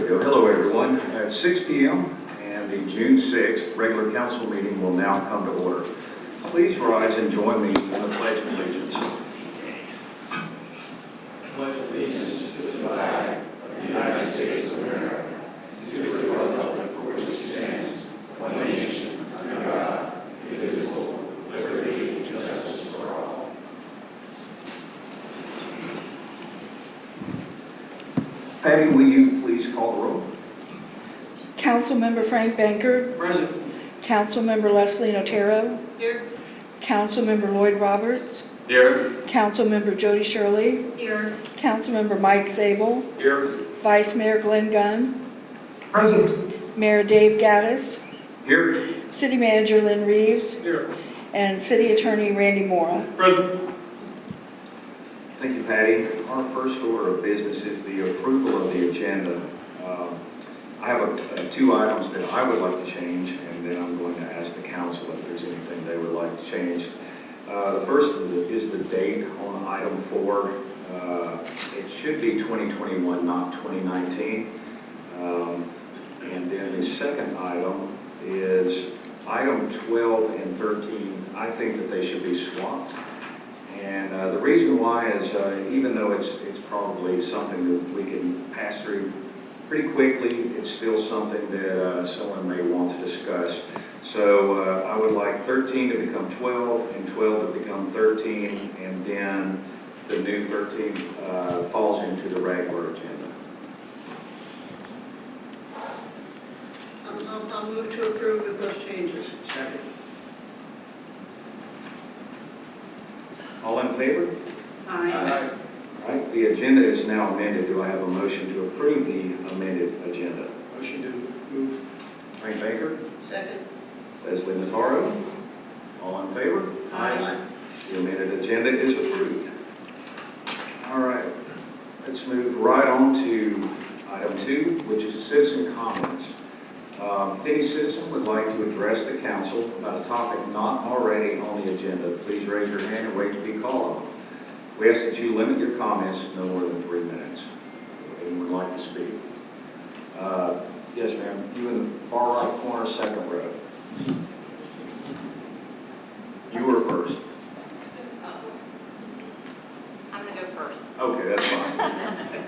we go. Hello, everyone. At 6 p.m. and the June 6th regular council meeting will now come to order. Please rise and join me in the Pledge of Allegiance. Pledge allegiance to the flag of the United States of America, to the republic for which it stands, one nation, under God, indivisible, with liberty and justice for all. Patty, will you please call the roll? Councilmember Frank Bankert. Present. Councilmember Leslie Notero. Here. Councilmember Lloyd Roberts. Here. Councilmember Jody Shirley. Here. Councilmember Mike Zabel. Here. Vice Mayor Glenn Gunn. Present. Mayor Dave Gaddis. Here. City Manager Lynn Reeves. Here. And City Attorney Randy Mora. Present. Thank you, Patty. Our first order of business is the approval of the agenda. I have two items that I would like to change, and then I'm going to ask the council if there's anything they would like to change. The first is the date on item 4. It should be 2021, not 2019. And then the second item is item 12 and 13. I think that they should be swapped. And the reason why is even though it's probably something that we can pass through pretty quickly, it's still something that someone may want to discuss. So I would like 13 to become 12 and 12 to become 13, and then the new 13 falls into the regular agenda. I'll move to approve with those changes. Second. All in favor? Aye. All right, the agenda is now amended. Do I have a motion to approve the amended agenda? Motion to move. Frank Baker, Second. Leslie Nataro. All in favor? Aye. The amended agenda is approved. All right, let's move right on to item 2, which is citizen comments. If any citizen would like to address the council about a topic not already on the agenda, please raise your hand and wait to be called on. We ask that you limit your comments to no more than 3 minutes. Would anyone like to speak? Yes, ma'am. You in the far right corner, second row. You were first. I'm going to go first. Okay, that's fine.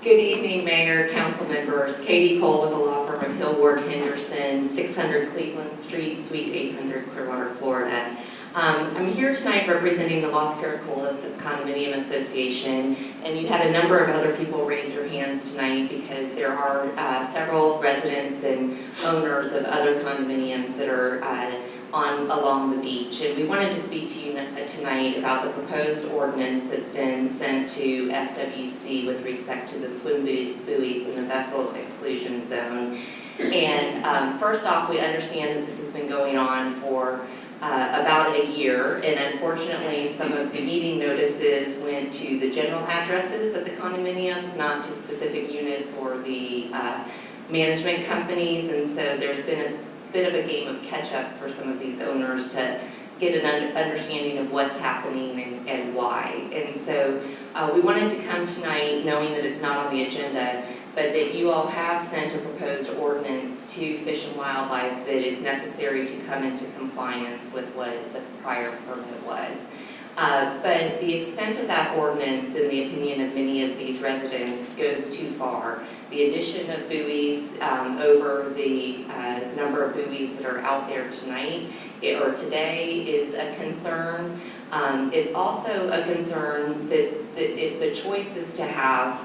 Good evening, Mayor, council members. Katie Cole with the law firm of Hill Ward Henderson, 600 Cleveland Street, Suite 800, Clearwater, Florida. I'm here tonight representing the Los Caracoles Condominium Association, and you had a number of other people raise their hands tonight because there are several residents and owners of other condominiums that are along the beach. And we wanted to speak to you tonight about the proposed ordinance that's been sent to FWC with respect to the swim buoys in the vessel exclusion zone. And first off, we understand that this has been going on for about a year, and unfortunately some of the meeting notices went to the general addresses of the condominiums, not to specific units or the management companies, and so there's been a bit of a game of catch-up for some of these owners to get an understanding of what's happening and why. And so we wanted to come tonight knowing that it's not on the agenda, but that you all have sent a proposed ordinance to Fish and Wildlife that is necessary to come into compliance with what the prior permit was. But the extent of that ordinance, in the opinion of many of these residents, goes too far. The addition of buoys over the number of buoys that are out there tonight or today is a concern. It's also a concern that if the choice is to have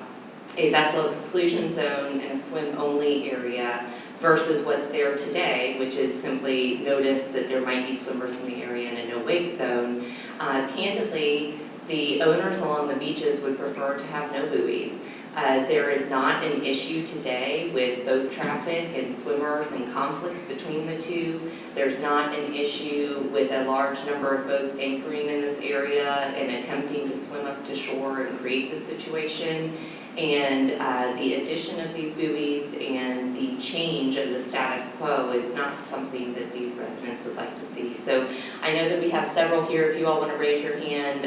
a vessel exclusion zone and a swim-only area versus what's there today, which is simply notice that there might be swimmers in the area and a no-wake zone, candidly, the owners along the beaches would prefer to have no buoys. There is not an issue today with boat traffic and swimmers and conflicts between the two. There's not an issue with a large number of boats anchoring in this area and attempting to swim up to shore and create the situation. And the addition of these buoys and the change of the status quo is not something that these residents would like to see. So I know that we have several here. If you all want to raise your hand,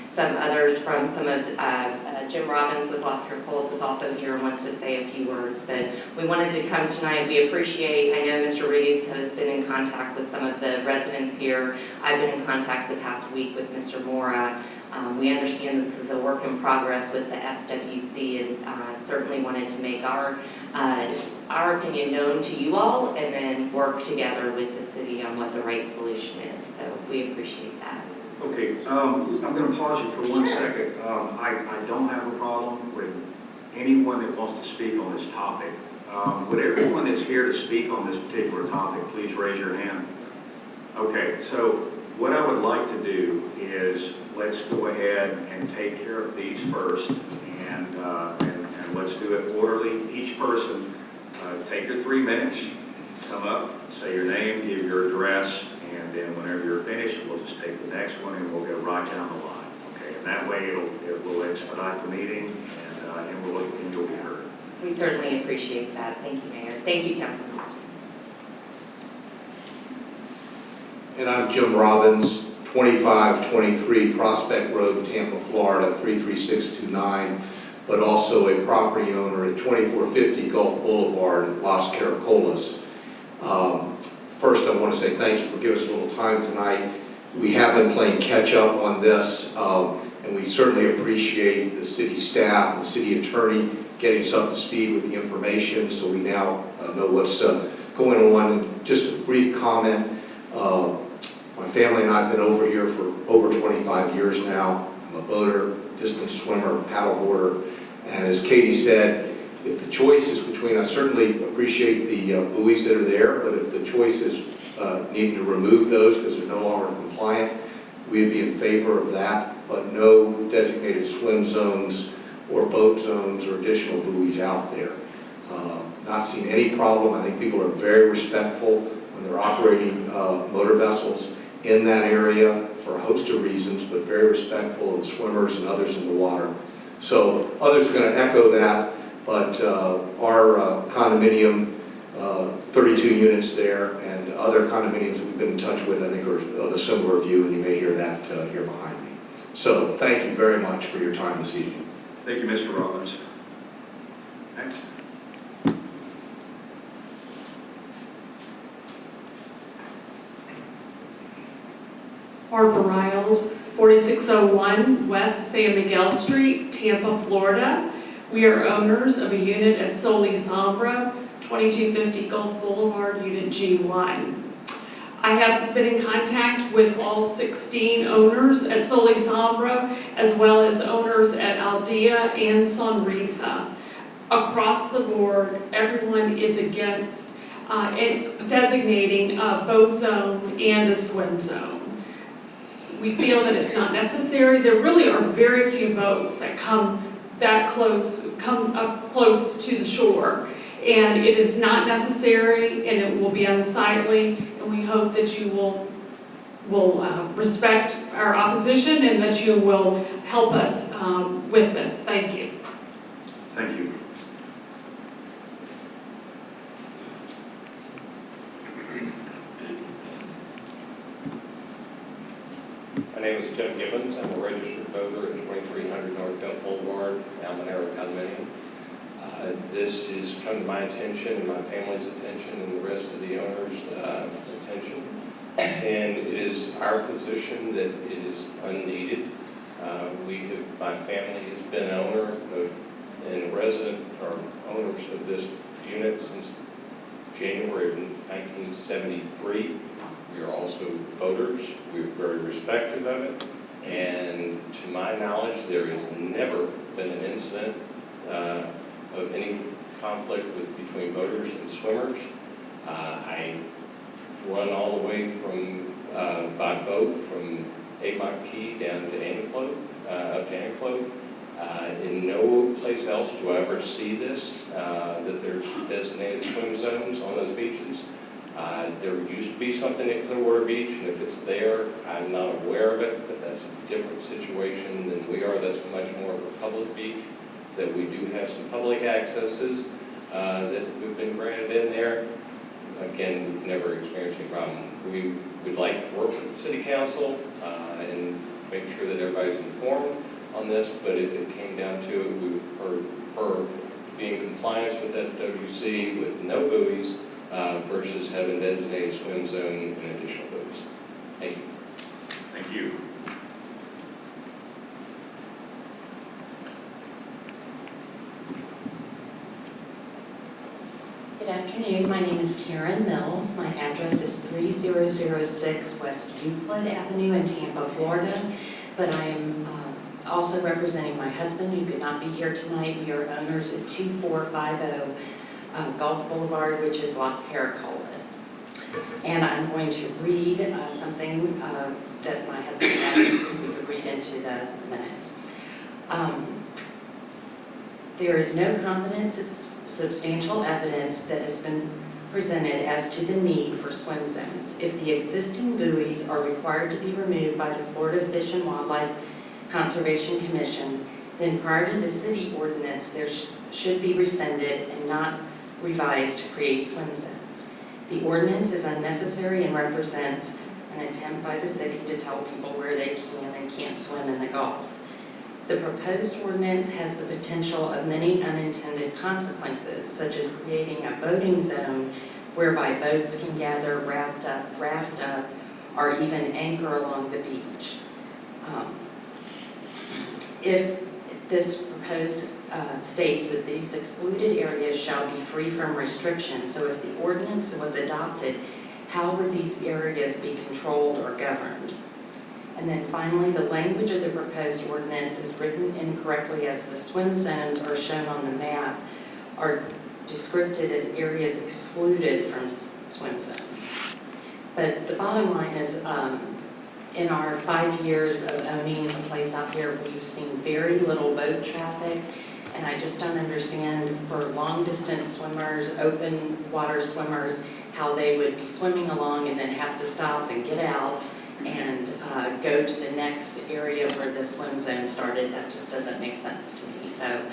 some others from some of Jim Robbins with Los Caracoles is also here and wants to say a few words, but we wanted to come tonight. We appreciate, I know Mr. Reeves has been in contact with some of the residents here. I've been in contact the past week with Mr. Mora. We understand that this is a work in progress with the FWC, and certainly wanted to make our opinion known to you all and then work together with the city on what the right solution is. So we appreciate that. Okay, I'm going to pause you for 1 second. I don't have a problem with anyone that wants to speak on this topic. Would everyone that's here to speak on this particular topic, please raise your hand? Okay, so what I would like to do is let's go ahead and take care of these first, and let's do it orderly. Each person, take your 3 minutes, come up, say your name, give your address, and then whenever you're finished, we'll just take the next one and we'll go right down the line. Okay, and that way it will expedite the meeting, and you'll be heard. We certainly appreciate that. Thank you, Mayor. Thank you, Councilman. And I'm Jim Robbins, 2523 Prospect Road, Tampa, Florida, 33629, but also a property owner at 2450 Gulf Boulevard, Los Caracoles. First, I want to say thank you for giving us a little time tonight. We have been playing catch up on this, and we certainly appreciate the city staff and the city attorney getting us up to speed with the information, so we now know what's going on. And just a brief comment. My family and I have been over here for over 25 years now. I'm a boater, distance swimmer, paddleboarder, and as Katie said, if the choice is between, I certainly appreciate the buoys that are there, but if the choice is needing to remove those because they're no longer compliant, we'd be in favor of that, but no designated swim zones or boat zones or additional buoys out there. Not seen any problem. I think people are very respectful when they're operating motor vessels in that area for a host of reasons, but very respectful of the swimmers and others in the water. So others are going to echo that, but our condominium, 32 units there, and other condominiums that we've been in touch with, I think are of a similar view, and you may hear that here behind me. So thank you very much for your time this evening. Thank you, Mr. Robbins. Next. Barbara Riles, 4601 West San Miguel Street, Tampa, Florida. We are owners of a unit at Soli Sombra, 2250 Gulf Boulevard, Unit G1. I have been in contact with all 16 owners at Soli Sombra, as well as owners at Aldea and Sonrisa. Across the board, everyone is against designating a boat zone and a swim zone. We feel that it's not necessary. There really are very few boats that come up close to the shore. And it is not necessary, and it will be unsightly, and we hope that you will respect our opposition and that you will help us with this. Thank you. Thank you. My name is Tim Gibbons. I'm a registered voter at 2300 North Gulf Boulevard, Almanara condominium. This has come to my attention and my family's attention and the rest of the owners' attention. And it is our position that it is unneeded. My family has been owner of and resident or owners of this unit since January of 1973. We are also voters. We're very respectful of it. And to my knowledge, there has never been an incident of any conflict between voters and swimmers. I run all the way from by boat from Egmont Key down to Anaflote, up to Anaflote. In no place else do I ever see this, that there's designated swim zones on those beaches. There used to be something at Clearwater Beach, and if it's there, I'm not aware of it, but that's a different situation than we are. That's much more of a public beach, that we do have some public accesses that we've been granted in there. Again, we've never experienced any problem. We would like to work with the city council and make sure that everybody's informed. on this, but if it came down to it, we would prefer to be in compliance with FWC with no buoys versus having designated swim zone and additional buoys. Thank you. Thank you. Good afternoon, my name is Karen Mills. My address is 3006 West Euclid Avenue in Tampa, Florida. But I am also representing my husband who could not be here tonight. We are owners at 2450 Gulf Boulevard, which is Los Caracoles. And I'm going to read something that my husband asked if we could read into the minutes. There is no confidence that substantial evidence that has been presented as to the need for swim zones. If the existing buoys are required to be removed by the Florida Fish and Wildlife Conservation Commission, then prior to the city ordinance, there should be rescinded and not revised to create swim zones. The ordinance is unnecessary and represents an attempt by the city to tell people where they can and can't swim in the Gulf. The proposed ordinance has the potential of many unintended consequences, such as creating a boating zone whereby boats can gather, raft up, or even anchor along the beach. If this proposed states that these excluded areas shall be free from restriction, so if the ordinance was adopted, how would these areas be controlled or governed? And then finally, the language of the proposed ordinance is written incorrectly, as the swim zones are shown on the map are described as areas excluded from swim zones. But the bottom line is, in our 5 years of owning a place out here, we've seen very little boat traffic, and I just don't understand for long distance swimmers, open water swimmers, how they would be swimming along and then have to stop and get out and go to the next area where the swim zone started. That just doesn't make sense to me. So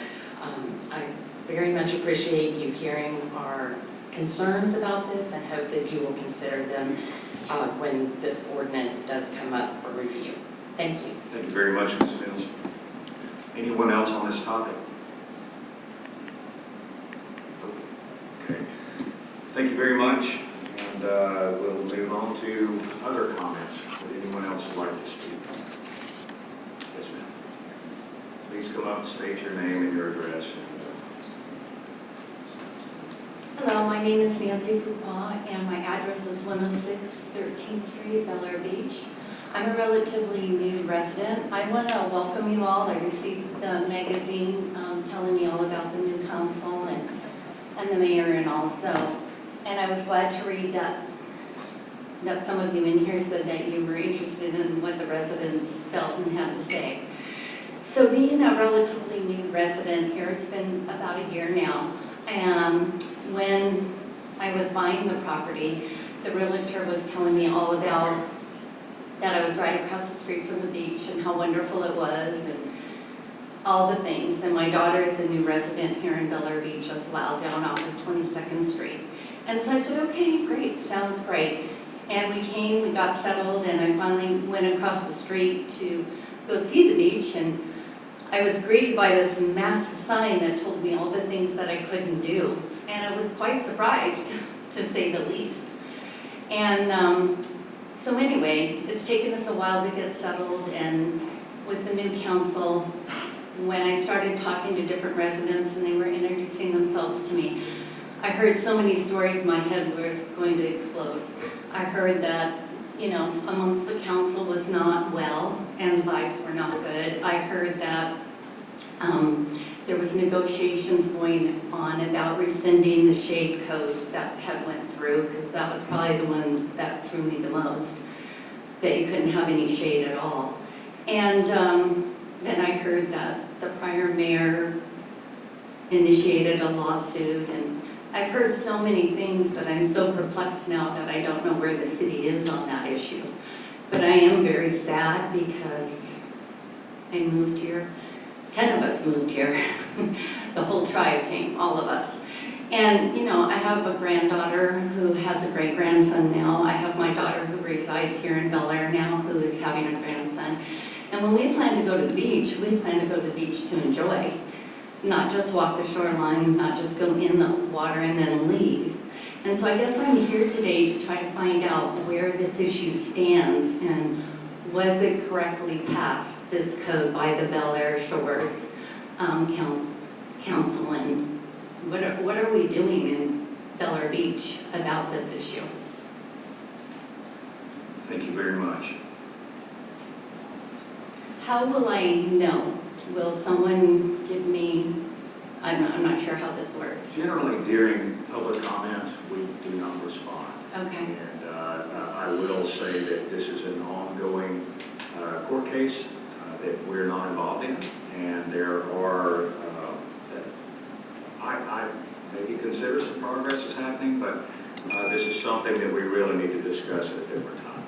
I very much appreciate you hearing our concerns about this and hope that you will consider them when this ordinance does come up for review. Thank you. Thank you very much, Ms. Mills. Anyone else on this topic? Okay. Thank you very much. And we'll move on to other comments. Would anyone else like to speak? Yes, ma'am. Please come up and state your name and your address. Hello, my name is Nancy Fuqua, and my address is 106 13th Street, Bel Air Beach. I'm a relatively new resident. I want to welcome you all. I received the magazine telling me all about the new council and the mayor and all. And I was glad to read that some of you in here said that you were interested in what the residents felt and had to say. So being a relatively new resident here, it's been about a year now. When I was buying the property, the realtor was telling me all about that I was right across the street from the beach and how wonderful it was and all the things. And my daughter is a new resident here in Bel Air Beach as well, down off of 22nd Street. And so I said, okay, great, sounds great. And we got settled, and I finally went across the street to go see the beach, and I was greeted by this massive sign that told me all the things that I couldn't do. And I was quite surprised, to say the least. And so anyway, it's taken us a while to get settled, and with the new council, when I started talking to different residents and they were introducing themselves to me, I heard so many stories, my head was going to explode. I heard that, amongst the council was not well and vibes were not good. I heard that there was negotiations going on about rescinding the shade code that had went through, because that was probably the one that threw me the most, that you couldn't have any shade at all. And then I heard that the prior mayor initiated a lawsuit, and I've heard so many things that I'm so perplexed now that I don't know where the city is on that issue. But I am very sad because I moved here. 10 of us moved here. The whole tribe came, all of us. And, I have a granddaughter who has a great-grandson now. I have my daughter who resides here in Bel Air now, who is having a grandson. And when we plan to go to the beach, we plan to go to the beach to enjoy, not just walk the shoreline, not just go in the water and then leave. And so I guess I'm here today to try to find out where this issue stands and was it correctly passed, this code, by the Bel Air Shores Council, and what are we doing in Bel Air Beach about this issue? Thank you very much. How will I know? Will someone give me, I'm not sure how this works. Generally, during public comments, we do not respond. Okay, And I will say that this is an ongoing court case that we're not involved in, and there are, I maybe consider some progress is happening, but this is something that we really need to discuss at a different time.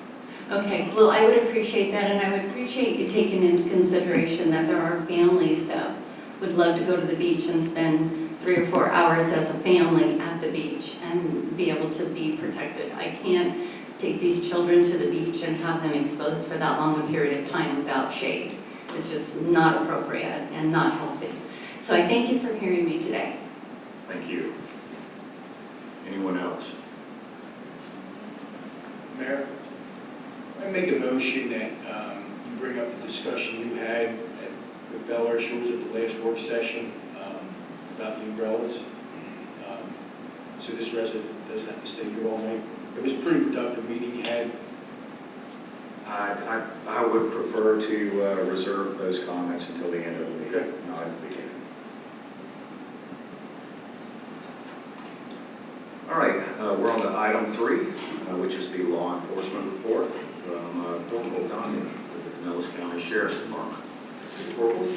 okay, well, I would appreciate that, and I would appreciate you taking into consideration that there are families that would love to go to the beach and spend 3 or 4 hours as a family at the beach and be able to be protected. I can't take these children to the beach and have them exposed for that long a period of time without shade. It's just not appropriate and not healthy. So I thank you for hearing me today. Thank you. Anyone else? Mayor, I make a motion that you bring up the discussion you had with Bel Air Shores at the last work session about the umbrellas. So this resident doesn't have to stay here all night. It was a pretty productive meeting you had. I would prefer to reserve those comments until the end of the meeting, Okay. not at the beginning. All right, we're on to item 3, which is the law enforcement report from Corporal Donnie with the Pinellas County Sheriff's Department. Mr. Corporal?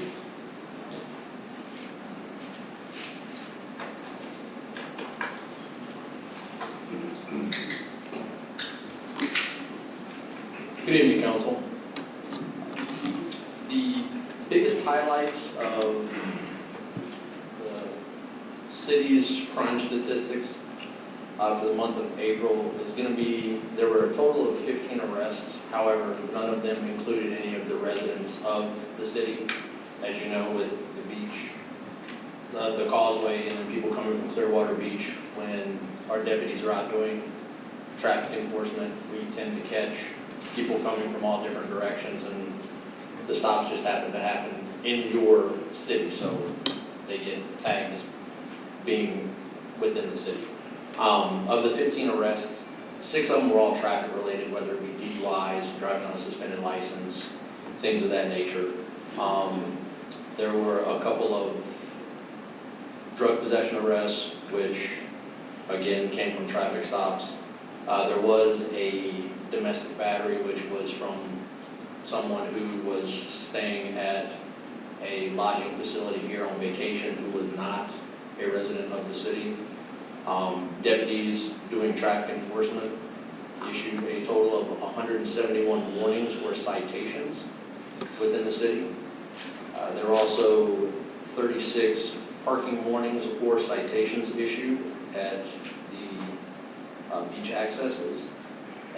Good evening, Council. The biggest highlights of the city's crime statistics for the month of April is going to be, there were a total of 15 arrests. However, none of them included any of the residents of the city. As you know, with the beach, the causeway, and then people coming from Clearwater Beach, when our deputies are out doing traffic enforcement, we tend to catch people coming from all different directions, and the stops just happen to happen in your city, so they get tagged as being within the city. Of the 15 arrests, 6 of them were all traffic related, whether it be DUIs, driving on a suspended license, things of that nature. There were a couple of drug possession arrests, which again came from traffic stops. There was a domestic battery, which was from someone who was staying at a lodging facility here on vacation who was not a resident of the city. Deputies doing traffic enforcement issued a total of 171 warnings or citations within the city. There were also 36 parking warnings or citations issued at the beach accesses.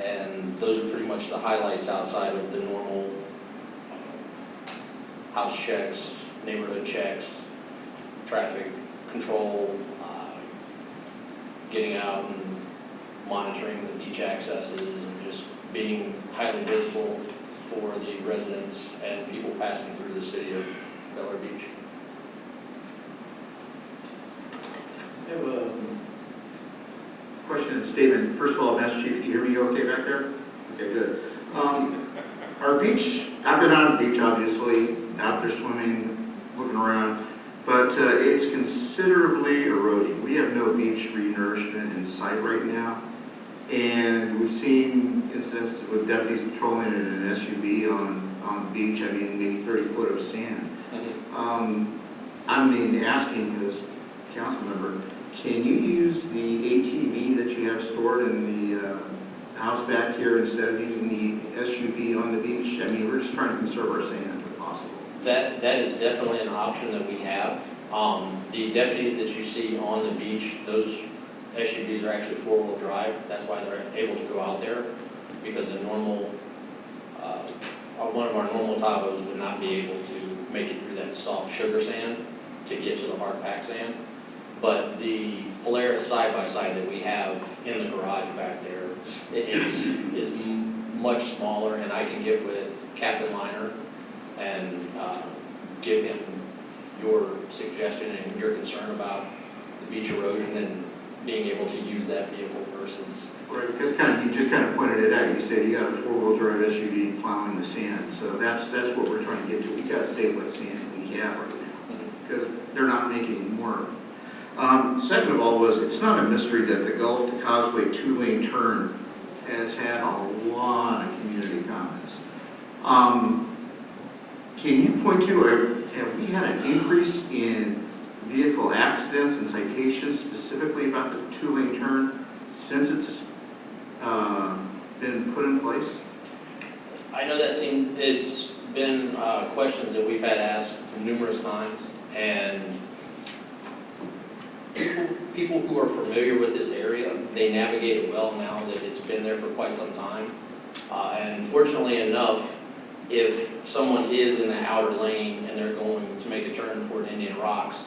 And those are pretty much the highlights outside of the normal house checks, neighborhood checks, traffic control, getting out and monitoring the beach accesses and just being highly visible for the residents and people passing through the city of Bel Air Beach. I have a question and statement. First of all, Master Chief, can you hear me okay back there? Okay, good. Our beach, I've been on the beach, obviously, out there swimming, looking around, but it's considerably eroding. We have no beach renourishment in sight right now, and we've seen incidents with deputies patrolling in an SUV on the beach, I mean, maybe 30 foot of sand. Asking as council member, can you use the ATV that you have stored in the house back here instead of using the SUV on the beach? I mean, we're just trying to conserve our sand if possible. That is definitely an option that we have. The deputies that you see on the beach, those SUVs are actually 4-wheel drive. That's why they're able to go out there, because a normal one of our normal Tahoes would not be able to make it through that soft sugar sand to get to the hard pack sand. But the Polaris side-by-side that we have in the garage back there is much smaller, and I can get with Captain Liner and give him your suggestion and your concern about the beach erosion and being able to use that vehicle versus. Right, because you just kind of pointed it out. You said you got a four-wheel drive SUV plowing the sand. So that's what we're trying to get to. We got to save what sand we have right now, because they're not making more. Second of all, it's not a mystery that the Gulf to Causeway two-lane turn has had a lot of community comments. Can you point to, have we had an increase in vehicle accidents and citations specifically about the two-lane turn since it's been put in place? I know it's been questions that we've had asked numerous times, and people who are familiar with this area, they navigate it well now that it's been there for quite some time. And fortunately enough, if someone is in the outer lane and they're going to make a turn toward Indian Rocks,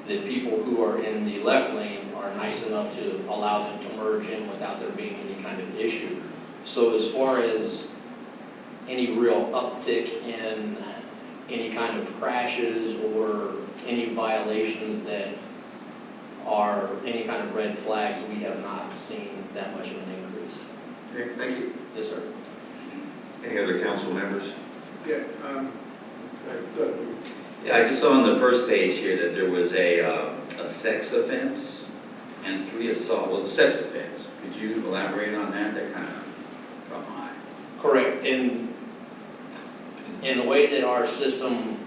the people who are in the left lane are nice enough to allow them to merge in without there being any kind of issue. So as far as any real uptick in any kind of crashes or any violations that are any kind of red flags, we have not seen that much of an increase. Okay, thank you. Yes, sir. Any other council members? Yeah, Yeah, I just saw on the first page here that there was a sex offense and 3 assault. Well, the sex offense, could you elaborate on that? That kind of caught my eye. Correct. In the way that our system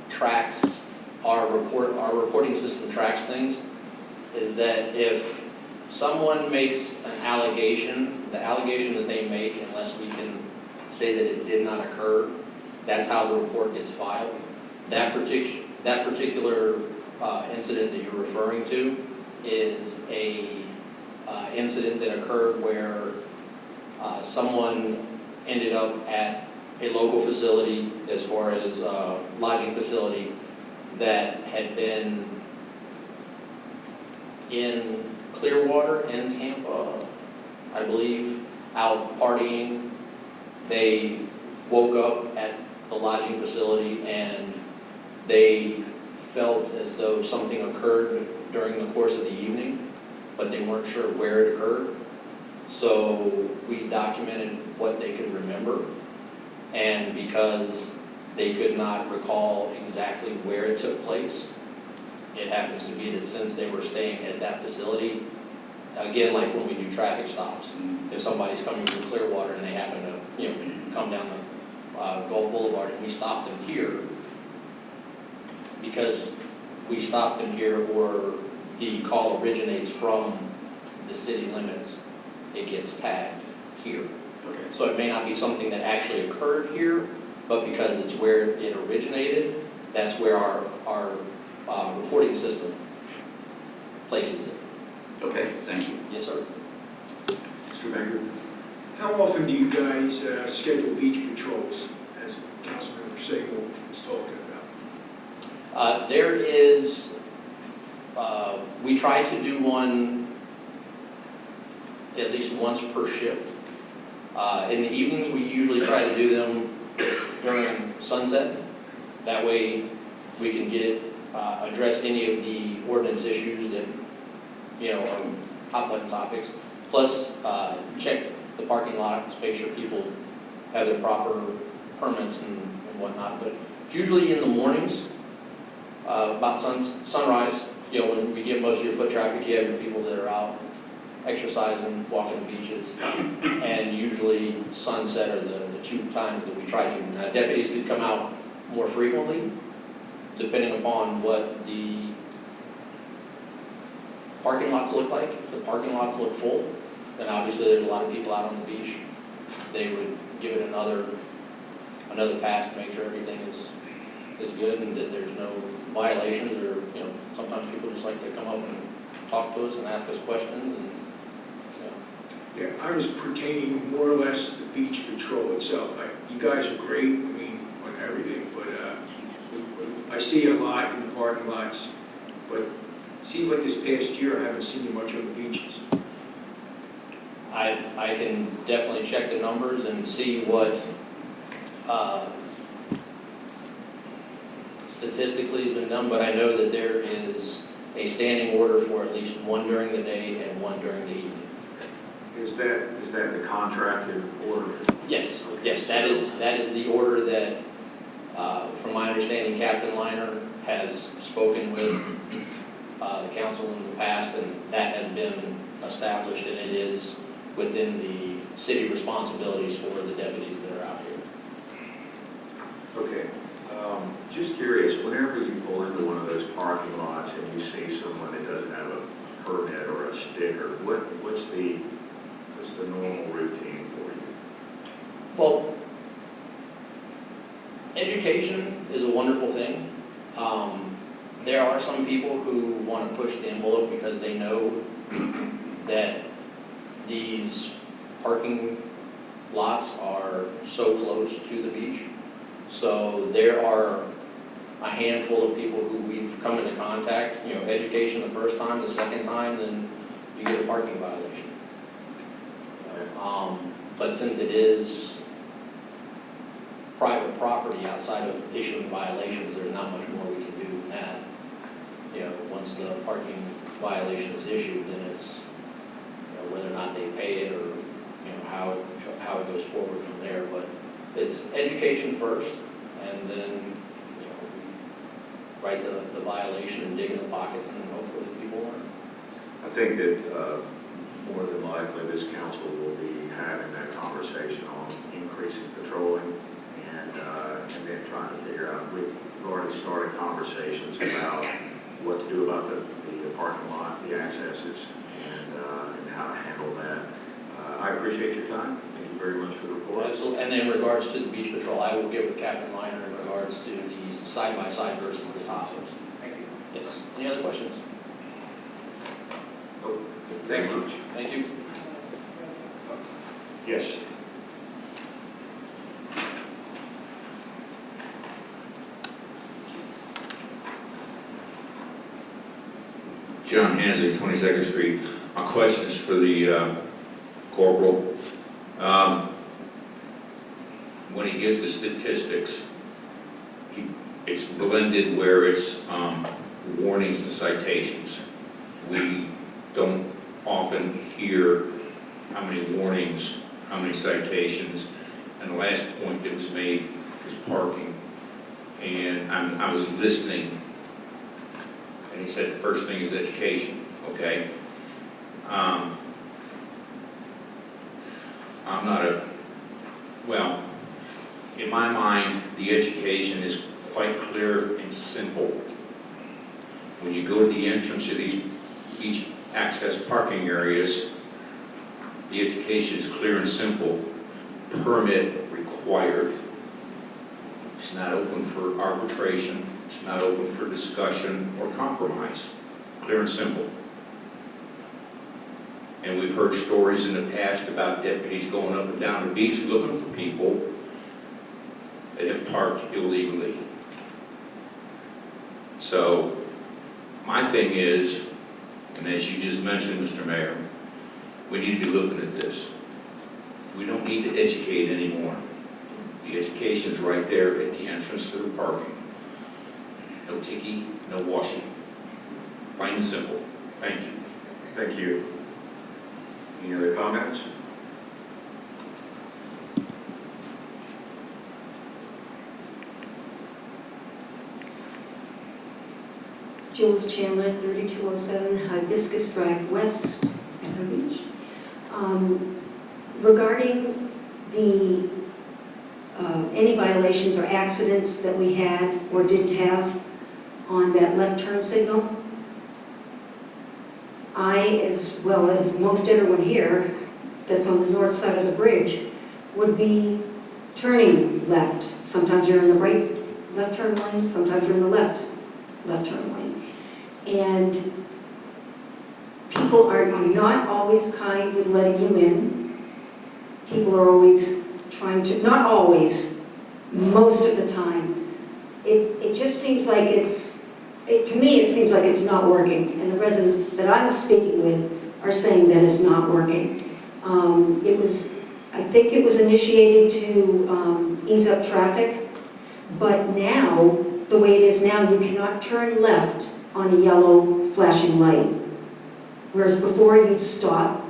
tracks, our reporting system tracks things, is that if someone makes an allegation, the allegation that they make, unless we can say that it did not occur, that's how the report gets filed. That particular incident that you're referring to is a incident that occurred where someone ended up at a local facility, as far as lodging facility, that had been in Clearwater and Tampa, I believe, out partying. They woke up at the lodging facility and they felt as though something occurred during the course of the evening, but they weren't sure where it occurred. So we documented what they could remember, and because they could not recall exactly where it took place, it happens to be that since they were staying at that facility, again, like when we do traffic stops, if somebody's coming from Clearwater and they happen to, come down the Gulf Boulevard and we stop them here, because we stop them here or the call originates from the city limits, it gets tagged here. Okay. So it may not be something that actually occurred here, but because it's where it originated, that's where our reporting system places it. Okay, thank you. Yes, sir. Mr. Baker? How often do you guys schedule beach patrols, as Councilmember Sable was talking about? There is, we try to do one at least once per shift. In the evenings, we usually try to do them during sunset. That way we can address any of the ordinance issues that, are hot button topics. Plus, check the parking lots, make sure people have their proper permits and whatnot. But usually in the mornings, about sunrise, when we get most of your foot traffic, you have your people that are out exercising, walking the beaches, and usually sunset are the 2 times that we try to. Now, deputies could come out more frequently, depending upon what the parking lots look like. If the parking lots look full, then obviously there's a lot of people out on the beach. They would give it another pass to make sure everything is good and that there's no violations, or sometimes people just like to come up and talk to us and ask us questions. And Yeah, I was pertaining more or less to the beach patrol itself. You guys are great, I mean, on everything, but I see you a lot in the parking lots, but it seems like this past year I haven't seen you much on the beaches. I can definitely check the numbers and see what statistically has been done, but I know that there is a standing order for at least one during the day and one during the evening. Is that the contracted order? Yes, yes, that is the order that, from my understanding, Captain Liner has spoken with the council in the past, and that has been established, and it is within the city responsibilities for the deputies that are out here. Okay. Just curious, whenever you pull into one of those parking lots and you see someone that doesn't have a permit or a sticker, what's the normal routine for you? Well, education is a wonderful thing. There are some people who want to push the envelope because they know that these parking lots are so close to the beach. So there are a handful of people who we've come into contact, education the first time, the second time, then you get a parking violation. But since it is private property outside of issuing violations, there's not much more we can do than that. Once the parking violation is issued, then it's whether or not they pay it, or how it goes forward from there. But it's education first, and then write the violation and dig in the pockets, and hopefully people learn. I think that more than likely this council will be having that conversation on increasing patrolling and then trying to figure out, we've already started conversations about what to do about the parking lot, the accesses, and how to handle that. I appreciate your time. Thank you very much for the report. Absolutely. And in regards to the beach patrol, I will get with Captain Liner in regards to the side-by-side versus the Tahoes. Thank you. Yes. Any other questions? Nope. Thank you. Thank you. Yes. John Hansley, 22nd Street. My question is for the corporal. When he gives the statistics, it's blended where it's warnings and citations. We don't often hear how many warnings, how many citations, and the last point that was made was parking. And I was listening, and he said the first thing is education, okay? I'm not well, in my mind, the education is quite clear and simple. When you go to the entrance of these beach access parking areas, the education is clear and simple. Permit required. It's not open for arbitration. It's not open for discussion or compromise. Clear and simple. And we've heard stories in the past about deputies going up and down the beach looking for people that have parked illegally. So my thing is, and as you just mentioned, Mr. Mayor, we need to be looking at this. We don't need to educate anymore. The education is right there at the entrance to the parking. No ticky, no washing. Plain and simple. Thank you. Thank you. Any other comments? Jules Chandler, 3207 Hibiscus Drive West, Pepper Beach. Regarding the any violations or accidents that we had or didn't have on that left turn signal, I, as well as most everyone here that's on the north side of the bridge, would be turning left. Sometimes you're in the right left turn lane, sometimes you're in the left turn lane. And people are not always kind with letting you in. People are always trying to, not always, most of the time, it just seems like to me, it seems like it's not working. And the residents that I'm speaking with are saying that it's not working. I think it was initiated to ease up traffic, but now, the way it is now, you cannot turn left on a yellow flashing light. Whereas before you'd stop,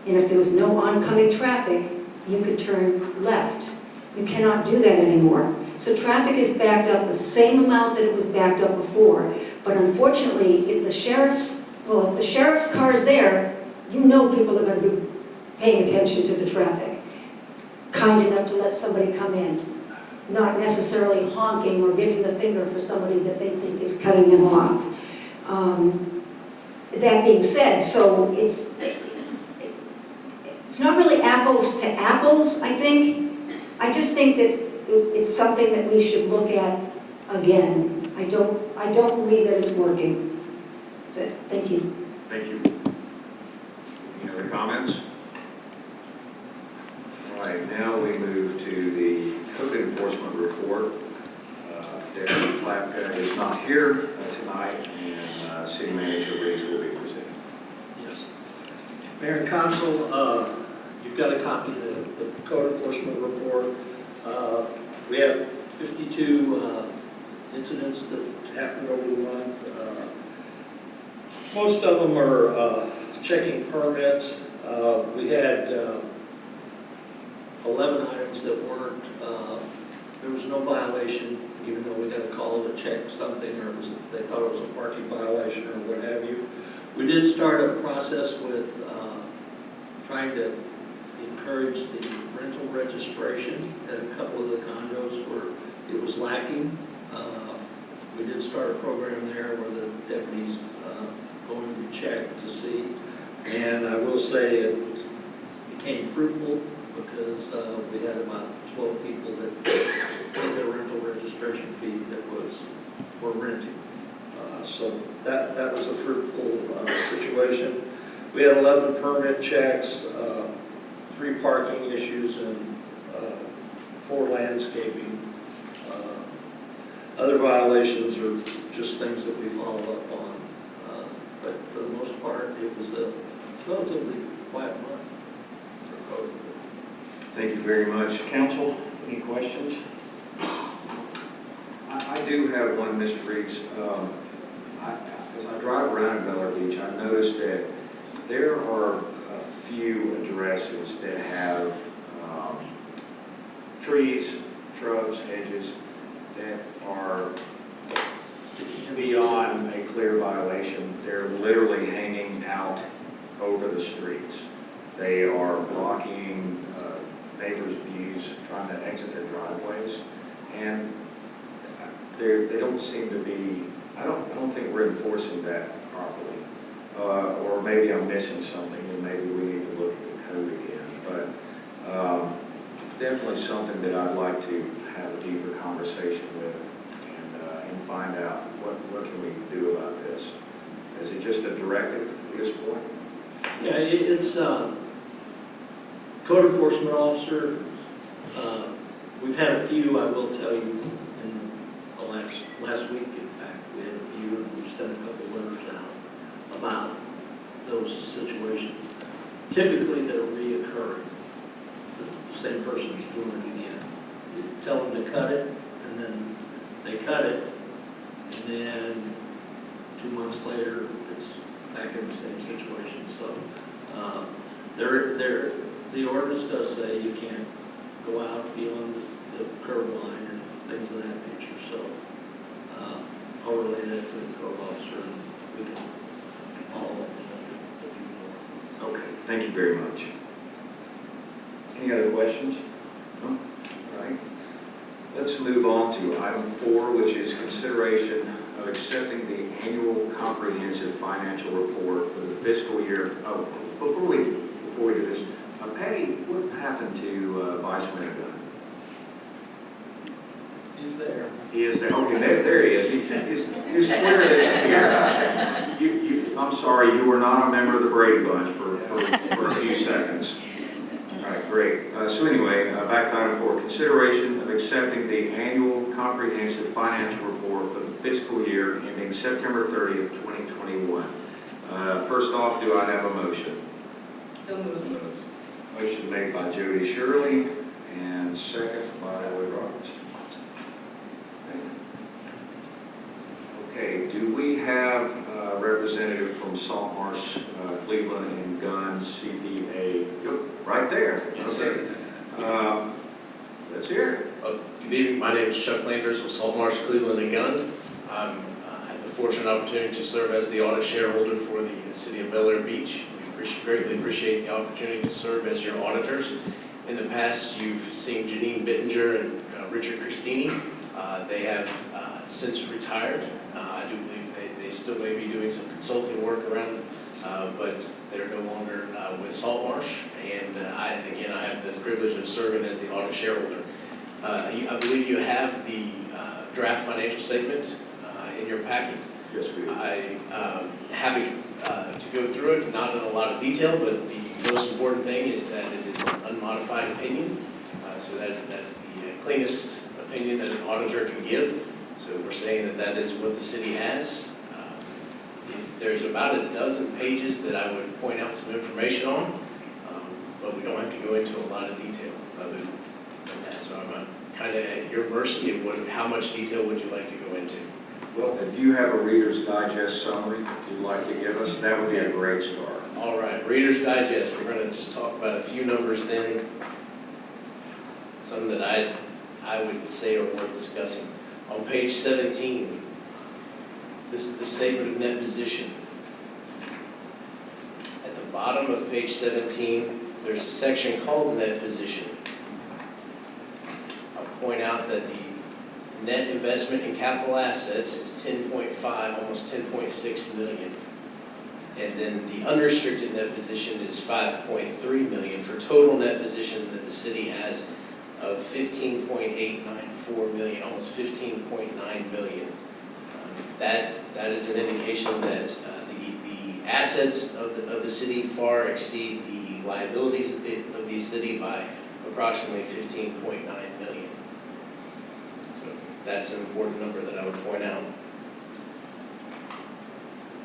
and if there was no oncoming traffic, you could turn left. You cannot do that anymore. So traffic is backed up the same amount that it was backed up before. But unfortunately, if the sheriff's car is there, you know people are going to be paying attention to the traffic. Kind enough to let somebody come in. Not necessarily honking or giving the finger for somebody that they think is cutting them off. That being said, so it's not really apples to apples, I think. I just think that it's something that we should look at again. I don't believe that it's working. That's it. Thank you. Thank you. Any other comments? All right, now we move to the code enforcement report. Deputy Flapka is not here tonight, and City Manager Reeves will be presenting. Yes. Mayor and Council, you've got a copy of the code enforcement report. We have 52 incidents that happened over the month. Most of them are checking permits. We had 11 items that weren't, there was no violation, even though we got a call to check something, or they thought it was a parking violation or what have you. We did start a process with trying to encourage the rental registration at a couple of the condos where it was lacking. We did start a program there where the deputies going to check to see. And I will say it became fruitful because we had about 12 people that paid their rental registration fee that were renting. So that was a fruitful situation. We had 11 permit checks, 3 parking issues, and 4 landscaping. Other violations are just things that we follow up on. But for the most part, it was a relatively quiet month for code. Thank you very much. Council, any questions? I do have one, Mr. Reeves. As I drive around in Bel Air Beach, I noticed that there are a few addresses that have trees, shrubs, hedges that are beyond a clear violation. They're literally hanging out over the streets. They are blocking neighbors' views, trying to exit their driveways, and they don't seem to be. I don't think we're enforcing that properly, or maybe I'm missing something, and maybe we need to look at the code again. But definitely something that I'd like to have a deeper conversation with, and find out what can we do about this. Is it just a directive at this point? Yeah, it's code enforcement officer. We've had a few, I will tell you, in the last week, in fact, we had a few, and we've sent a couple letters out about those situations. Typically, they're reoccurring. The same person's doing it again. You tell them to cut it, and then they cut it, and then 2 months later, it's back in the same situation. So the ordinance does say you can't go out beyond the curb line and things of that nature. So I'll relay that to the code officer, and we can follow up if you want. Okay, thank you very much. Any other questions? No? All right. Let's move on to item 4, which is consideration of accepting the annual comprehensive financial report for the fiscal year. Oh, before we do this, Patty, what happened to Vice Mayor Gunn? He's there. He is there. Okay, there he is. He's square as I'm sorry, you were not a member of the Brady Bunch for a few seconds. All right, great. So anyway, back to item 4, consideration of accepting the annual comprehensive financial report for the fiscal year ending September 30th, 2021. First off, do I have a motion? So moved. Motion made by Jody Shirley and second by Lloyd Roberts. Okay, do we have a representative from Salt Marsh, Cleveland and Guns CPA? Yep, right there. Yes, Okay. Let's hear it. Good evening, my name is Chuck Landers with Salt Marsh, Cleveland and Gunn. I have the fortunate opportunity to serve as the audit shareholder for the city of Bel Air Beach. We greatly appreciate the opportunity to serve as your auditors. In the past, you've seen Janine Bittinger and Richard Christini. They have since retired. I do believe they still may be doing some consulting work around, but they're no longer with Salt Marsh. And I have the privilege of serving as the audit shareholder. I believe you have the draft financial statement in your packet. Yes, we do. I'm happy to go through it, not in a lot of detail, but the most important thing is that it is an unmodified opinion, so that's the cleanest opinion that an auditor can give. So we're saying that that is what the city has. If there's about a dozen pages that I would point out some information on, but we don't have to go into a lot of detail other than that. So I'm kind of at your mercy of how much detail would you like to go into? Well, if you have a Reader's Digest summary you'd like to give us, that would be a great start. All right, Reader's Digest. We're going to just talk about a few numbers then, some that I would say are worth discussing. On page 17, this is the statement of net position. At the bottom of page 17, there's a section called net position. I'll point out that the net investment in capital assets is 10.5, almost 10.6 million. And then the unrestricted net position is 5.3 million for total net position that the city has of 15.894 million, almost 15.9 million. That is an indication that the assets of the city far exceed the liabilities of the city by approximately 15.9 million. So that's an important number that I would point out.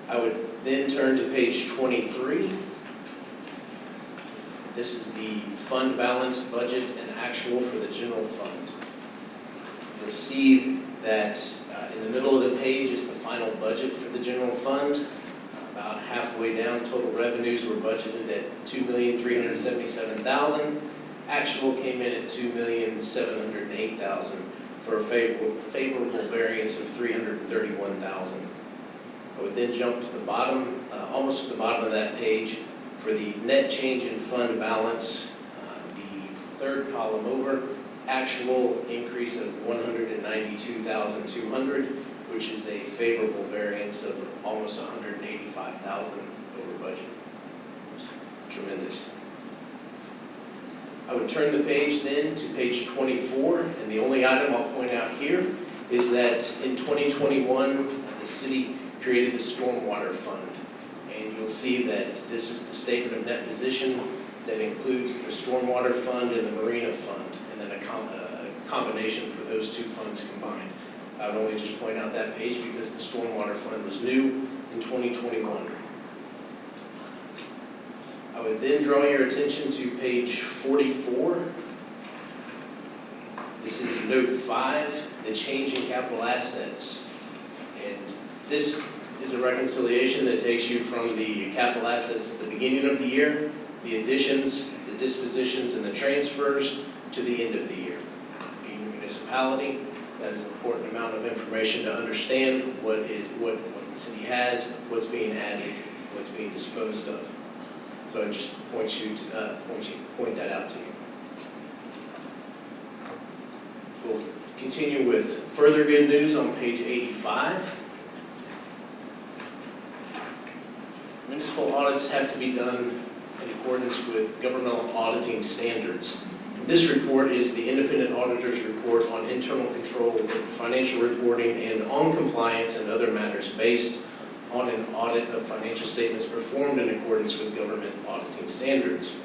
I would then turn to page 23. This is the fund balance, budget, and actual for the general fund. You'll see that in the middle of the page is the final budget for the general fund. About halfway down, total revenues were budgeted at $2,377,000. Actual came in at $2,708,000 for a favorable variance of $331,000. I would then jump to the bottom, almost to the bottom of that page, for the net change in fund balance, the third column over, actual increase of $192,200, which is a favorable variance of almost $185,000 over budget. Tremendous. I would turn the page then to page 24, and the only item I'll point out here is that in 2021, the city created a stormwater fund. And you'll see that this is the statement of net position that includes the stormwater fund and the marina fund, and then a combination for those two funds combined. I would only just point out that page because the stormwater fund was new in 2021. I would then draw your attention to page 44. This is note 5, the change in capital assets. And this is a reconciliation that takes you from the capital assets at the beginning of the year, the additions, the dispositions, and the transfers to the end of the year. Being a municipality, that is an important amount of information to understand what the city has, what's being added, what's being disposed of. So I just point that out to you. So we'll continue with further good news on page 85. Municipal audits have to be done in accordance with governmental auditing standards. This report is the independent auditor's report on internal control, financial reporting, and on compliance and other matters based on an audit of financial statements performed in accordance with government auditing standards.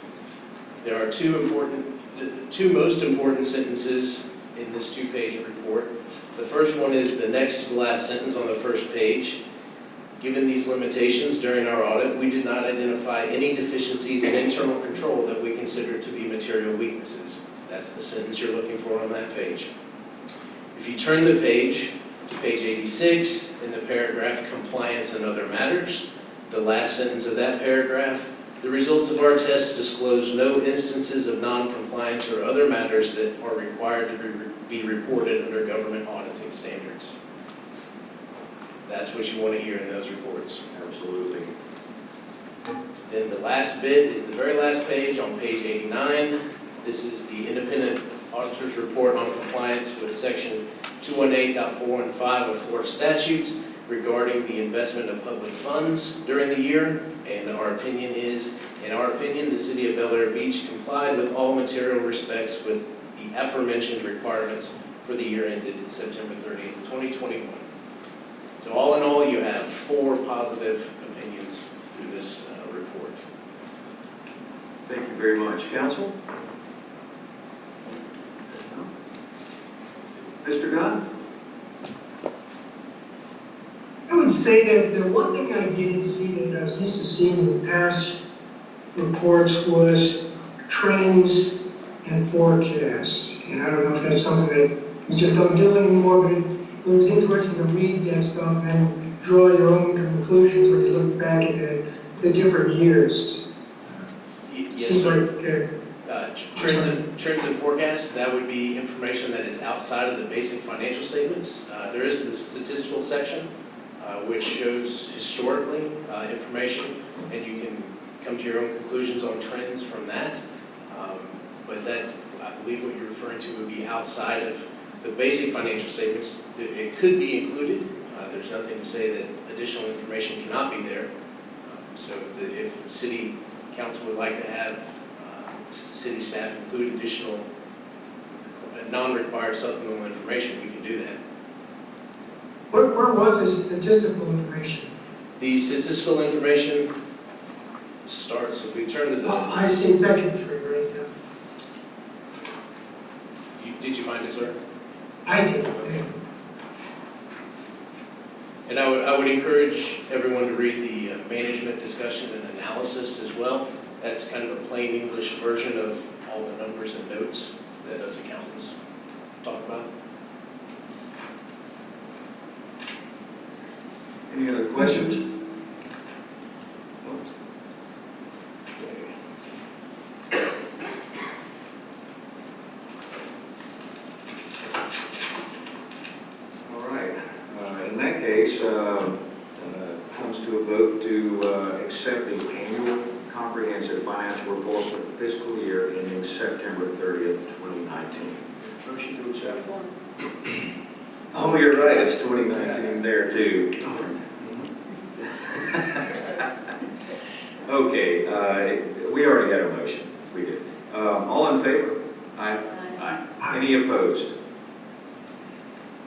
There are the two most important sentences in this two-page report. The first one is the next to the last sentence on the first page. Given these limitations during our audit, we did not identify any deficiencies in internal control that we considered to be material weaknesses. That's the sentence you're looking for on that page. If you turn the page to page 86, in the paragraph Compliance and Other Matters, the last sentence of that paragraph, the results of our tests disclose no instances of non-compliance or other matters that are required to be reported under government auditing standards. That's what you want to hear in those reports. Absolutely. Then the last bit is the very last page on page 89. This is the independent auditor's report on compliance with section 218.4 and 5 of Florida statutes regarding the investment of public funds during the year. And our opinion is, in our opinion, the city of Bel Air Beach complied with all material respects with the aforementioned requirements for the year ended September 30th, 2021. So all in all, you have 4 positive opinions through this report. Thank you very much. Council? Mr. Gunn? I would say that the one thing I didn't see that I was used to seeing in past reports was trends and forecasts. And I don't know if that's something that you just don't do anymore, but it was interesting to read that stuff and draw your own conclusions when you look back at the different years. Yes, Seems sir. like Trends and forecasts, that would be information that is outside of the basic financial statements. There is the statistical section, which shows historically information, and you can come to your own conclusions on trends from that. But that, I believe what you're referring to would be outside of the basic financial statements. It could be included. There's nothing to say that additional information cannot be there. So if city council would like to have city staff include additional non-required supplemental information, we can do that. where was this statistical information? The statistical information starts, if we turn to the... I see section 3 right now. Did you find it, sir? I did. Okay. And I would encourage everyone to read the management discussion and analysis as well. That's kind of a plain English version of all the numbers and notes that us accountants talk about. Any other questions? All right. In that case, comes to a vote to accept the annual comprehensive financial report for the fiscal year ending September 30th, 2019. Motion to accept. Oh, you're right, it's 2019 there too. Okay, we already had a motion, we did. All in favor? Aye. Aye. Any opposed?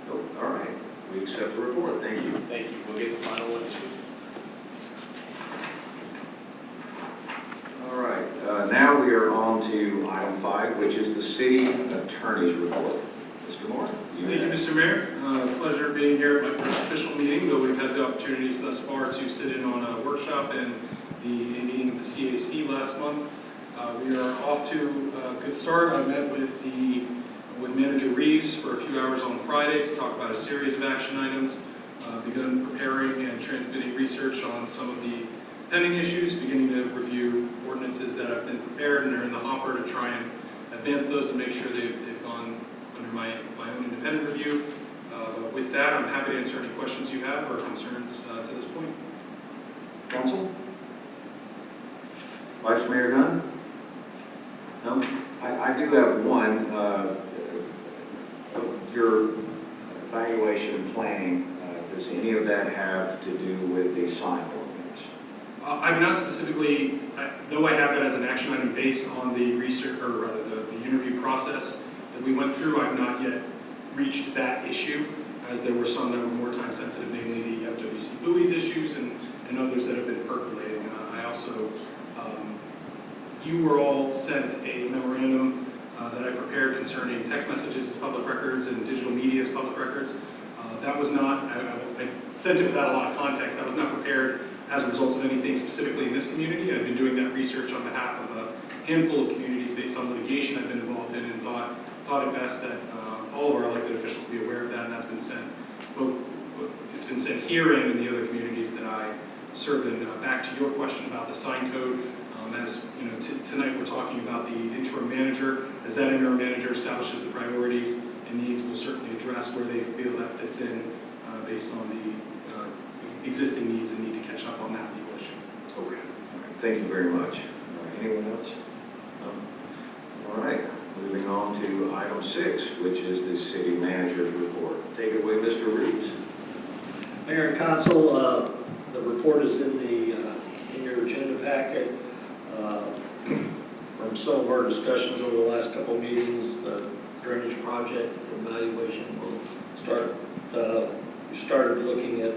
Nope, all right, we accept the report, thank you. Thank you. We'll get the final one issued. All right, now we are on to item 5, which is the city attorney's report. Mr. Moore? Thank you, Mr. Mayor. Pleasure being here at my first official meeting, though we've had the opportunities thus far to sit in on a workshop and a meeting of the CAC last month. We are off to a good start. I met with Manager Reeves for a few hours on Friday to talk about a series of action items, begun preparing and transmitting research on some of the pending issues, beginning to review ordinances that have been prepared and are in the hopper to try and advance those and make sure they've gone under my own independent review. With that, I'm happy to answer any questions you have or concerns to this point. Council? Vice Mayor Gunn? No? I do have one. Your evaluation and planning, does any of that have to do with the sign ordinance? I'm not specifically, though I have that as an action item based on the research, or rather the interview process that we went through, I've not yet reached that issue, as there were some that were more time sensitive, namely the FWC buoys issues and others that have been percolating. I also You were all sent a memorandum that I prepared concerning text messages as public records and digital media as public records. That was not, I sent it without a lot of context. That was not prepared as a result of anything specifically in this community. I've been doing that research on behalf of a handful of communities based on litigation I've been involved in, and thought it best that all of our elected officials be aware of that, and that's been sent it's been sent here and in the other communities that I serve in. Back to your question about the sign code, as you know, tonight we're talking about the interim manager. As that interim manager establishes the priorities and needs, we'll certainly address where they feel that fits in based on the existing needs and need to catch up on that legal issue. Okay. All right. Thank you very much. Anyone else? No? All right. Moving on to item 6, which is the city manager's report. Take it away, Mr. Reeves. Mayor and Council, the report is in your agenda packet. From some of our discussions over the last couple of meetings, the drainage project evaluation will start. We started looking at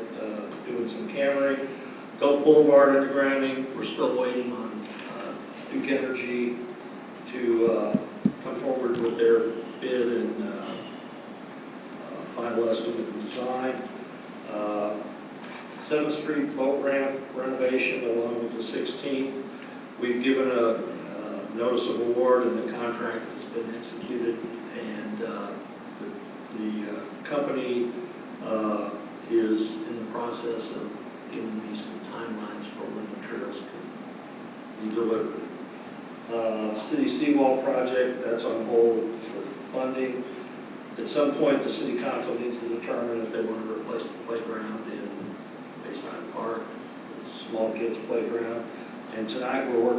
doing some Camry. Gulf Boulevard undergrounding, we're still waiting on Duke Energy to come forward with their bid and final estimate and design. 7th Street boat ramp renovation along with the 16th. We've given a notice of award and the contract has been executed, and the company is in the process of giving me some timelines for when materials can be delivered. City seawall project, that's on hold for funding. At some point, the city council needs to determine if they want to replace the playground in Bayside Park, small kids playground. And tonight we're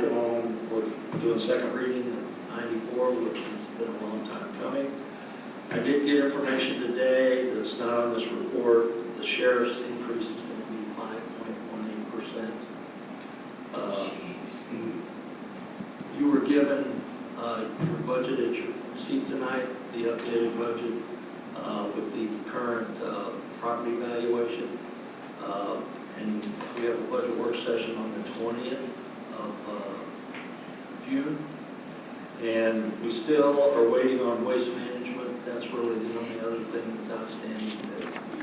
doing second reading of 94, which has been a long time coming. I did get information today that's not on this report. The sheriff's increase is going to be 5.18%. You were given your budget at your seat tonight, the updated budget with the current property valuation. And we have a budget work session on the 20th of June. And we still are waiting on waste management. That's really the only other thing that's outstanding that we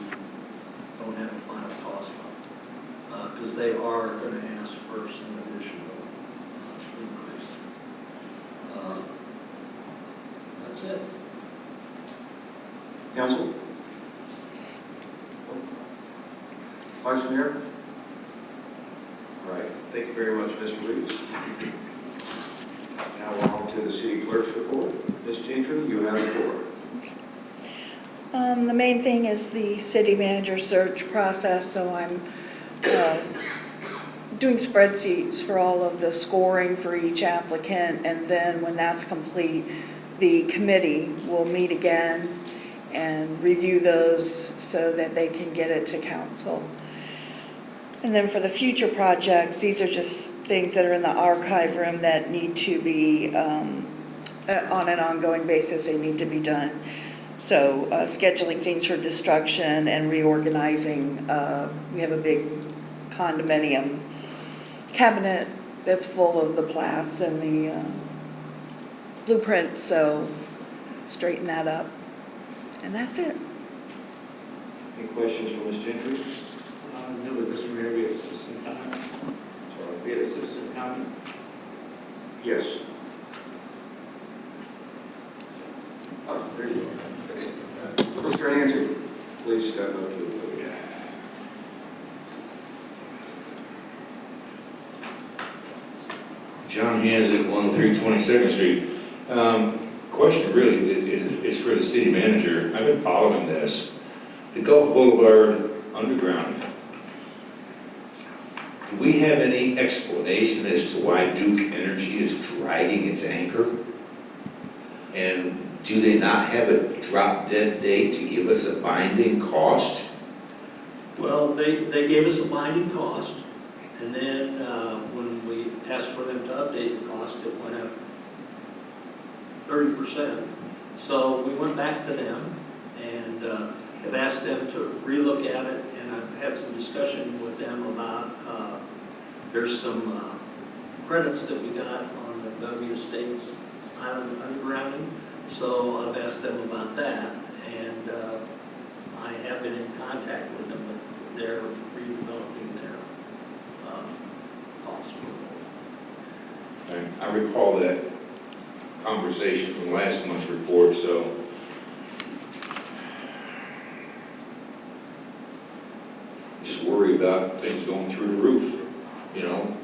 don't have a final cost on. Because they are going to ask for some additional increase. That's it. Council? Vice Mayor? All right. Thank you very much, Mr. Reeves. Now we're on to the city clerk's report. Ms. Gentry, you have the floor. The main thing is the city manager search process, so I'm doing spreadsheets for all of the scoring for each applicant, and then when that's complete, the committee will meet again and review those so that they can get it to council. And then for the future projects, these are just things that are in the archive room that need to be, on an ongoing basis, they need to be done. So scheduling things for destruction and reorganizing. We have a big condominium cabinet that's full of the plats and the blueprints, so straighten that up. And that's it. Any questions for Ms. Gentry? No, but Mr. Mayor, we have citizen comment. Sorry. We have a citizen comment. Yes. Oh, there you go. Mr. Hanson, please step up to the podium. John Hanson, 103 22nd Street. Question really is for the city manager. I've been following this. The Gulf Boulevard underground. Do we have any explanation as to why Duke Energy is dragging its anchor? And do they not have a drop dead date to give us a binding cost? Well, they gave us a binding cost, and then when we asked for them to update the cost, it went up 30%. So we went back to them and have asked them to relook at it, and I've had some discussion with them about there's some credits that we got on the Bellevue Estates Island undergrounding. So I've asked them about that, and I have been in contact with them, but they're redeveloping their costs. I recall that conversation from last month's report, so just worry about things going through the roof. You know,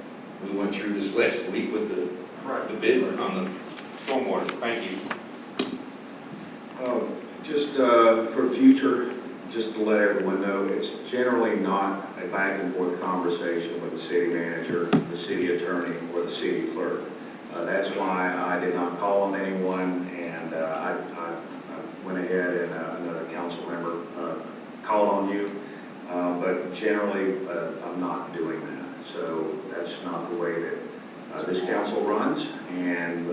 we went through this last week with the bid on the stormwater. Thank you. Just for future, just to let everyone know, it's generally not a back and forth conversation with the city manager, the city attorney, or the city clerk. That's why I did not call on anyone, and I went ahead and another council member called on you. But generally, I'm not doing that. So that's not the way that this council runs, and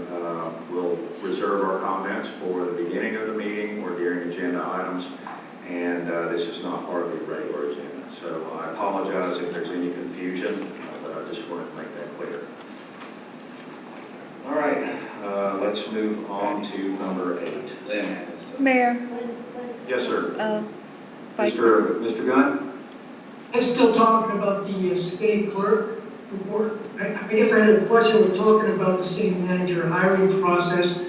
we'll reserve our comments for the beginning of the meeting or during agenda items, and this is not part of the regular agenda. So I apologize if there's any confusion, but I just wanted to make that clear. All right, let's move on to number 8. Mayor? Yes, sir. Vice Mr. Gunn? I'm still talking about the city clerk report. I guess I had a question. We're talking about the city manager hiring process.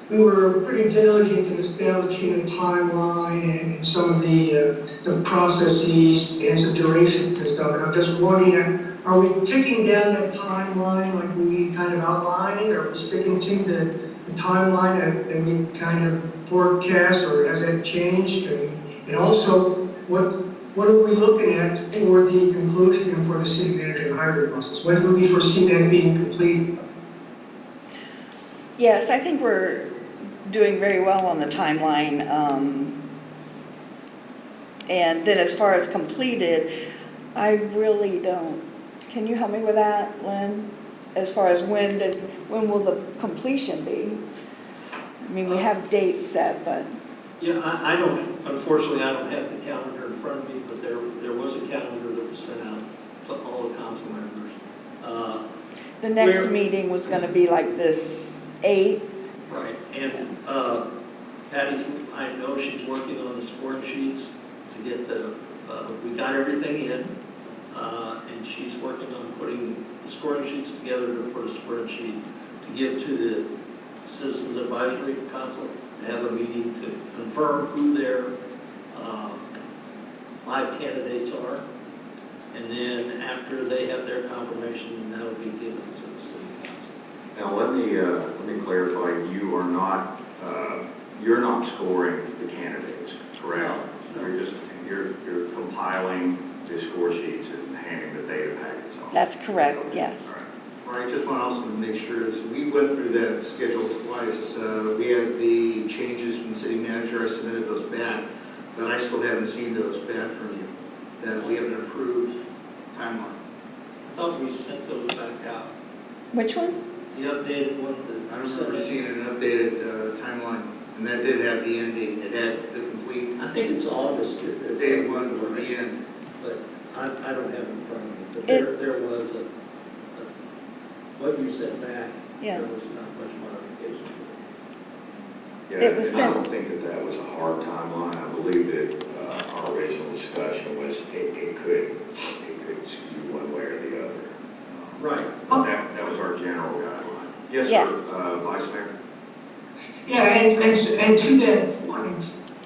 We were pretty diligent in establishing a timeline and some of the processes and some durations and stuff. And I'm just wondering, are we ticking down that timeline like we kind of outlined? Are we sticking to the timeline that we kind of forecast, or has that changed? And also, what are we looking at for the conclusion and for the city manager hiring process? When do we foresee that being completed? Yes, I think we're doing very well on the timeline. And then as far as completed, I really don't. Can you help me with that, Lynn? As far as when will the completion be? I mean, we have dates set, but. Yeah, I don't, unfortunately, I don't have the calendar in front of me, but there was a calendar that was sent out to all the council members. The next meeting was going to be like this 8th. Right, and Patty, I know she's working on the scoring sheets to get we got everything in, and she's working on putting the scoring sheets together to put a spreadsheet to give to the Citizens Advisory Council, to have a meeting to confirm who their 5 candidates are. And then after they have their confirmation, then that'll be given to the city council. Now let me clarify. You're not scoring the candidates, correct? No. You're compiling the score sheets and handing the data packets off. That's correct. Okay. Yes. All right, just want also to make sure, is we went through that schedule twice. We had the changes from the city manager, I submitted those back, but I still haven't seen those back from you, that we have an approved timeline. I thought we sent those back out. Which one? The updated one that I remember seeing an updated timeline, and that did have the ending, it had the complete. I think it's August. Day one for the end. But I don't have it in front of me, but there was what you sent back, Yeah. there was not much modification. Yeah, It was and I sent- don't think that was a hard timeline. I believe that our original discussion was it could skew one way or the other. Right. That was our general guideline. Yes, Yeah. sir, Vice Mayor. Yeah, and to that point,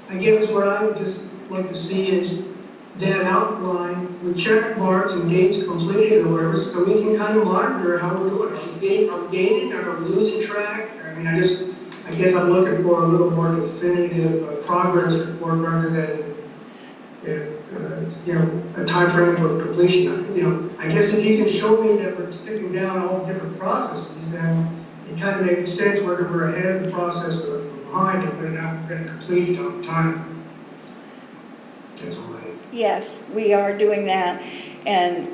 I guess what I would just like to see is that outline with check marks and dates completed or whatever, so we can kind of monitor how we're doing. Are we gaining, are we losing track? I mean, I guess I'm looking for a little more definitive progress report rather than, a time frame for completion. I guess if you can show me that we're sticking down all different processes, then it kind of makes sense whether we're ahead of the process or behind, if we're not going to complete it on time. That's all I have. Yes, we are doing that. And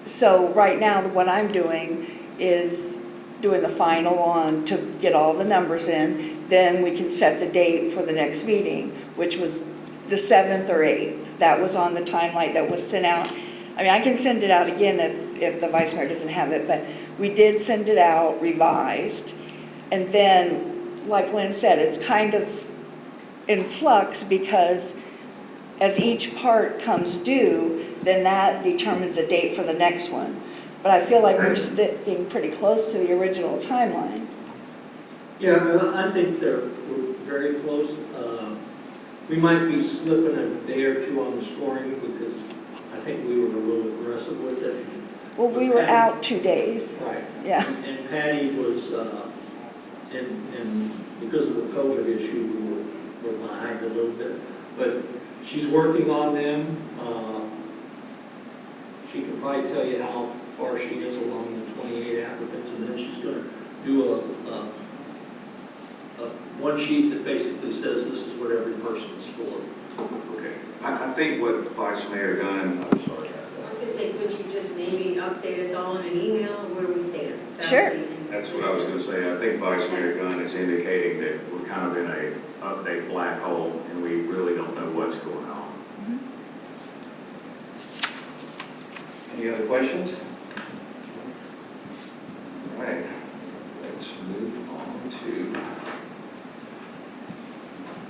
so right now, what I'm doing is doing the final on to get all the numbers in. Then we can set the date for the next meeting, which was the 7th or 8th. That was on the timeline that was sent out. I mean, I can send it out again if the vice mayor doesn't have it, but we did send it out revised. And then, like Lynn said, it's kind of in flux because as each part comes due, then that determines a date for the next one. But I feel like we're sticking pretty close to the original timeline. Yeah, well, I think we're very close. We might be slipping a day or two on the scoring because I think we were a little aggressive with it. Well, we were out 2 days. Right. Yeah. And Patty was, and because of the COVID issue, we were behind a little bit. But she's working on them. She can probably tell you how far she is along the 28 applicants, and then she's going to do a one sheet that basically says this is what every person scored. Okay. I think what Vice Mayor Gunn, I'm sorry. I was gonna say, could you just maybe update us all in an email where we stand? Sure. That's what I was going to say. I think Vice Mayor Gunn is indicating that we're kind of in a update black hole and we really don't know what's going on. Any other questions? All right, let's move on to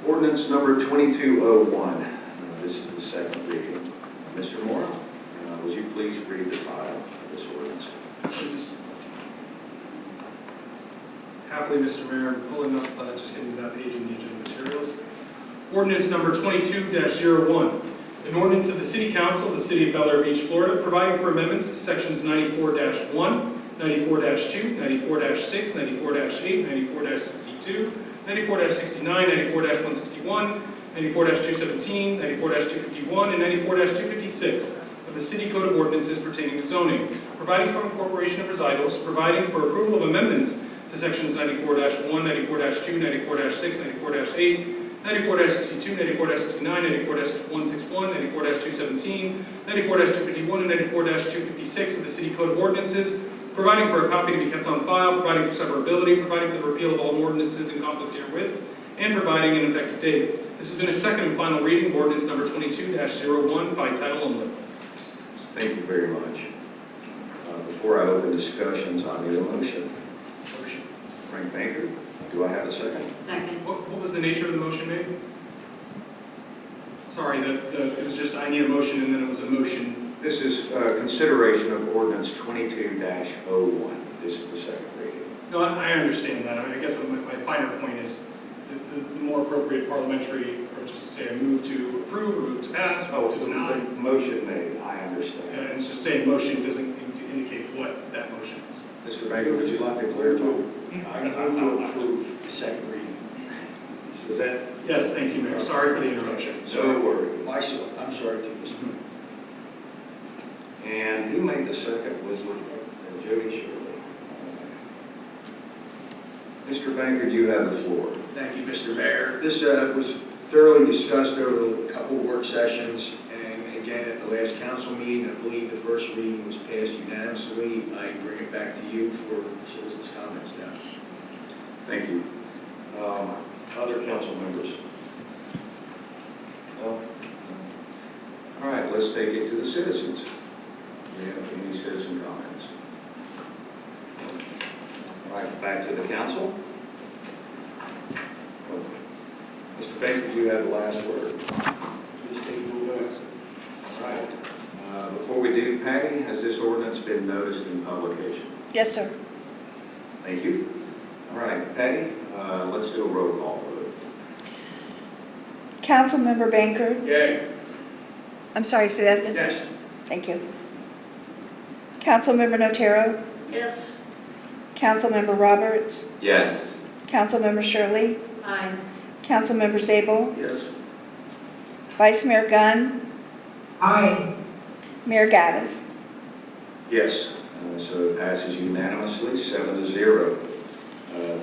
ordinance number 2201. This is the second reading. Mr. Morrow, would you please read the title of this ordinance? Happily, Mr. Mayor, I'm pulling up, just getting to that page in the agenda materials. Ordinance number 22-01. An ordinance of the City Council of the City of Bel Air Beach, Florida, providing for amendments to sections 94-1, 94-2, 94-6, 94-8, 94-62, 94-69, 94-161, 94-217, 94-251, and 94-256 of the City Code of Ordinances pertaining to zoning, providing for incorporation of recitals, providing for approval of amendments to sections 94-1, 94-2, 94-6, 94-8, 94-62, 94-69, 94-161, 94-217, 94-251, and 94-256 of the City Code of Ordinances, providing for a copy to be kept on file, providing for severability, providing for the repeal of all ordinances in conflict herewith, and providing an effective date. This has been a second and final reading of ordinance number 22-01 by title only. Thank you very much. Before I open discussions, I need a motion. Frank Baker, do I have a second? Second. What was the nature of the motion made? Sorry, it was just, I need a motion, and then it was a motion. This is consideration of ordinance 22-01. This is the second reading. No, I understand that. I guess my finer point is the more appropriate parliamentary approach is to say I move to approve or move to pass, or move to deny. Motion made, I understand. And just saying motion doesn't indicate what that motion is. Mr. Baker, would you like to clarify? I move to approve the second reading. Is that? Yes, thank you, Mayor. Sorry for the interruption. No worries. Myself, I'm sorry to Mr. And who made the second? Was it Jody Shirley? Mr. Baker, you have the floor. Thank you, Mr. Mayor. This was thoroughly discussed over a couple work sessions, and again, at the last council meeting, I believe the first reading was passed unanimously. I bring it back to you for citizens' comments now. Thank you. Other council members? No? All right, let's take it to the citizens. Do we have any citizen comments? All right, back to the council. Mr. Baker, you have the last word. Please take it away. All right. Before we do, Patty, has this ordinance been noticed in publication? Yes, sir. Thank you. All right, Patty, let's do a roll call vote. Councilmember Banker. Yay. I'm sorry, say that again? Yes. Thank you. Councilmember Notero. Yes. Councilmember Roberts. Yes. Councilmember Shirley. Aye. Councilmember Zabel. Yes. Vice Mayor Gunn. Aye. Mayor Gaddis. Yes, so it passes unanimously, 7-0.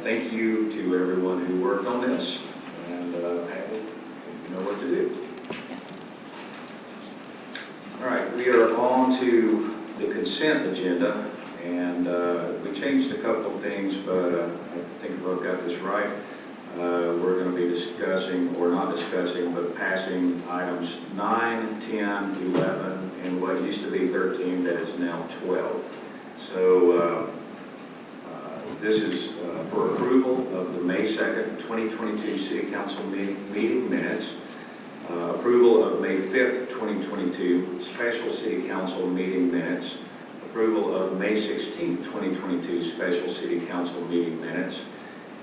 Thank you to everyone who worked on this, and Patty, you know what to do. All right, we are on to the consent agenda, and we changed a couple of things, but I think if I've got this right, we're going to be discussing, or not discussing, but passing items 9, 10, 11, and what used to be 13 that is now 12. So this is for approval of the May 2nd, 2022 City Council meeting minutes, approval of May 5th, 2022 special City Council meeting minutes, approval of May 16th, 2022 special City Council meeting minutes,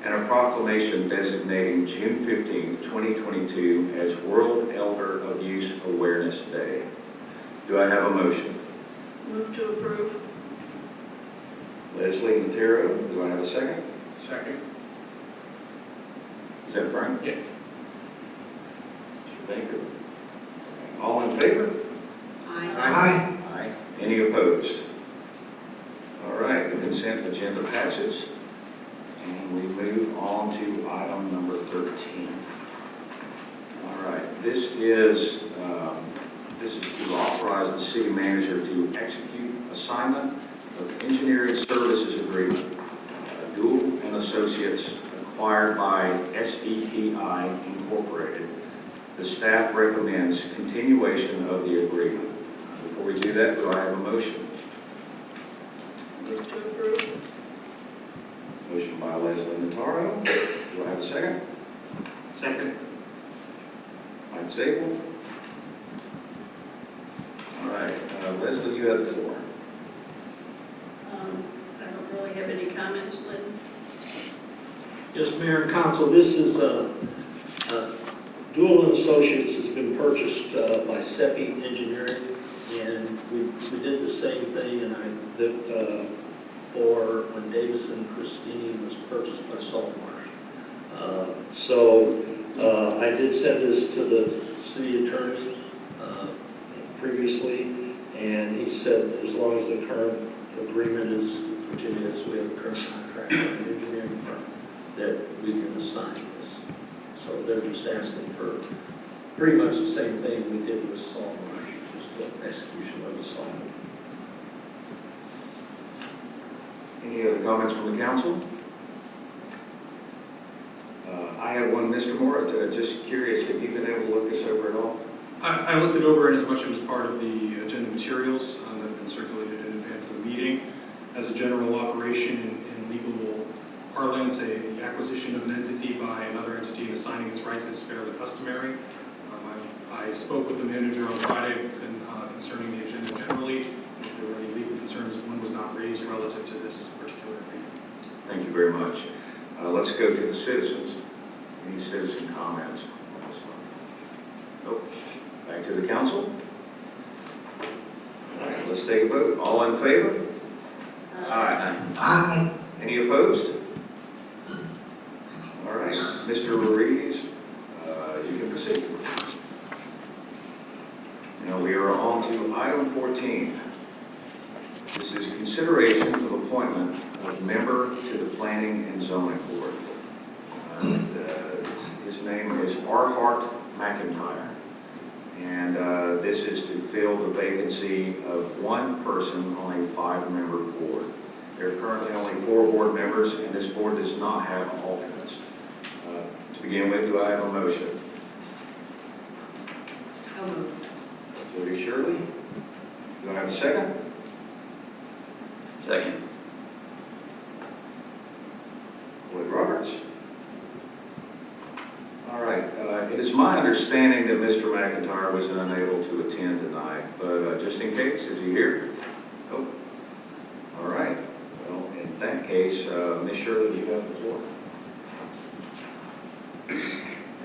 and a proclamation designating June 15th, 2022 as World Elder Abuse Awareness Day. Do I have a motion? Move to approve. Leslie Matera, do I have a second? Second. Is that Frank? Yes. Mr. Baker? All in favor? Aye. Aye. Any opposed? All right, the consent agenda passes. And we move on to item number 13. All right, this is to authorize the city manager to execute assignment of engineering services agreement, Dual and Associates, acquired by SETI Incorporated. The staff recommends continuation of the agreement. Before we do that, do I have a motion? Move to approve. Motion by Leslie Notaro. Do I have a second? Second. Mike Zabel. All right, Leslie, you have the floor. I don't really have any comments, Lynn. Yes, Mayor and Council, this is Dual and Associates has been purchased by SEPI Engineering, and we did the same thing, and for when Davison Christini was purchased by Saltmarsh. I did send this to the city attorney previously, and he said as long as the current agreement is, which it is, we have a current contract with the engineering firm, that we can assign this. So they're just asking for pretty much the same thing we did with Saltmarsh, just the execution of the assignment. Any other comments from the council? I have one, Mr. Moore. Just curious, have you been able to look this over at all? I looked it over in as much as part of the agenda materials that have been circulated in advance of the meeting. As a general operation in legal parlance, the acquisition of an entity by another entity and assigning its rights is fairly customary. I spoke with the manager on Friday concerning the agenda generally. If there were any legal concerns, one was not raised relative to this particular agreement. Thank you very much. Let's go to the citizens. Any citizen comments on this one? Nope. Back to the council. All right, let's take a vote. All in favor? Aye. Aye. Any opposed? All right, Mr. Ruiz, you can proceed. Now we are on to item 14. This is consideration of appointment of member to the Planning and Zoning Board. His name is Arhart McIntyre. And this is to fill the vacancy of one person on a 5-member board. There are currently only 4 board members, and this board does not have alternates. To begin with, do I have a motion? So moved. Jody Shirley. Do I have a second? Second. Lloyd Roberts. All right, it is my understanding that Mr. McIntyre was unable to attend tonight, but just in case, is he here? Oh, all right. Well, in that case, Ms. Shirley, you have the floor. I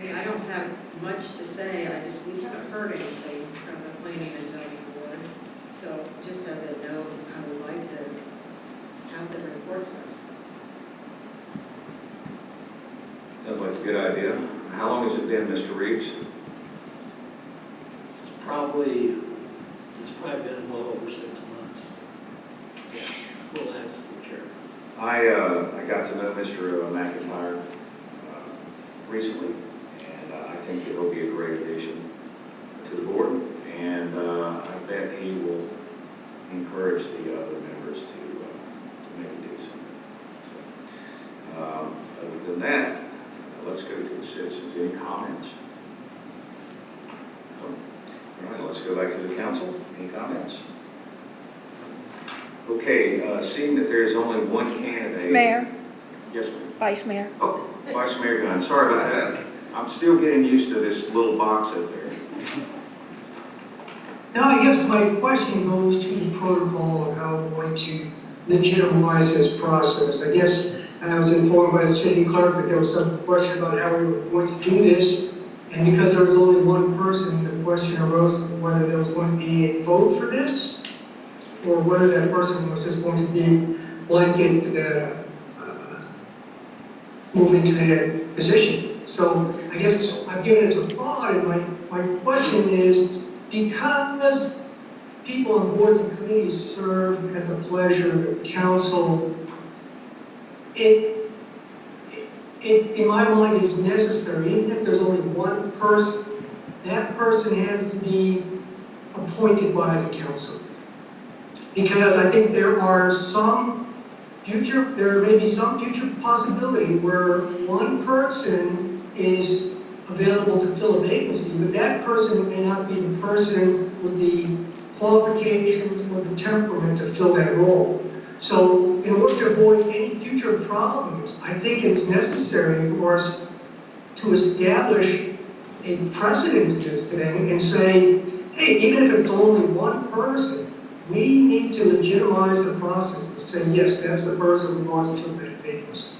mean, I don't have much to say, we haven't heard anything from the Planning and Zoning Board. So just as a note, I would like to have them report to us. Sounds like a good idea. How long has it been, Mr. Reeves? It's probably been well over 6 months. Yeah, we'll ask the chair. I got to know Mr. McIntyre recently, and I think it will be a great addition to the board, and I bet he will encourage the other members to make a decent. Other than that, let's go to the citizens. Any comments? No? All right, let's go back to the council. Any comments? Okay, seeing that there is only one candidate. Mayor, Yes, ma'am. Vice Mayor. Oh, Vice Mayor Gunn, sorry about that. I'm still getting used to this little box up there. Now, I guess my question goes to the protocol and how we're going to legitimize this process. I guess I was informed by the city clerk that there was some question about how we were going to do this. And because there was only one person, the question arose whether there was going to be a vote for this, or whether that person was just going to be blanket move into that position. So I guess I've given it some thought, and my question is, because people on boards and committees serve at the pleasure of the council, it in my mind is necessary, even if there's only one person, that person has to be appointed by the council. Because I think there may be some future possibility where one person is available to fill a vacancy, but that person may not be the person with the qualifications or the temperament to fill that role. So in order to avoid any future problems, I think it's necessary for us to establish a precedent to this thing and say, hey, even if it's only one person, we need to legitimize the process and say, yes, that's the person we want to fill that vacancy.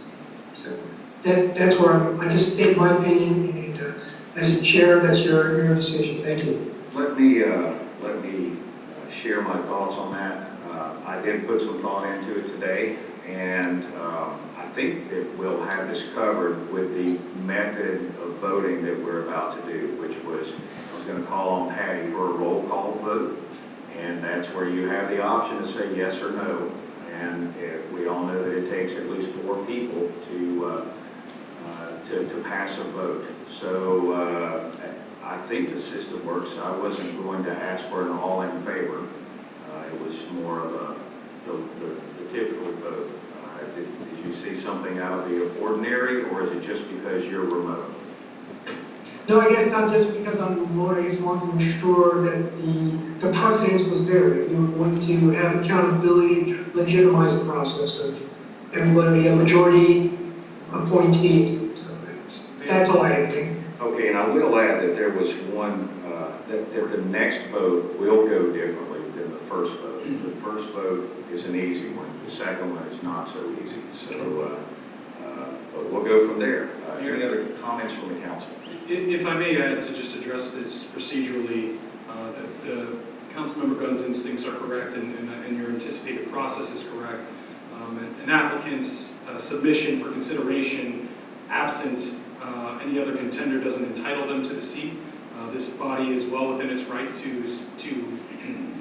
So that's where I just state my opinion, and as a chair, that's your decision. Thank you. Let me share my thoughts on that. I did put some thought into it today, and I think that we'll have this covered with the method of voting that we're about to do, which was, I was going to call on Patty for a roll call vote, and that's where you have the option to say yes or no. And we all know that it takes at least 4 people to pass a vote. So I think the system works. I wasn't going to ask for an all in favor. It was more of the typical vote. Did you see something out of the ordinary, or is it just because you're remote? No, I guess not just because I'm remote. I just want to ensure that the precedence was there. You were going to have accountability to legitimize the process of everybody, a majority appointee. So that's all I had to think. Okay, and I will add that there was one, that the next vote will go differently than the first vote. The first vote is an easy one. The second one is not so easy. So, but we'll go from there. Any other comments from the council? If I may add to just address this procedurally, that the Councilmember Gunn's instincts are correct and your anticipated process is correct. An applicant's submission for consideration absent any other contender doesn't entitle them to the seat. This body is well within its right to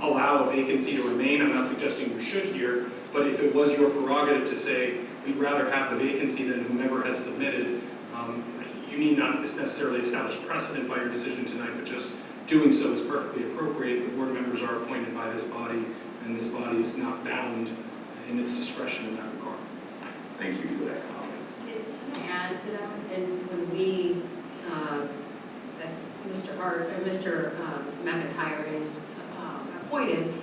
allow a vacancy to remain. I'm not suggesting you should here, but if it was your prerogative to say we'd rather have the vacancy than whomever has submitted, you need not necessarily establish precedent by your decision tonight, but just doing so is perfectly appropriate. The board members are appointed by this body, and this body is not bound in its discretion in that regard. Thank you for that comment. Can I add to that? And when we, Mr. McIntyre is appointed,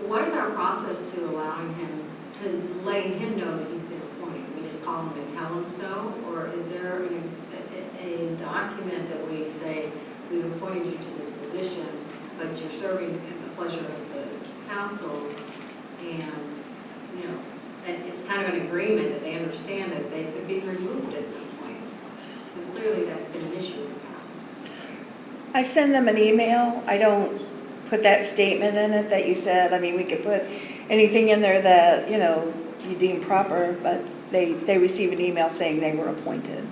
what is our process to allowing him, to letting him know that he's been appointed? We just call him and tell him so? Or is there a document that we say, we've appointed you to this position, but you're serving at the pleasure of the council, and, you know, it's kind of an agreement that they understand that they could be removed at some point? Because clearly that's been an issue in the past. I send them an email. I don't put that statement in it that you said. I mean, we could put anything in there that, you know, you deem proper, but they receive an email saying they were appointed.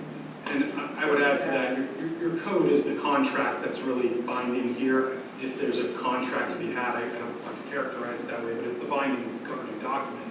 And I would add to that, your code is the contract that's really binding here. If there's a contract to be had, I don't want to characterize it that way, but it's the binding governing document.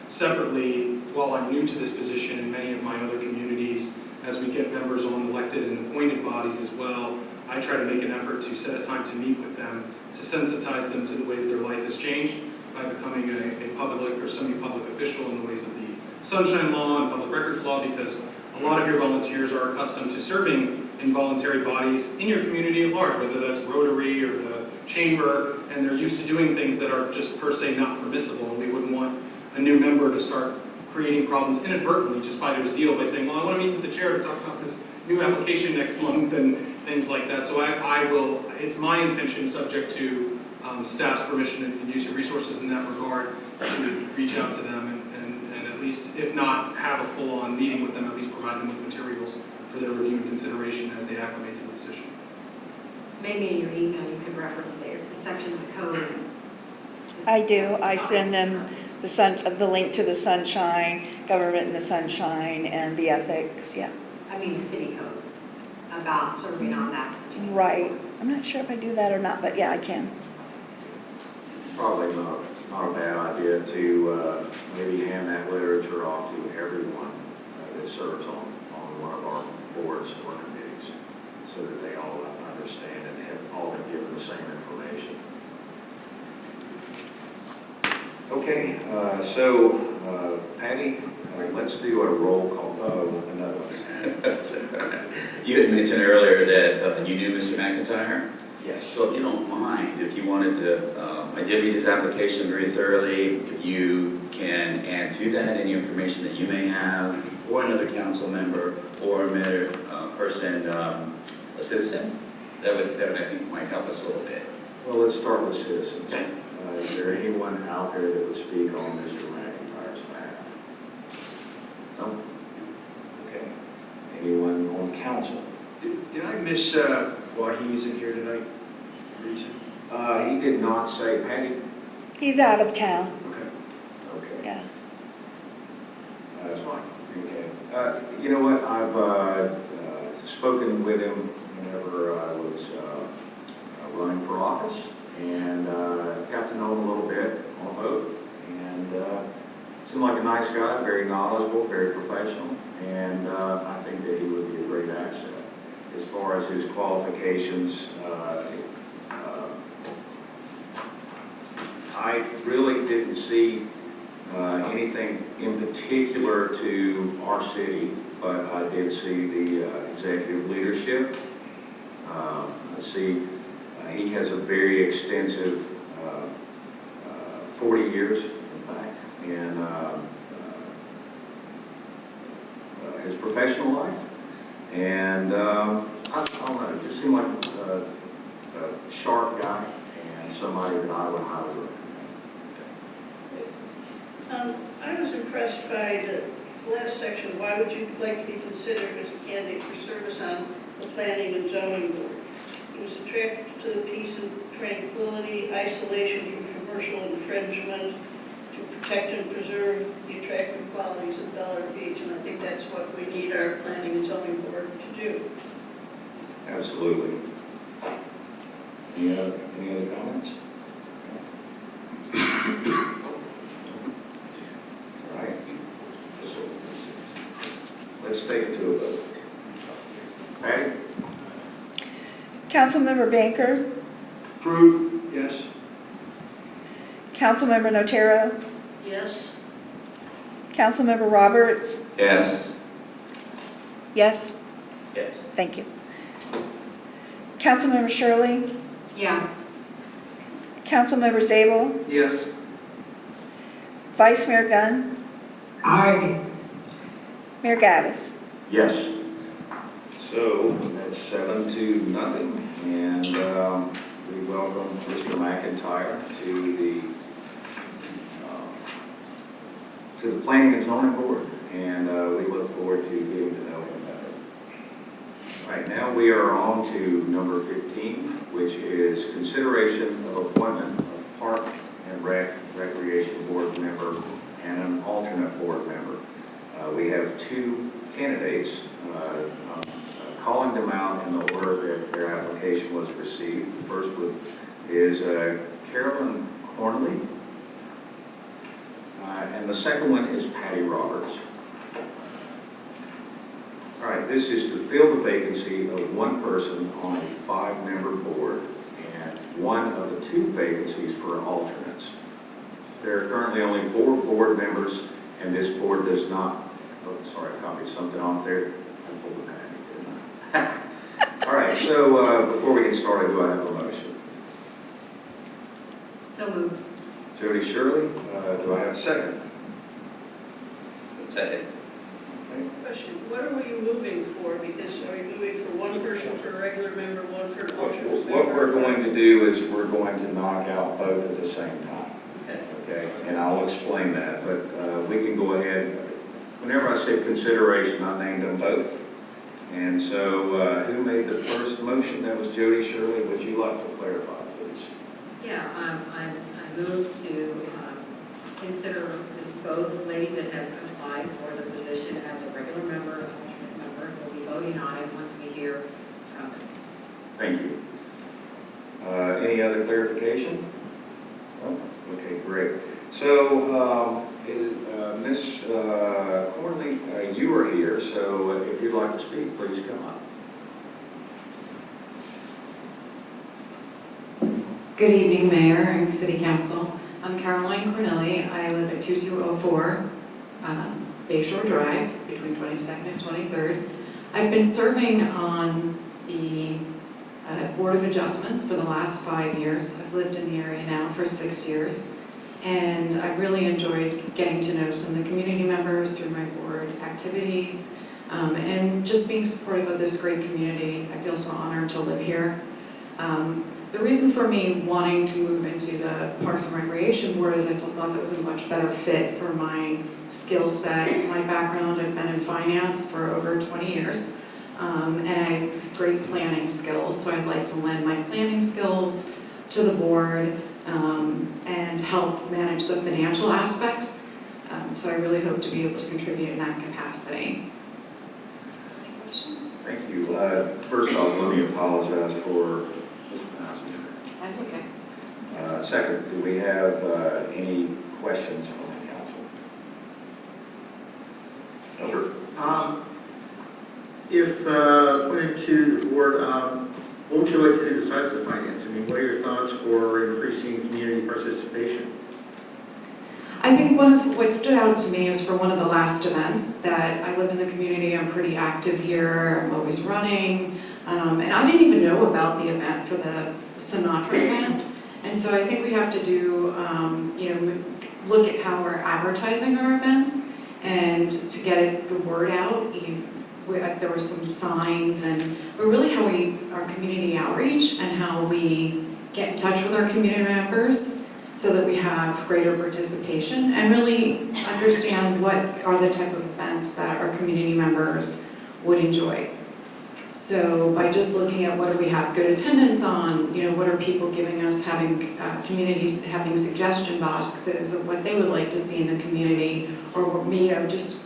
Separately, while I'm new to this position in many of my other communities, as we get members on elected and appointed bodies as well, I try to make an effort to set a time to meet with them, to sensitize them to the ways their life has changed by becoming a public or semi-public official in the ways of the Sunshine Law and Public Records Law, because a lot of your volunteers are accustomed to serving in voluntary bodies in your community at large, whether that's Rotary or the chamber, and they're used to doing things that are just per se not permissible, and we wouldn't want a new member to start creating problems inadvertently just by their zeal by saying, well, I want to meet with the chair to talk about this new application next month and things like that. So I will, it's my intention, subject to staff's permission and use of resources in that regard, to reach out to them and at least, if not have a full-on meeting with them, at least provide them with materials for their review and consideration as they acclimate to the position. Maybe in your email, you could reference the section of the code. I do. I send them the link to the Sunshine, Government in the Sunshine, and the ethics, yeah. I mean, the city code about serving on that. Right. I'm not sure if I do that or not, but yeah, I can. Probably not a bad idea to maybe hand that literature off to everyone that serves on one of our boards or committees, so that they all understand and have all been given the same information. Okay, so Patty, let's do a roll call. Oh, another one. That's all right. You had mentioned earlier that you knew Mr. McIntyre. Yes. So if you don't mind, if you wanted to, I did read his application very thoroughly. If you can add to that any information that you may have, or another council member, or another person, a citizen, that would I think might help us a little bit. Well, let's start with citizens. Is there anyone out there that would speak on Mr. McIntyre's behalf? No? Okay. Anyone on council? Did I miss why he was in here tonight? Reason? He did not say, Patty. He's out of town. Okay. Yeah. That's fine. Okay. You know what? I've spoken with him whenever I was running for office, and got to know him a little bit on both. And seemed like a nice guy, very knowledgeable, very professional, and I think that he would be a great asset. As far as his qualifications, I really didn't see anything in particular to our city, but I did see the executive leadership. I see he has a very extensive 40 years, in fact, in his professional life. And I don't know, it just seemed like a sharp guy and somebody that I would highly recommend. I was impressed by the last section. Why would you like to be considered as a candidate for service on the Planning and Zoning Board? He was attracted to the peace and tranquility, isolation from commercial infringement, to protect and preserve the attractive qualities of Bel Air Beach, and I think that's what we need our Planning and Zoning Board to do. Absolutely. Any other comments? All right. Let's take it to a vote. Patty? Councilmember Banker, Approve, yes. Councilmember Notero, Yes? Councilmember Roberts, Yes. yes? Yes. Thank you. Councilmember Shirley, Yes. Councilmember Zabel, Yes. Vice Mayor Gunn, Aye. Mayor Gaddis. Yes. So that's 7-0, and we welcome Mr. McIntyre to the Planning and Zoning Board, and we look forward to getting to know him better. All right, now we are on to number 15, which is consideration of appointment of Park and Recreation Board member and an alternate board member. We have two candidates. I'm calling them out in the order that their application was received. The first one is Carolyn Cornley, and the second one is Patty Roberts. All right, this is to fill the vacancy of one person on a 5-member board and one of the 2 vacancies for alternates. There are currently only 4 board members, and this board does not, oh, sorry, I copied something off there. I pulled the panic, didn't I? All right, so before we get started, do I have a motion? So moved. Jody Shirley, do I have a second? Second. Okay. Question, what are we moving for? Because are we moving for one person for a regular member, one for an alternate? What we're going to do is we're going to knock out both at the same time. Okay, and I'll explain that, but we can go ahead. Whenever I say consideration, I named them both. And so who made the first motion? That was Jody Shirley. Would you like to clarify, please? Yeah, I move to consider both ladies that have applied for the position as a regular member, alternate member. We'll be voting on it once we hear from them. Thank you. Any other clarification? No? Okay, great. So, Ms. Corley, you are here, so if you'd like to speak, please come up. Good evening, Mayor and City Council. I'm Caroline Cornelli. I live at 2204 Bayshore Drive between 22nd and 23rd. I've been serving on the Board of Adjustments for the last 5 years. I've lived in the area now for 6 years. And I really enjoyed getting to know some of the community members through my board activities and just being supportive of this great community. I feel so honored to live here. The reason for me wanting to move into the Parks and Recreation Board is I thought that was a much better fit for my skill set, my background. I've been in finance for over 20 years, and I have great planning skills, so I'd like to lend my planning skills to the board and help manage the financial aspects. So I really hope to be able to contribute in that capacity. Thank you. First off, let me apologize for mispronouncing it. That's okay. Second, do we have any questions from the council? Sure. If appointed to the board, what would you like to do besides the finance? I mean, what are your thoughts for increasing community participation? I think one of what stood out to me is for one of the last events that I live in the community, I'm pretty active here, I'm always running, and I didn't even know about the event for the Sinatra event. And so I think we have to do, look at how we're advertising our events and to get the word out. There were some signs but really how our community outreach and how we get in touch with our community members so that we have greater participation and really understand what are the type of events that our community members would enjoy. So by just looking at what do we have good attendance on, what are people giving us, having communities having suggestion boxes of what they would like to see in the community, or just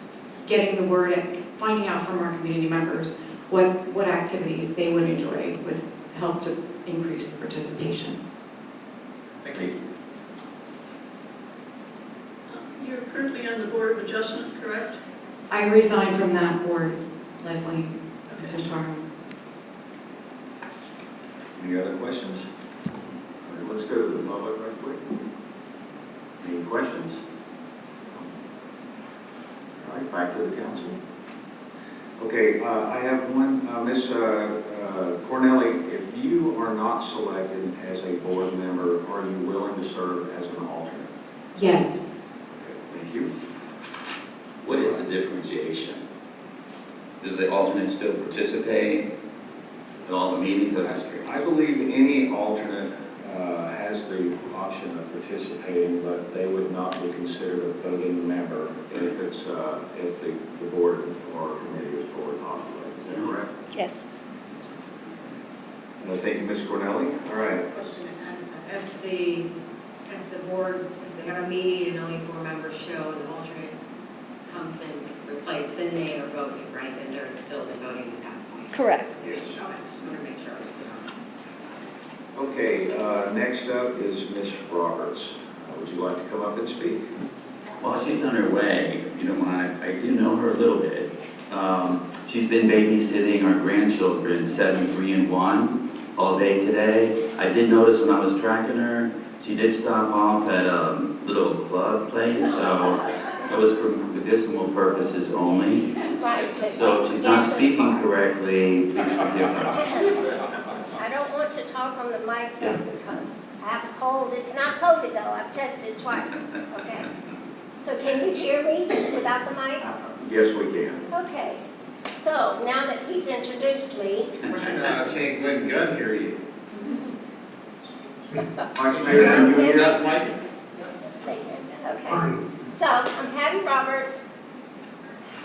getting the word and finding out from our community members what activities they would enjoy would help to increase the participation. Thank you. You're currently on the Board of Adjustment, correct? I resigned from that board, Leslie Santaro. Any other questions? All right, let's go to the public right quick. Any questions? All right, back to the council. Okay, I have one, Ms. Cornelli, if you are not selected as a board member, are you willing to serve as an alternate? Yes. Okay, thank you. What is the differentiation? Does the alternate still participate in all the meetings? I believe any alternate has the option of participating, but they would not be considered a voting member if it's if the board or committee is fully populated. Is that correct? Yes. Thank you, Ms. Cornelli. All right. Question, if the board, if they have a meeting and only 4 members show and the alternate comes in replace, then they are voting, right? Then they're still voting at that point. Correct. Yes. Okay, just want to make sure I was clear on that. Okay, next up is Ms. Roberts. Would you like to come up and speak? While she's on her way, if you don't mind, I do know her a little bit. She's been babysitting our grandchildren, 7, 3, and 1, all day today. I did notice when I was tracking her, she did stop off at a little club place, so it was for medicinal purposes only. So if she's not speaking correctly, please forgive her. I don't want to talk on the mic though, because I I have a cold. It's not COVID though. I've tested twice, okay? So can you hear me without the mic? Yes, we can. Okay. So now that he's introduced me. Can't Glenn Gunn hear you? Vice Mayor, can you hear that mic? Okay. So I'm Patty Roberts.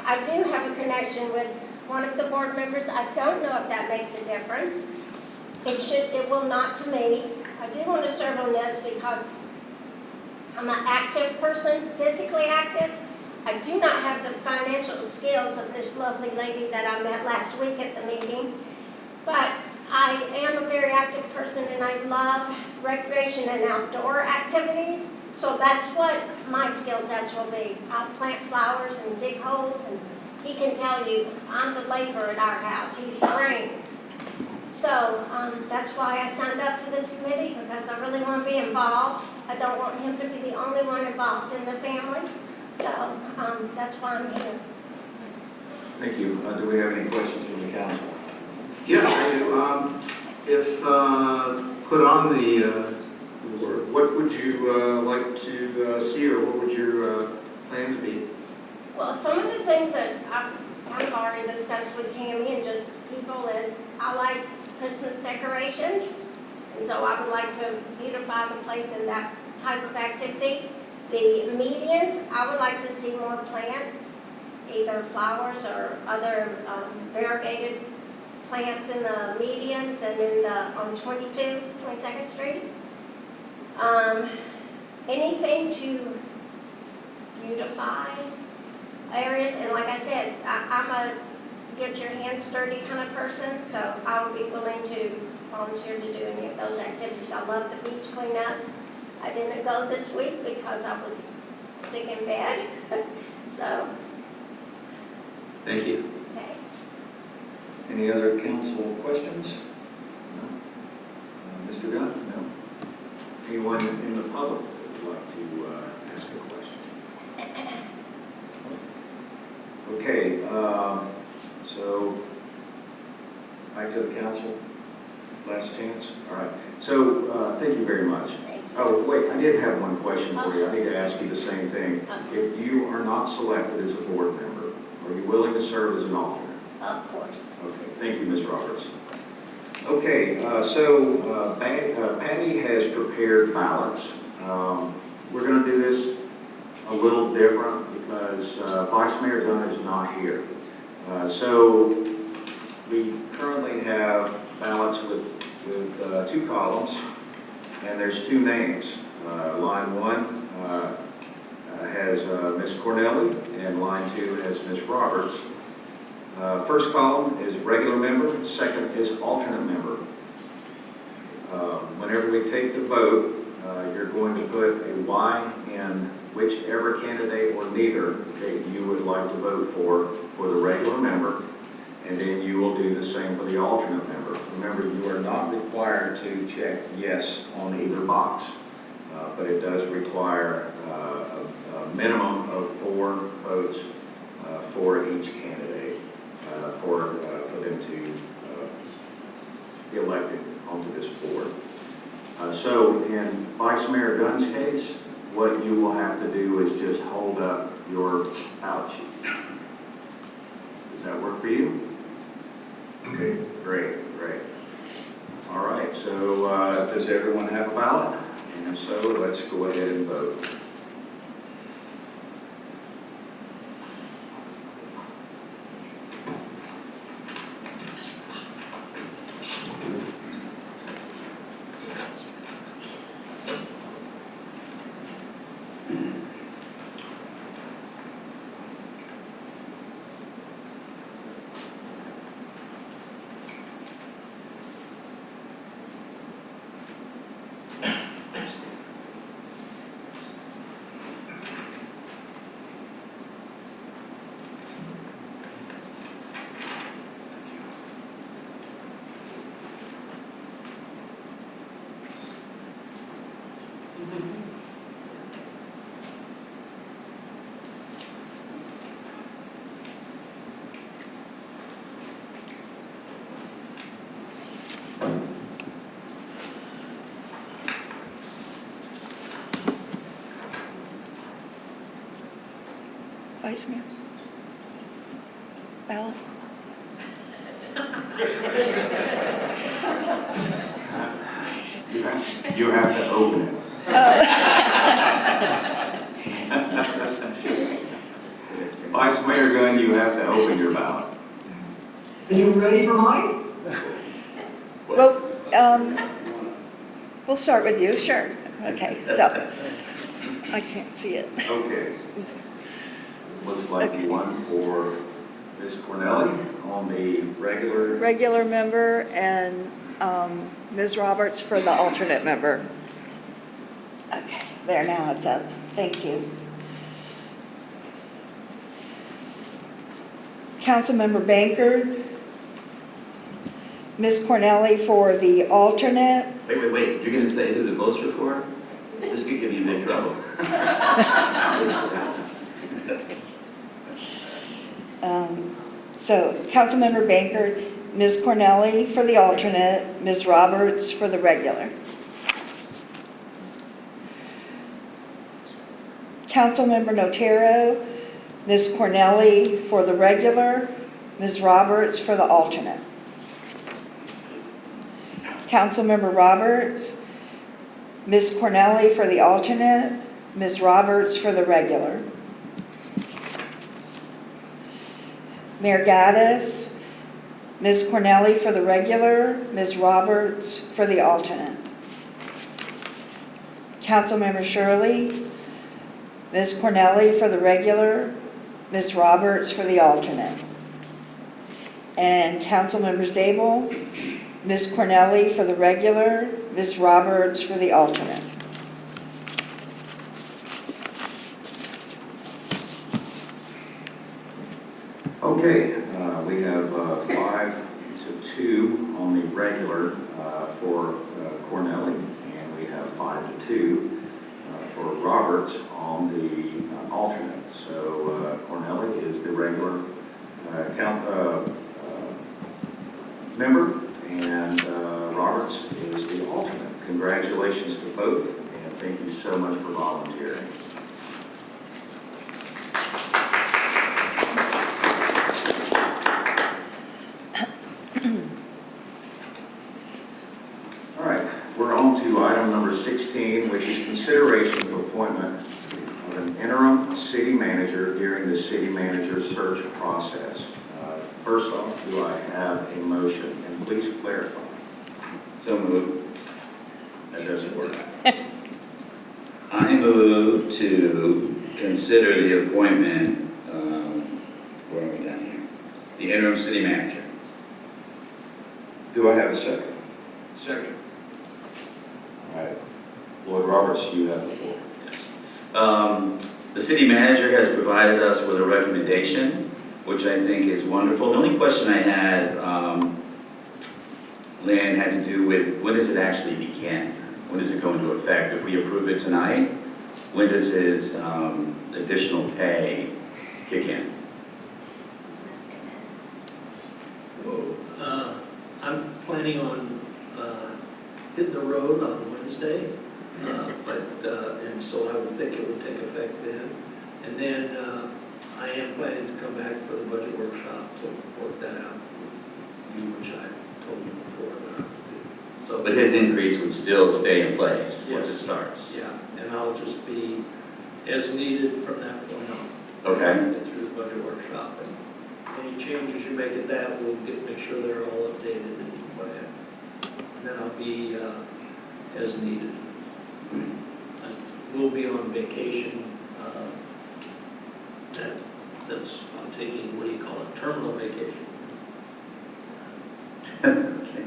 I do have a connection with one of the board members. I don't know if that makes a difference. It will not to me. I do want to serve on this because I'm an active person, physically active. I do not have the financial skills of this lovely lady that I met last week at the meeting, but I am a very active person and I love recreation and outdoor activities. So that's what my skill sets will be. I'll plant flowers and dig holes, and he can tell you I'm the laborer at our house. He's the brains. So that's why I signed up for this committee, because I really want to be involved. I don't want him to be the only one involved in the family. So that's why I'm here. Thank you. Do we have any questions from the council? Yeah, I do. If put on the board, what would you like to see, or what would your plans be? Well, some of the things that I've kind of already discussed with Tammy and just people is I like Christmas decorations. And so I would like to beautify the place in that type of activity. The medians, I would like to see more plants, either flowers or other variegated plants in the medians and in the on 22nd Street. Anything to beautify areas, and like I said, I'm a get your hands dirty kind of person, so I would be willing to volunteer to do any of those activities. I love the beach cleanups. I didn't go this week because I was sick in bed, so. Thank you. Okay. Any other council questions? No? Mr. Gunn? No? Anyone in the public that would like to ask a question? Okay, so back to the council. Last chance? All right. So thank you very much. Oh, wait, I did have one question for you. I need to ask you the same thing. If you are not selected as a board member, are you willing to serve as an alternate? Of course. Okay, thank you, Ms. Roberts. Okay, so Patty has prepared ballots. We're going to do this a little different because Vice Mayor Dunn is not here. So we currently have ballots with two columns, and there's two names. Line 1 has Ms. Cornelli, and line 2 has Ms. Roberts. First column is regular member, second is alternate member. Whenever we take the vote, you're going to put a Y in whichever candidate or neither that you would like to vote for the regular member, and then you will do the same for the alternate member. Remember, you are not required to check yes on either box, but it does require a minimum of 4 votes for each candidate for them to be elected onto this board. So in Vice Mayor Dunn's case, what you will have to do is just hold up your ballot sheet. Does that work for you? Okay. Great, great. All right, so does everyone have a ballot? And if so, let's go ahead and vote. Vice Mayor? Ballot? You have to open it. Vice Mayor Gunn, you have to open your ballot. Are you ready for mine? Well, we'll start with you, sure. Okay, so, I can't see it. Okay. Looks like the one for Ms. Cornelli on the regular. Regular member and Ms. Roberts for the alternate member. Okay, there, now it's up. Thank you. Councilmember Bankard, Ms. Cornelli for the alternate. Wait, you're gonna say who the votes were for? This could give you big trouble. So Councilmember Bankard, Ms. Cornelli for the alternate, Ms. Roberts for the regular. Councilmember Notaro, Ms. Cornelli for the regular, Ms. Roberts for the alternate. Councilmember Roberts, Ms. Cornelli for the alternate, Ms. Roberts for the regular. Mayor Gaddis, Ms. Cornelli for the regular, Ms. Roberts for the alternate. Councilmember Shirley, Ms. Cornelli for the regular, Ms. Roberts for the alternate. And Councilmember Zabel, Ms. Cornelli for the regular, Ms. Roberts for the alternate. Okay, we have 5-2 on the regular for Cornelli, and we have 5-2 for Roberts on the alternate. So Cornelli is the regular member, and Roberts is the alternate. Congratulations to both, and thank you so much for volunteering. All right, we're on to item number 16, which is consideration of appointment of an interim city manager during the city manager search process. First off, do I have a motion? And please clarify. So moved. That doesn't work. I move to consider the appointment, where are we down here? The interim city manager. Do I have a second? Second. All right. Lloyd Roberts, you have the floor. Yes. The city manager has provided us with a recommendation, which I think is wonderful. The only question I had, Lynn, had to do with when does it actually begin? When does it go into effect? If we approve it tonight, when does his additional pay kick in? I'm planning on hitting the road on Wednesday, and so I would think it would take effect then. And then I am planning to come back for the budget workshop to work that out with you, which I told you before that I would do. So, But his increase would still stay in place once it Yes. starts? Yeah, and I'll just be as needed from that point on. Okay. Get through the budget workshop, and any changes you make at that, we'll make sure they're all updated and what have you. And then I'll be as needed. We'll be on vacation. I'm taking, what do you call it, terminal vacation. Okay.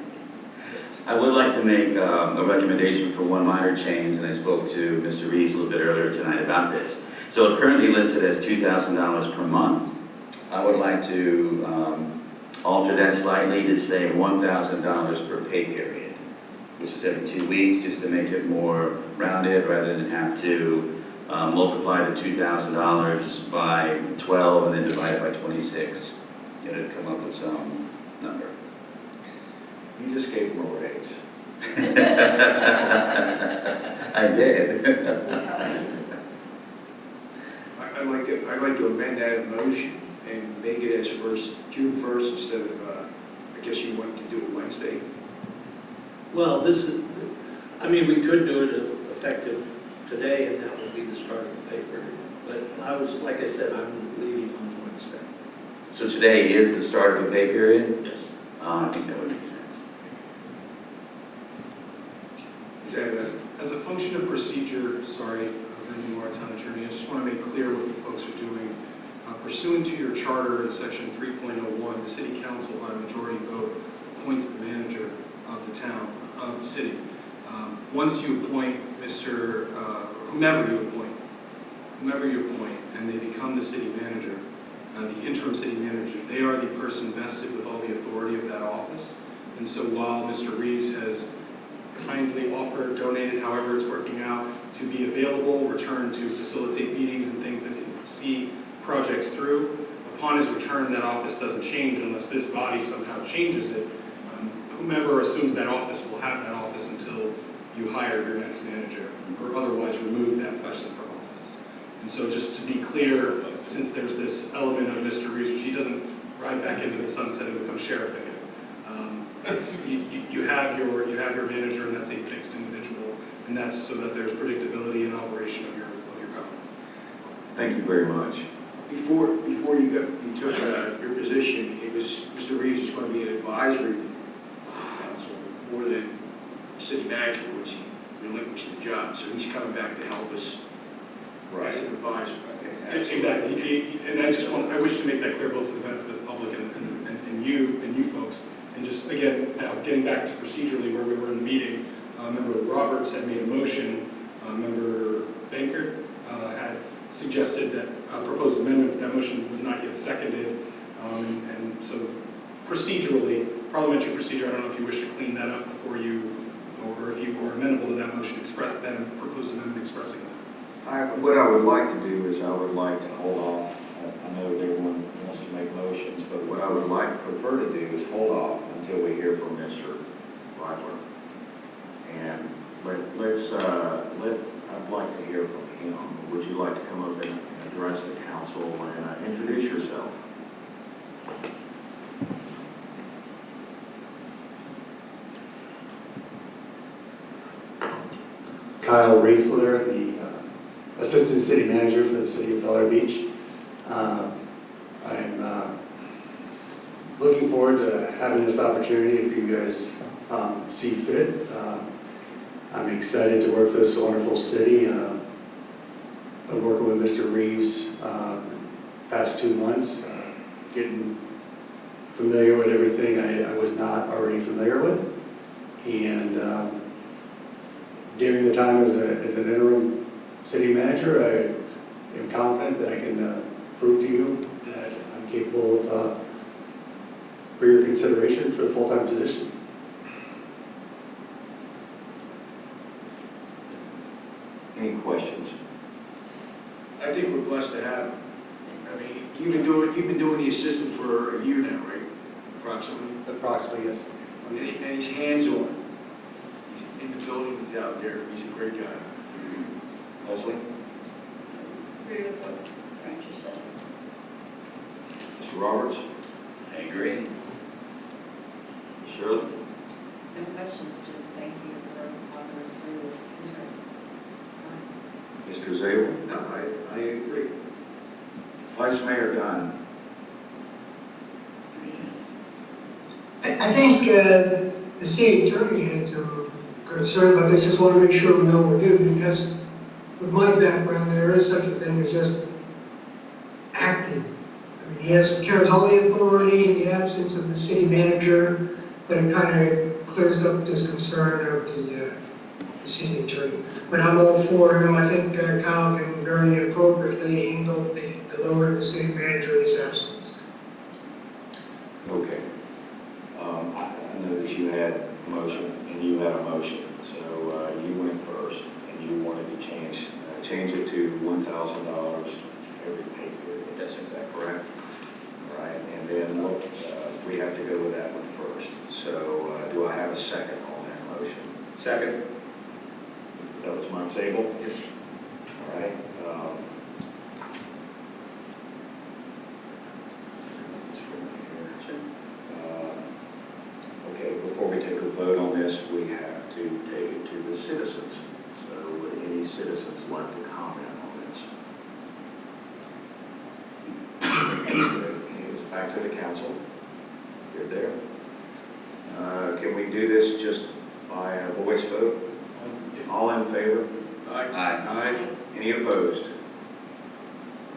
I would like to make a recommendation for one minor change, and I spoke to Mr. Reeves a little bit earlier tonight about this. So it's currently listed as $2,000 per month. I would like to alter that slightly to say $1,000 per pay period, which is every 2 weeks, just to make it more rounded rather than have to multiply the $2,000 by 12 and then divide it by 26. You know, to come up with some number. You just gave him a raise. I did. I'd I'd like to amend that motion and make it as June 1st instead of, I guess you want to do it Wednesday. Well, we could do it effective today, and that would be the start of the pay period. But like I said, I'm leaving on Wednesday. So today is the start of the pay period? Yes. I think that would make sense. As a function of procedure, sorry, Randy Moore, Town Attorney, I just want to make clear what you folks are doing. Pursuant to your charter, section 3.01, the city council by majority vote appoints the manager of the town, of the city. Once you appoint whomever you appoint, and they become the city manager, the interim city manager, they are the person vested with all the authority of that office. And so while Mr. Reeves has kindly offered, donated, however it's working out, to be available, return to facilitate meetings and things that can see projects through, upon his return, that office doesn't change unless this body somehow changes it. Whomever assumes that office will have that office until you hire your next manager, or otherwise remove that person from office. And so just to be clear, since there's this element of Mr. Reeves, which he doesn't ride back into the sunset and become sheriff again, you have your manager, and that's a fixed individual, and that's so that there's predictability in operation of your government. Thank you very much. Before you took your position, it was, Mr. Reeves is going to be an advisory council more than city manager, which he relinquished the job. So he's coming back to help us as an advisor. Exactly, and I wish to make that clear both for the benefit of the public and you folks. And just again, now getting back to procedurally where we were in the meeting, Member Roberts had made a motion, Member Banker had suggested that proposed amendment, that motion was not yet seconded, and so procedurally, parliamentary procedure, I don't know if you wish to clean that up before you, or if you were amenable to that motion, that proposed amendment expressing that. What I would like to do is I would like to hold off. I know everyone wants to make motions, but what I would prefer to do is hold off until we hear from Mr. Reitler. And I'd like to hear from him. Would you like to come up and address the council and introduce yourself? Kyle Riefler, the Assistant City Manager for the City of Bel Air Beach. I'm looking forward to having this opportunity if you guys see fit. I'm excited to work for this wonderful city. Been working with Mr. Reeves past 2 months, getting familiar with everything I was not already familiar with. And during the time as an interim city manager, I am confident that I can prove to you that I'm capable of, for your consideration for the full-time position. Any questions? I think we're blessed to have him. I mean, you've been doing the assistant for a year now, right? Approximately? Approximately, yes. And he's hands-on. He's in the building, he's out there, he's a great guy. Leslie? Agree with what Frank just said. Mr. Roberts? I agree. Shirley? No questions, just thank you for walking us through this interim time. Mr. Zabel? No, I agree. Vice Mayor Gunn? I think the city attorney had some concern about this. Just want to make sure we know what we're doing, because with my background, there is such a thing as just acting. I mean, he carries all the authority in the absence of the city manager, but it kind of clears up this concern of the city attorney. But I'm all for him. I think Kyle can very appropriately handle the lower of the city manager in his absence. Okay. I know that you had a motion, and you had a motion, so you went first, and you wanted to change it to $1,000 every pay period. Yes, sir. Is that correct? All right, and then we have to go with that one first. So do I have a second on that motion? Second. That was Mark Zabel? Yes. All right. this, we have to take it to the citizens. So would any citizens like to comment on this? It's back to the council. You're there. Can we do this just by a voice vote? All in favor? Aye. Any opposed?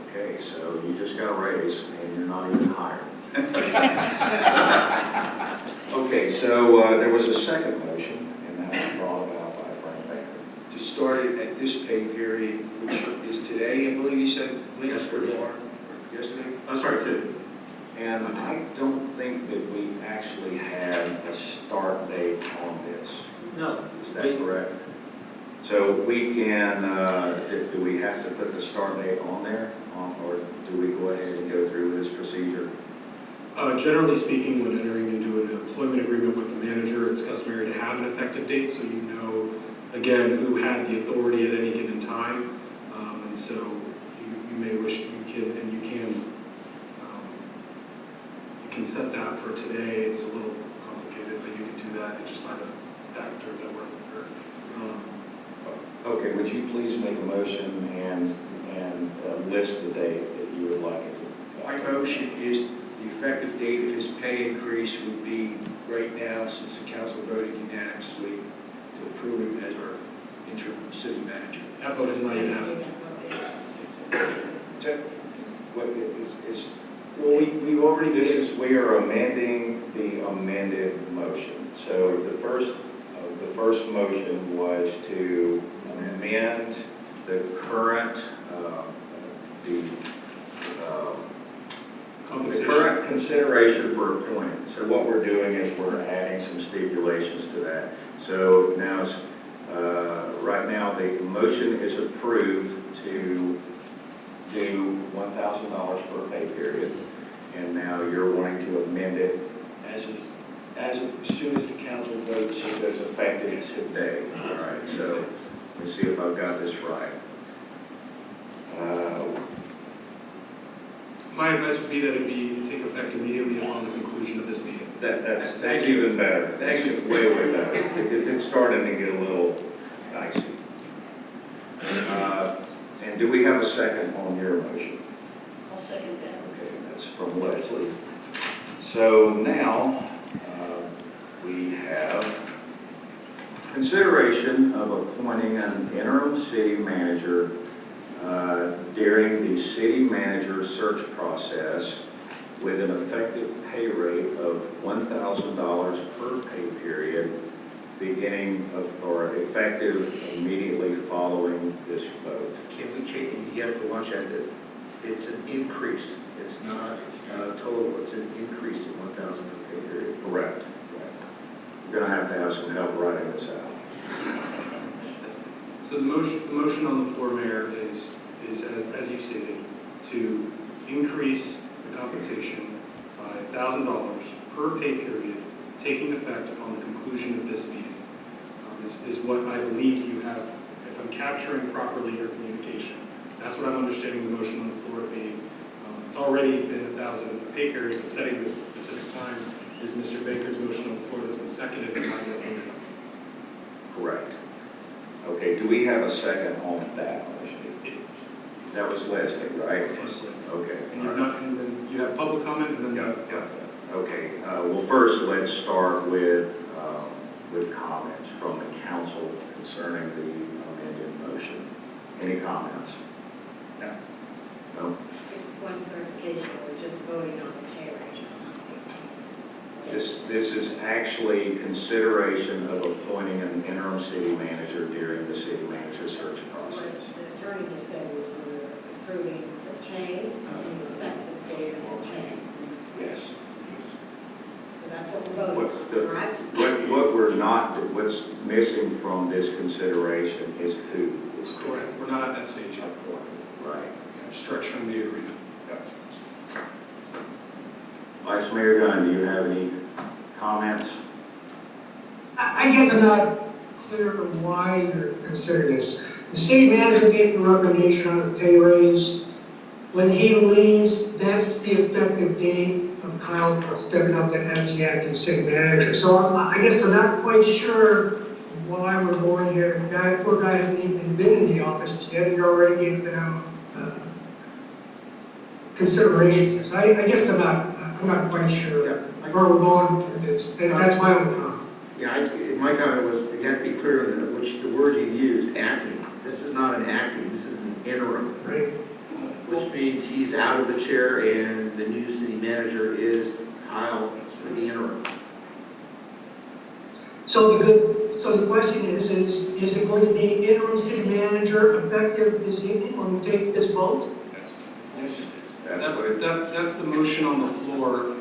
Okay, so you just got a raise and you're not even hired. Okay, so there was a second motion, and that was brought about by Frank Baker. To start it at this pay period, which is today, I believe you said, yesterday. Yesterday? I'm sorry, Tim. And I don't think that we actually had a start date on this. No. Is that correct? So we can, do we have to put the start date on there? Or do we go ahead and go through this procedure? Generally speaking, when entering into an employment agreement with the manager, it's customary to have an effective date, so you know, again, who had the authority at any given time. And so you may wish, you can set that for today. It's a little complicated, but you can do that just by the factor that we're Okay, would you please make a motion and list the date that you would like it to? My motion is the effective date of his pay increase would be right now, since the council voted unanimously to approve him as our interim city manager. That vote is not yet happened. What is, Well, we've already, we are amending the amended motion. So the first motion was to amend the current, the current consideration for appointment. So what we're doing is we're adding some stipulations to that. So now, right now, the motion is approved to do $1,000 per pay period, and now you're wanting to amend it as soon as the council votes. so it's effective today. All right, so let me see if I've got this right. My advice would be that it take effect immediately upon the conclusion of this meeting. That's even better. Thank you. Way better, because it's starting to get a little dicey. And do we have a second on your motion? I'll second that. Okay, that's from Leslie. So now, we have consideration of appointing an interim city manager during the city manager search process with an effective pay rate of $1,000 per pay period, beginning of, or effective immediately following this vote. Can we change, you have to watch that, it's an increase, it's not total, it's an increase of 1,000 per pay period. Correct. We're going to have some help writing this out. So the motion on the floor, Mayor, is as you stated, to increase the compensation by $1,000 per pay period, taking effect upon the conclusion of this meeting. Is what I believe you have, if I'm capturing properly your communication. That's what I'm understanding the motion on the floor to be. It's already been 1,000 pay period, but setting this specific time is Mr. Baker's motion on the floor that's been seconded and not yet voted on. Correct. Okay, do we have a second on that motion? That was Leslie, right? Leslie. Okay. And you've not, and then you have public comment, and then Okay, well, first, let's start with comments from the council concerning the amended motion. Any comments? No? Just one clarification, we're just voting on the pay rate. This is actually consideration of appointing an interim city manager during the city manager search process. What the attorney just said was we're approving the pay and the effective date of the pay. Yes. So that's what we're voting on, correct? What we're not, what's missing from this consideration is who is correct. We're not at that stage yet. Right. Structuring the agreement. Vice Mayor Gunn, do you have any comments? I guess I'm not clear on why you're considering this. The city manager gave a recommendation on a pay raise. when he leaves, that's the effective date of Kyle stepping up to as the acting city manager. So I guess I'm not quite sure why we're going here. The guy, poor guy hasn't even been in the office yet, and you're already giving them consideration. So I guess I'm not quite sure where we're going with this. That's my own comment. Yeah, my comment was, you have to be clear on the word you used, acting. This is not an acting, this is an interim. Right. Which means he's out of the chair and the new city manager is Kyle for the interim. So the question is it going to be interim city manager effective this evening when we take this vote? That's the motion on the floor.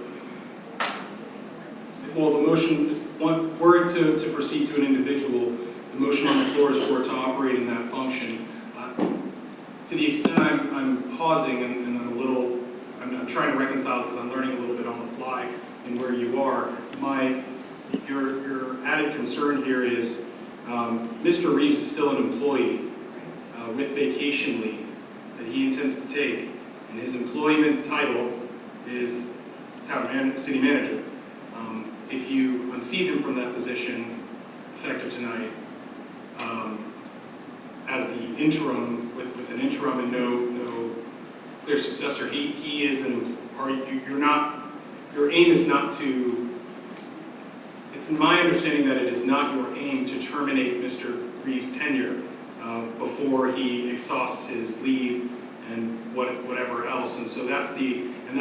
Well, the motion, were it to proceed to an individual, the motion on the floor is for it to operate in that function. To the extent I'm pausing and I'm a little, I'm trying to reconcile because I'm learning a little bit on the fly in where you are. Your added concern here is Mr. Reeves is still an employee with vacation leave that he intends to take, and his employment title is city manager. If you unseat him from that position, effective tonight, as the interim, with an interim and no clear successor, he is your aim is not to, it's my understanding that it is not your aim to terminate Mr. Reeves' tenure before he exhausts his leave and whatever else, and so that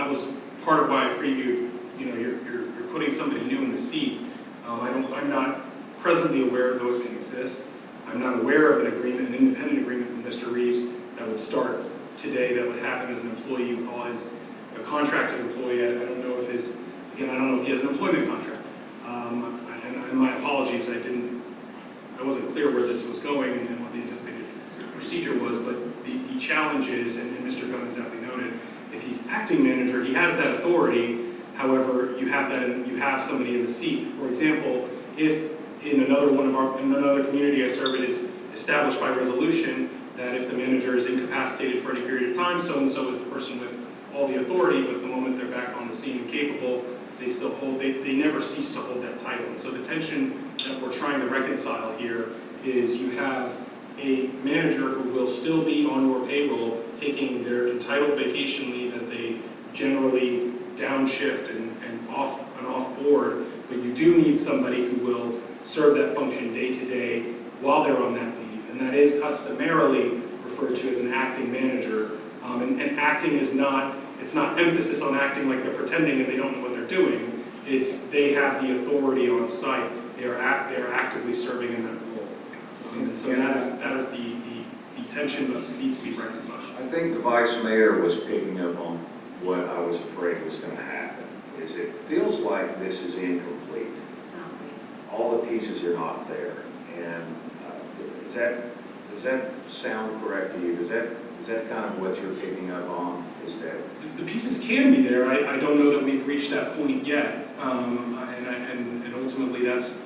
was part of why I previewed, you're putting somebody new in the seat. I'm not presently aware of those that exist. I'm not aware of an independent agreement with Mr. Reeves that would start today that would have him as an employee with all his, a contracted employee. I don't know if I don't know if he has an employment contract. And my apologies, I wasn't clear where this was going and what the anticipated procedure was, but the challenge is, and Mr. Gunn exactly noted, if he's acting manager, he has that authority. However, you have somebody in the seat. For example, if in another community I serve, it is established by resolution that if the manager is incapacitated for any period of time, so and so is the person with all the authority, but the moment they're back on the scene and capable, they never cease to hold that title. And so the tension that we're trying to reconcile here is you have a manager who will still be on your payroll taking their entitled vacation leave as they generally downshift and off board, but you do need somebody who will serve that function day to day while they're on that leave, and that is customarily referred to as an acting manager. And acting is not, it's not emphasis on acting like they're pretending and they don't know what they're doing. It's they have the authority on site. They are actively serving in that role. And so that is the tension that needs to be reconciled. I think the vice mayor was picking up on what I was afraid was going to happen. Is it feels like this is incomplete. All the pieces are not there. And does that sound correct to you? Is that kind of what you're picking up on? Is that the pieces can be there? I don't know that we've reached that point yet. And ultimately, that's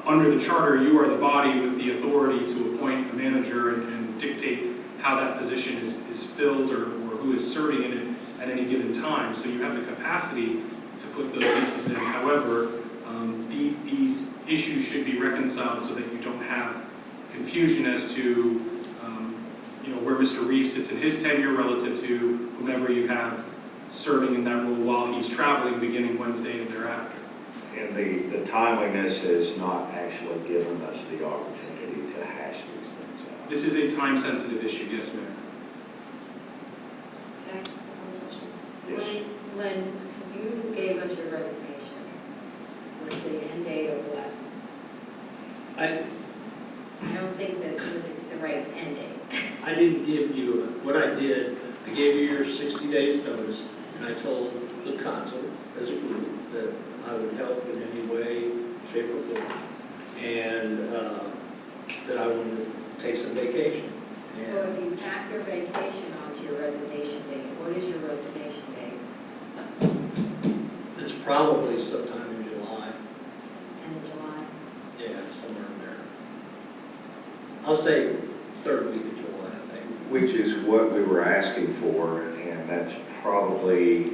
under the charter. You are the body with the authority to appoint a manager and dictate how that position is filled or who is serving in it at any given time. So you have the capacity to put those pieces in. However, these issues should be reconciled so that you don't have confusion as to where Mr. Reeves sits in his tenure relative to whomever you have serving in that role while he's traveling beginning Wednesday and thereafter. And the timeliness has not actually given us the opportunity to hash these things out. This is a time-sensitive issue, yes, ma'am. Yes. When you gave us your resignation, was the end date of what? I don't think that it was the right end date. I didn't give you, what I did, I gave you your 60 days notice, and I told the council as a group that I would help in any way, shape, or form, and that I wanted to take some vacation. So if you tack your vacation onto your resignation date, what is your resignation date? It's probably sometime in July. End of July? Yeah, somewhere in there. I'll say third week of July, I think. Which is what we were asking for, and And that's probably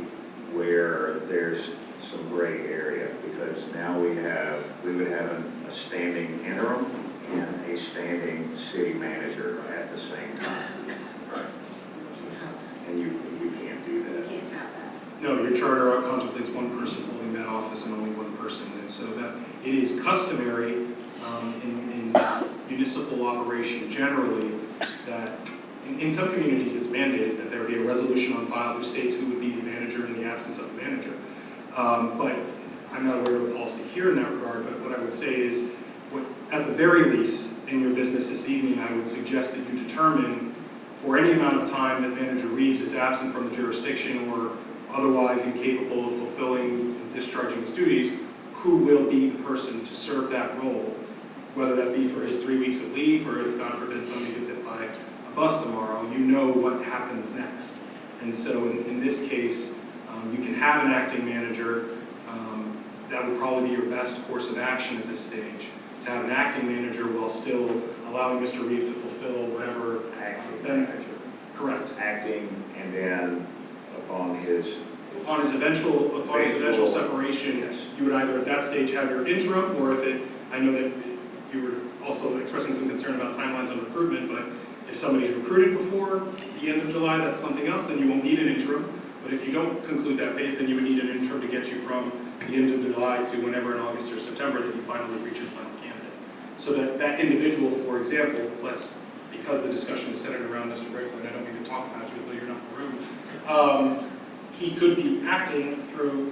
where there's some gray area, because now we would have a standing interim and a standing city manager at the same time. Right. And you can't do You that. can't have that. No, your charter contemplates one person holding that office and only one person. And so that it is customary in municipal operation generally that in some communities it's mandated that there be a resolution on file who states who would be the manager in the absence of the manager. But I'm not aware of a policy here in that regard, but what I would say is, at the very least, in your business this evening, I would suggest that you determine for any amount of time that Manager Reeves is absent from the jurisdiction or otherwise incapable of fulfilling and discharging his duties, who will be the person to serve that role, whether that be for his 3 weeks of leave or if, God forbid, somebody gets hit by a bus tomorrow, you know what happens next. And so in this case, you can have an acting manager. That would probably be your best course of action at this stage, to have an acting manager while still allowing Mr. Reeve to fulfill whatever Acting benefit. manager. Correct. Acting, and then upon his Upon his eventual separation, Yes. you would either at that stage have your interim, or I know that you were also expressing some concern about timelines on recruitment, but if somebody's recruited before the end of July, that's something else, then you won't need an interim. But if you don't conclude that phase, then you would need an interim to get you from the end of July to whenever in August or September that you finally reach your final candidate. So that individual, for example, because the discussion is centered around Mr. Braithwaite, and I don't mean to talk about you as though you're not in the room, he could be acting through,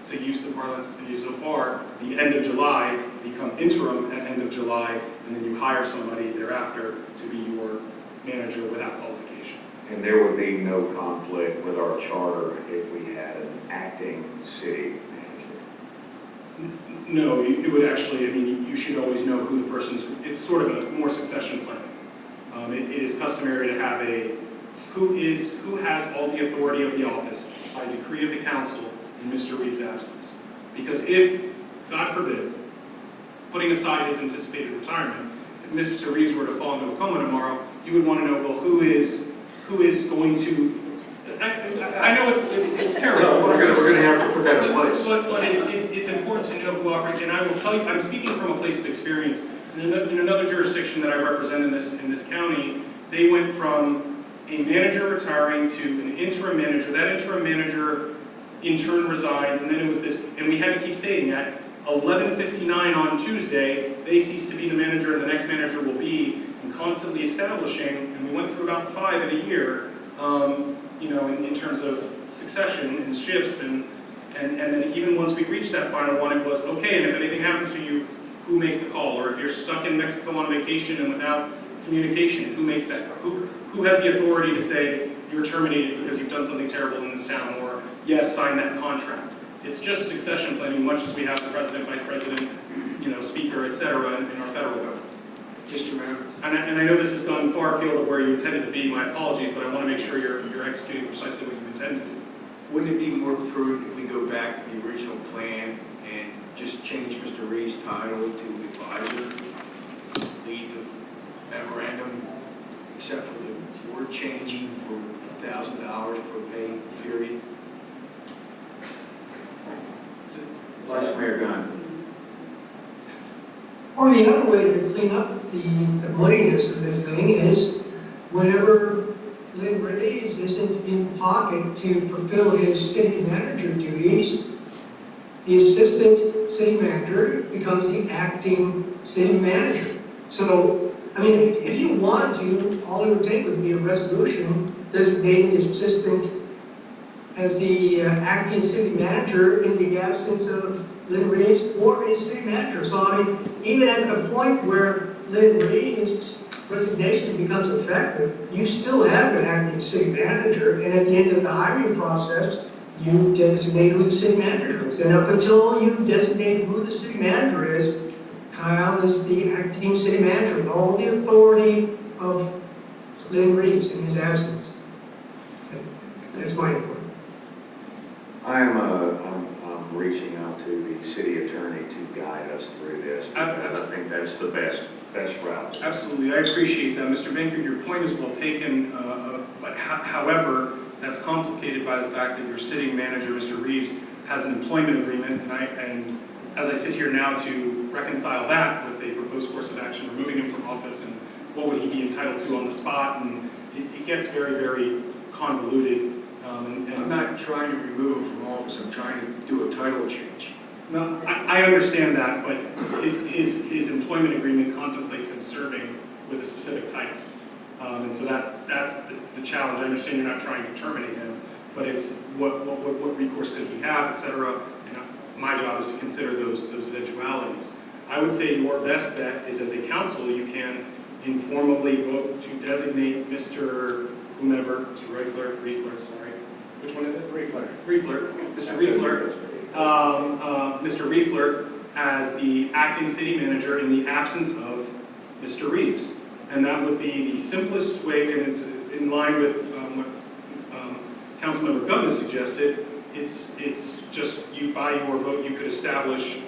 to use the parlance that's been used so far, the end of July, become interim at end of July, and then you hire somebody thereafter to be your manager without qualification. And there would be no conflict with our charter if we had an acting city manager. No, it would actually, you should always know who the person's, it's sort of a more succession planning. It is customary to have who has all the authority of the office by decree of the council in Mr. Reeves' absence. Because if, God forbid, putting aside his anticipated retirement, if Mr. Reeves were to fall into a coma tomorrow, you would want to know, well, who is going to, I know it's terrible. No, we're gonna have to put that in place. But it's important to know who operates, and I will tell you, I'm speaking from a place of experience. In another jurisdiction that I represent in this county, they went from a manager retiring to an interim manager. That interim manager in turn resigned, and then it was this, and we had to keep saying that, 11:59 on Tuesday, they ceased to be the manager, and the next manager will be, and constantly establishing, and we went through about 5 in a year, in terms of succession and shifts, and then even once we reached that final one, it was, okay, and if anything happens to you, who makes the call? Or if you're stuck in Mexico on vacation and without communication, who makes that? Who has the authority to say, you're terminated because you've done something terrible in this town, or yes, sign that contract? It's just succession planning, much as we have the president, vice president, speaker, et cetera, in our federal government. Mr. Mayor? And I know this has gone far afield of where you intended to be, my apologies, but I want to make sure you're executing precisely what you intended to do. Wouldn't it be more prudent if we go back to the original plan and just change Mr. Reeves' title to advisor, lead the memorandum, except for the word changing for $1,000 per pay period? Vice Mayor Gunn. Or the other way to clean up the muddiness of this thing is whenever Lynn Reeves isn't in pocket to fulfill his city manager duties, the assistant city manager becomes the acting city manager. So, if you wanted to, all it would take would be a resolution designating the assistant as the acting city manager in the absence of Lynn Reeves or his city manager. So, even at the point where Lynn Reeves' resignation becomes effective, you still have an acting city manager, and at the end of the hiring process, you designate who the city manager is. And up until you designate who the city manager is, Kyle is the acting city manager with all the authority of Lynn Reeves in his absence. That's my input. I'm reaching out to the city attorney to guide us through this, because I think that's the best route. Absolutely, I appreciate that, Mr. Bankert. Your point is well taken, but however, That's complicated by the fact that your sitting manager, Mr. Reeves, has an employment agreement, and as I sit here now to reconcile that with a proposed course of action, removing him from office, and what would he be entitled to on the spot, and it gets very, very convoluted. I'm not trying to remove him from office, I'm trying to do a title change. No, I understand that, but his employment agreement contemplates him serving with a specific title. And so that's the challenge. I understand you're not trying to terminate him, but it's what recourse could he have, et cetera. And my job is to consider those eventualities. I would say your best bet is, as a council, you can informally vote to designate Mr. whomever, Mr. Riefler, sorry. Which one is it? Riefler. Mr. Riefler as the acting city manager in the absence of Mr. Reeves. And that would be the simplest way, and it's in line with what Councilmember Gunn has suggested. It's just you, by your vote, you could establish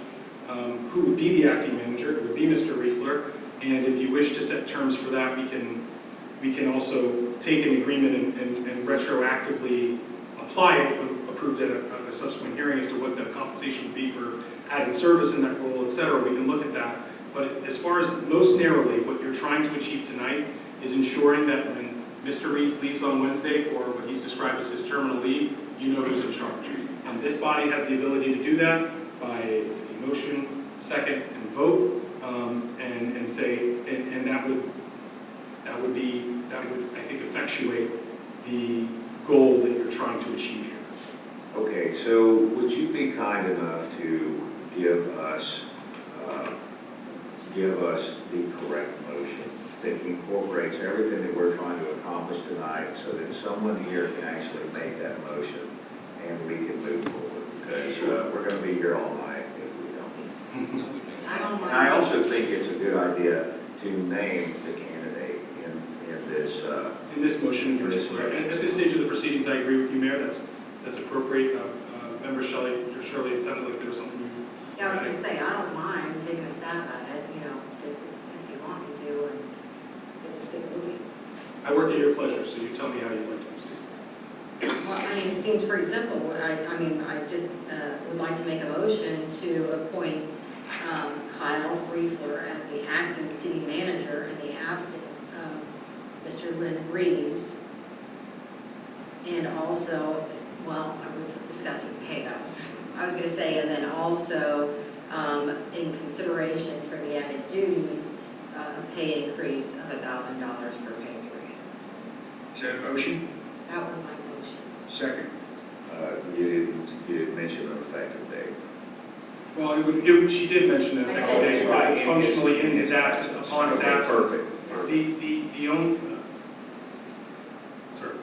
who would be the acting manager. It would be Mr. Riefler. And if you wish to set terms for that, we can also take an agreement and retroactively apply it, approved at a subsequent hearing as to what the compensation would be for adding service in that role, et cetera. We can look at that. But as far as most narrowly, what you're trying to achieve tonight is ensuring that when Mr. Reeves leaves on Wednesday for what he's described as his terminal leave, you know who's in charge. And this body has the ability to do that by a motion, second, and vote, and say, and that would, I think, effectuate the goal that you're trying to achieve here. Okay, so would you be kind enough to give us the correct motion that incorporates everything that we're trying to accomplish tonight, so that someone here can actually make that motion and we can move forward? Because we're going to be here all night if we don't. And I also think it's a good idea to name the candidate in this motion in particular. At this stage of the proceedings, I agree with you, Mayor. That's appropriate. Member Shelley, it sounded like there was something you. Yeah, I was going to say, I don't mind taking a stab at it, just if you want me to, and get this thing moving. I work at your pleasure, so you tell me how you'd like to proceed. Well, it seems pretty simple. I just would like to make a motion to appoint Kyle Riefler as the acting city manager in the absence of Mr. Lynn Reeves. And also, well, I was discussing pay, I was going to say, and then also in consideration for the added duties, a pay increase of $1,000 per pay period. Is that a motion? That was my motion. Second. You didn't mention an effective date. Well, she did mention an effective date, because it's functionally in his absence, upon his absence. Perfect. The only, sorry.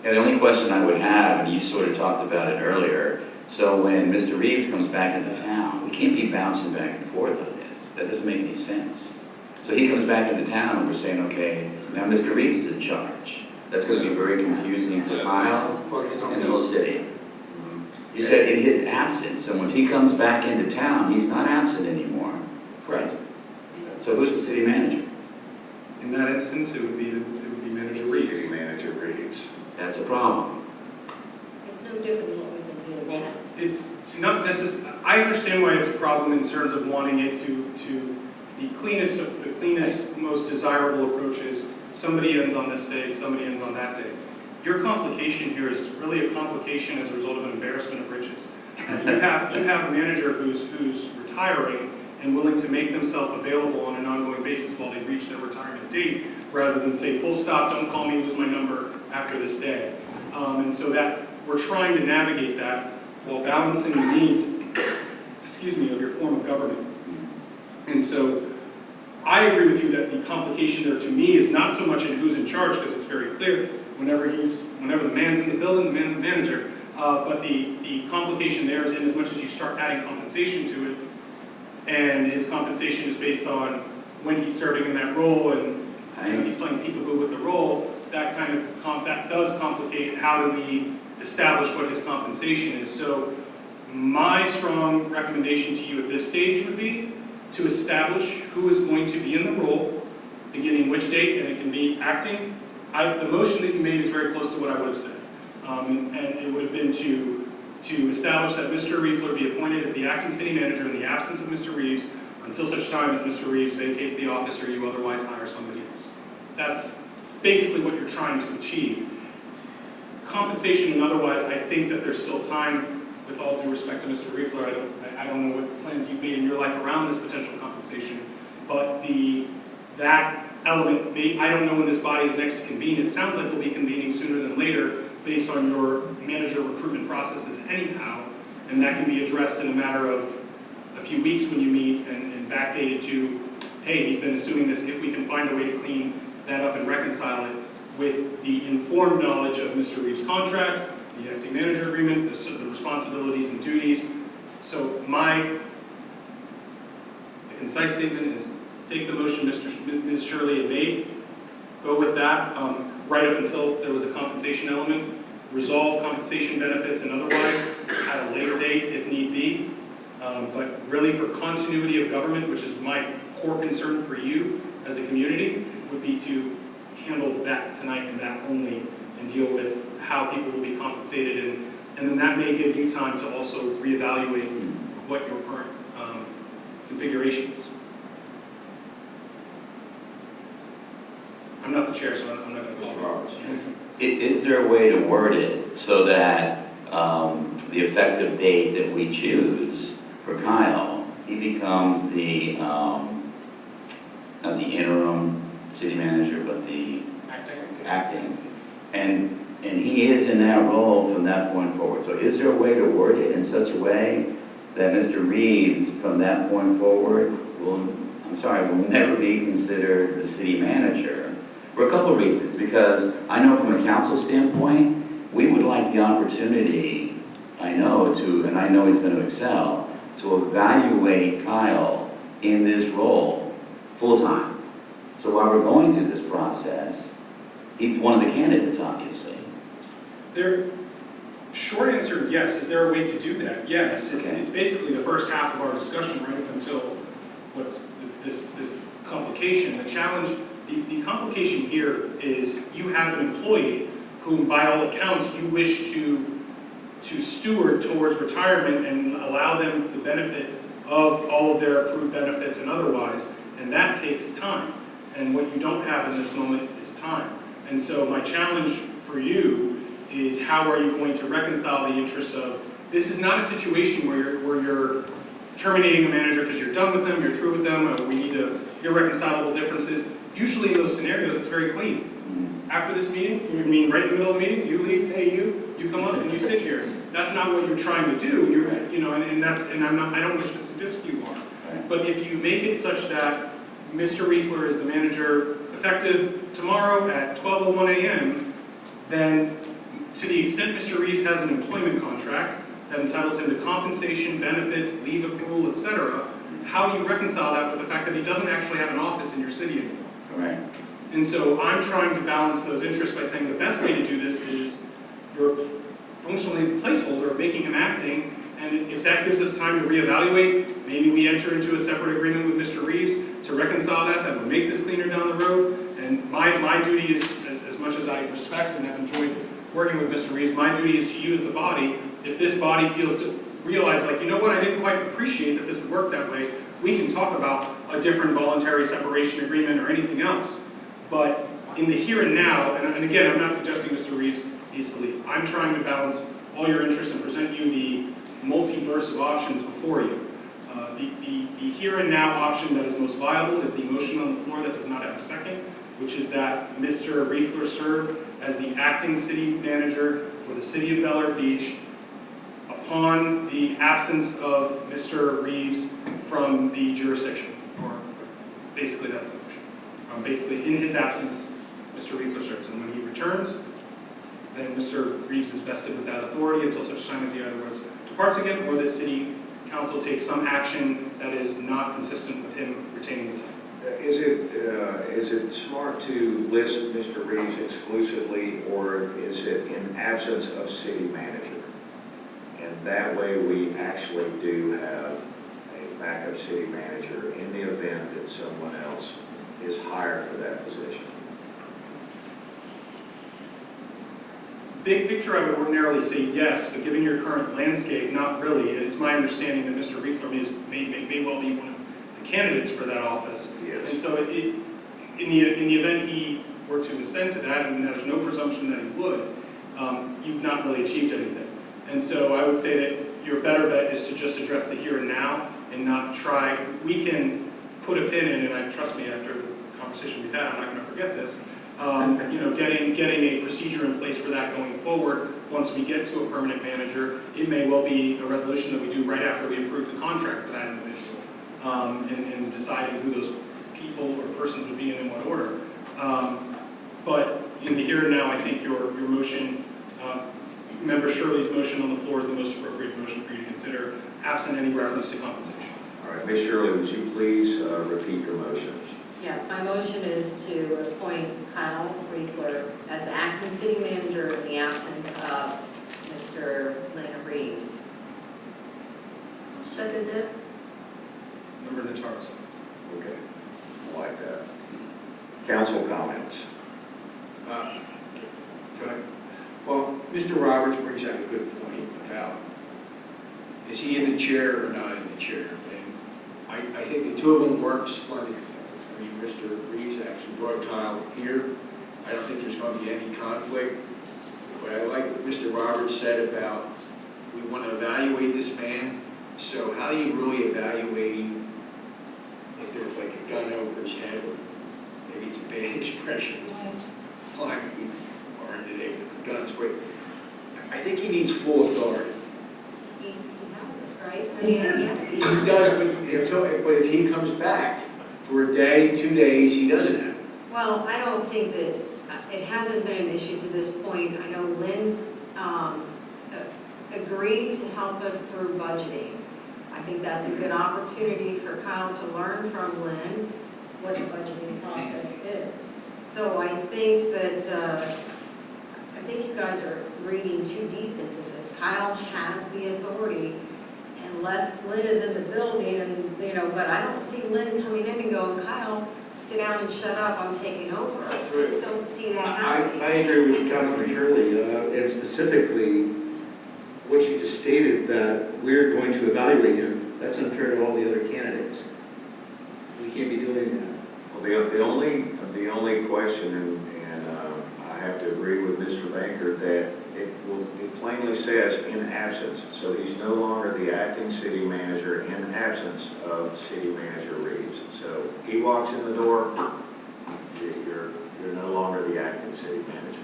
Yeah, the only question I would have, and you sort of talked about it earlier, so when Mr. Reeves comes back into town, we can't be bouncing back and forth on this. That doesn't make any sense. So he comes back into town and we're saying, okay, now Mr. Reeves is in charge. That's going to be very confusing for Kyle and the whole city. You said in his absence, and once he comes back into town, he's not absent anymore. Right. So who's the city manager? In that instance, it would be Manager Reeves. City Manager Reeves. That's a problem. It's no different than what we've been doing Well, now. it's not necessarily, I understand why it's a problem in terms of wanting it to the cleanest, most desirable approach is somebody ends on this day, somebody ends on that day. Your complication here is really a complication as a result of an embarrassment of riches. You have a manager who's retiring and willing to make themselves available on an ongoing basis while they've reached their retirement date, rather than say, full stop, don't call me, lose my number after this day. And so that we're trying to navigate that while balancing the needs, of your form of government. And so I agree with you that the complication there to me is not so much in who's in charge, because it's very clear whenever the man's in the building, the man's the manager. But the complication there is in as much as you start adding compensation to it, and his compensation is based on when he's serving in that role, and he's playing peekaboo with the role. That that does complicate how do we establish what his compensation is. So my strong recommendation to you at this stage would be to establish who is going to be in the role, beginning which date, and it can be acting. The motion that you made is very close to what I would have said. And it would have been to establish that Mr. Riefler be appointed as the acting city manager in the absence of Mr. Reeves until such time as Mr. Reeves vacates the office or you otherwise hire somebody else. That's basically what you're trying to achieve. Compensation and otherwise, I think that there's still time, with all due respect to Mr. Riefler, I don't know what plans you've made in your life around this potential compensation, but that element, I don't know when this body is next to convene. It sounds like we'll be convening sooner than later based on your manager recruitment processes anyhow, and that can be addressed in a matter of a few weeks when you meet and backdated to, hey, he's been assuming this, if we can find a way to clean that up and reconcile it with the informed knowledge of Mr. Reeves' contract, the acting manager agreement, the responsibilities and duties. So the concise statement is take the motion Ms. Shirley had made, go with that, right up until there was a compensation element, resolve compensation benefits and otherwise at a later date if need be. But really for continuity of government, which is my core concern for you as a community, would be to handle that tonight and that only and deal with how people will be compensated. And then that may give you time to also reevaluate what your current configuration is. I'm not the chair, so I'm not going to call Roberts. Is there a way to word it so that the effective date that we choose for Kyle, he becomes the, not the interim city manager, but the acting. And he is in that role from that point forward. So is there a way to word it in such a way that Mr. Reeves, from that point forward, will never be considered the city manager? For a couple of reasons. Because I know from a council standpoint, we would like the opportunity, and I know he's going to excel, to evaluate Kyle in this role full-time. So while we're going through this process, he's one of the candidates, obviously. Short answer, yes. Is there a way to do that? Yes. It's basically the first half of our discussion right up until what's this complication. The challenge, the complication here is you have an employee whom, by all accounts, you wish to steward towards retirement and allow them the benefit of all of their accrued benefits and otherwise, and that takes time. And what you don't have in this moment is time. And so my challenge for you is how are you going to reconcile the interests of, this is not a situation where you're terminating a manager because you're done with them, you're through with them, or we need irreconcilable differences. Usually in those scenarios, it's very clean. After this meeting, right in the middle of the meeting, you leave, hey, you come up and you sit here. That's not what you're trying to do. I don't wish to suggest you are. But if you make it such that Mr. Riefler is the manager effective tomorrow at 12:01 a.m., then to the extent Mr. Reeves has an employment contract that entitles him to compensation, benefits, leave accrual, etc., how do you reconcile that with the fact that he doesn't actually have an office in your city anymore? Right. And so I'm trying to balance those interests by saying the best way to do this is you're functionally the placeholder of making him acting, and if that gives us time to reevaluate, maybe we enter into a separate agreement with Mr. Reeves to reconcile that would make this cleaner down the road. And my duty is, as much as I respect and have enjoyed working with Mr. Reeves, my duty is to use the body. If this body feels to realize, like, you know what, I didn't quite appreciate that this would work that way, we can talk about a different voluntary separation agreement or anything else. But in the here and now, and again, I'm not suggesting Mr. Reeves needs to leave. I'm trying to balance all your interests and present you the multiverse of options before you. The here and now option that is most viable is the motion on the floor that does not have a second, which is that Mr. Riefler serve as the acting city manager for the city of Bel Air Beach upon the absence of Mr. Reeves from the jurisdiction. Or basically that's the motion. Basically, in his absence, Mr. Riefler serves. And when he returns, then Mr. Reeves is vested with that authority until such time as he either departs again or the city council takes some action that is not consistent with him retaining the title. Is it smart to list Mr. Reeves exclusively, or is it in absence of city manager? And that way we actually do have a backup city manager in the event that someone else is hired for that position. big picture, I would ordinarily say yes, but given your current landscape, not really. It's my understanding that Mr. Riefler may well be one of the candidates for that office. Yes. And so in the event he were to ascend to that, and there's no presumption that he would, you've not really achieved anything. And so I would say that your better bet is to just address the here and now and not try. We can put a pin in, and trust me, after the conversation we've had, I'm not going to forget this. Getting a procedure in place for that going forward. Once we get to a permanent manager, it may well be a resolution that we do right after we approve the contract for that individual, and deciding who those people or persons would be and in what order. But in the here and now, I think your motion, Member Shirley's motion on the floor is the most appropriate motion for you to consider, absent any reference to compensation. All right, Ms. Shirley, would you please repeat your motion? Yes, my motion is to appoint Kyle Riefler as the acting city manager in the absence of Mr. Lynn Reeves. Second that? Member Notaro. Okay, I like that. Council comments? Good. Well, Mr. Roberts brings out a good point about, is he in the chair or not in the chair? And I think the two of them work splendidly. I mean, Mr. Reeves actually brought Kyle here. I don't think there's going to be any conflict. But I like what Mr. Roberts said about, we want to evaluate this man. So how do you really evaluate him if there's like a gun over his head, or maybe it's a bad expression, flying or today with the guns, but I think he needs full authority. He has it, right? I He mean, yes, He does, but if he comes back for a day, 2 days, he doesn't have it. Well, I don't think that, it hasn't been an issue to this point. I know Lynn's agreed to help us through budgeting. I think that's a good opportunity for Kyle to learn from Lynn what the budgeting process is. So I think that, I think you guys are reading too deep into this. Kyle has the authority unless Lynn is in the building and, but I don't see Lynn coming in and going, Kyle, sit down and shut up, I'm taking over. I just don't see that happening. I agree with Councilman Shirley, and specifically what you just stated, that we're going to evaluate him. That's unfair to all the other candidates. We can't be doing that. Well, the only question, and I have to agree with Mr. Banker, that it plainly says in absence. So he's no longer the acting city manager in absence of city manager Reeves. So he walks in the door, you're no longer the acting city manager.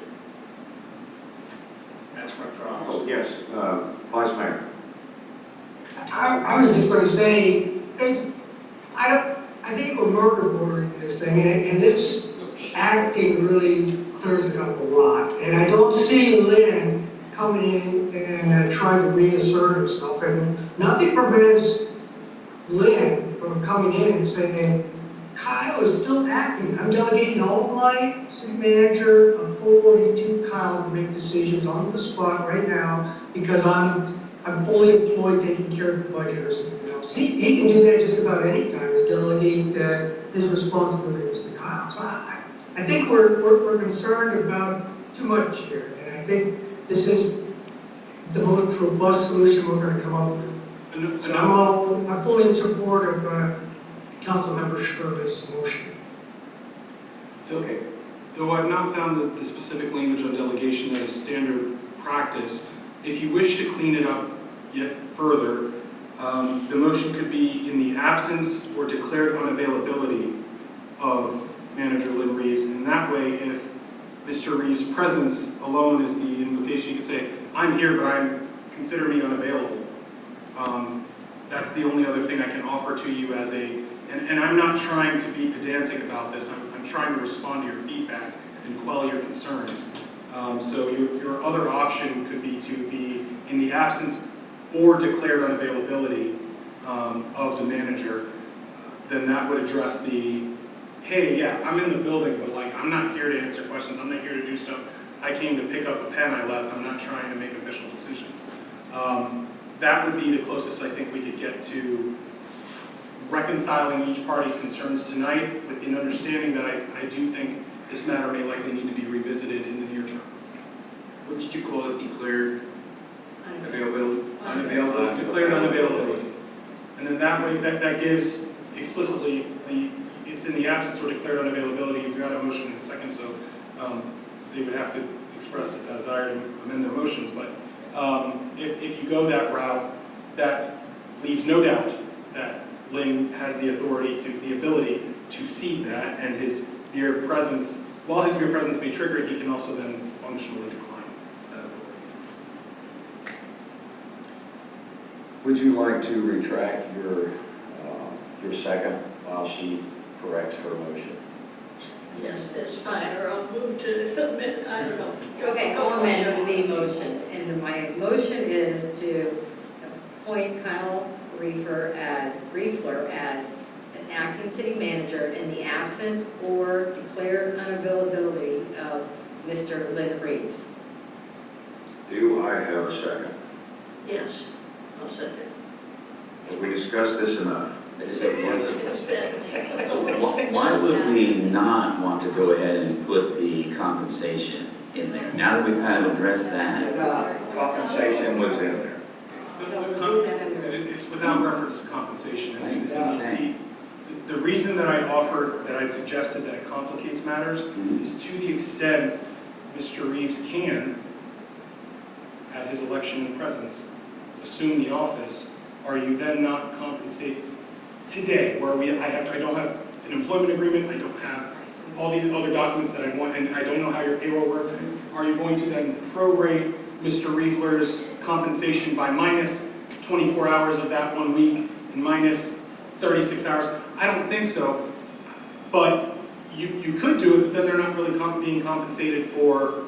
That's my problem. Oh, yes, Vice Mayor. I was just going to say, I think we're murder-bordering this thing, and this acting really clears it up a lot. And I don't see Lynn coming in and trying to reassert herself. And nothing prevents Lynn from coming in and saying, Kyle is still acting. I'm delegating all of my city manager authority to Kyle to make decisions on the spot right now because I'm fully employed taking care of the budget or something else. He can do that just about any time, is delegate his responsibilities to Kyle. So I think we're concerned about too much here, and I think this is the most robust solution we're going to come up with. So I'm fully in support of Councilmember Shirley's motion. Though I've not found the specific language on delegation that is standard practice, if you wish to clean it up yet further, the motion could be in the absence or declared unavailability of Manager Lynn Reeves. And that way, if Mr. Reeves' presence alone is the invocation, you could say, I'm here, but consider me unavailable. That's the only other thing I can offer to you as and I'm not trying to be pedantic about this. I'm trying to respond to your feedback and quell your concerns. So your other option could be to be in the absence or declared unavailability of the manager. Then that would address the, hey, yeah, I'm in the building, but I'm not here to answer questions. I'm not here to do stuff. I came to pick up a pen I left. I'm not trying to make official decisions. That would be the closest I think we could get to reconciling each party's concerns tonight, with the understanding that I do think this matter may likely need to be revisited in the near term. what did you call it, declared availability? Unavailable. Declared unavailability. And then that way, that gives explicitly it's in the absence or declared unavailability. You've got a motion in a second, so they would have to express a desire to amend their motions. But if you go that route, that leaves no doubt that Lynn has the ability to see that, and his mere presence, while his mere presence may trigger it, he can also then functionally decline that authority. Would you like to retract your second while she corrects her motion? Yes, that's fine, or I'll move to amend, I don't know. Okay, I'll amend the motion, and my motion is to appoint Kyle Riefler as an acting city manager in the absence or declared unavailability of Mr. Lynn Reeves. Do I have a second? Yes, I'll second. Have we discussed this enough? I just have one. Why would we not want to go ahead and put the compensation in there? Now that we've kind of addressed that. Compensation was in there. It's without reference to compensation. Insane. The reason that I'd suggested that it complicates matters is to the extent Mr. Reeves can, at his election and presence, assume the office, are you then not compensated today, where I don't have an employment agreement, I don't have all these other documents that I want, and I don't know how your payroll works, are you going to then prorate Mr. Riefler's compensation by minus 24 hours of that 1 week and minus 36 hours? I don't think so, but you could do it, but then they're not really being compensated for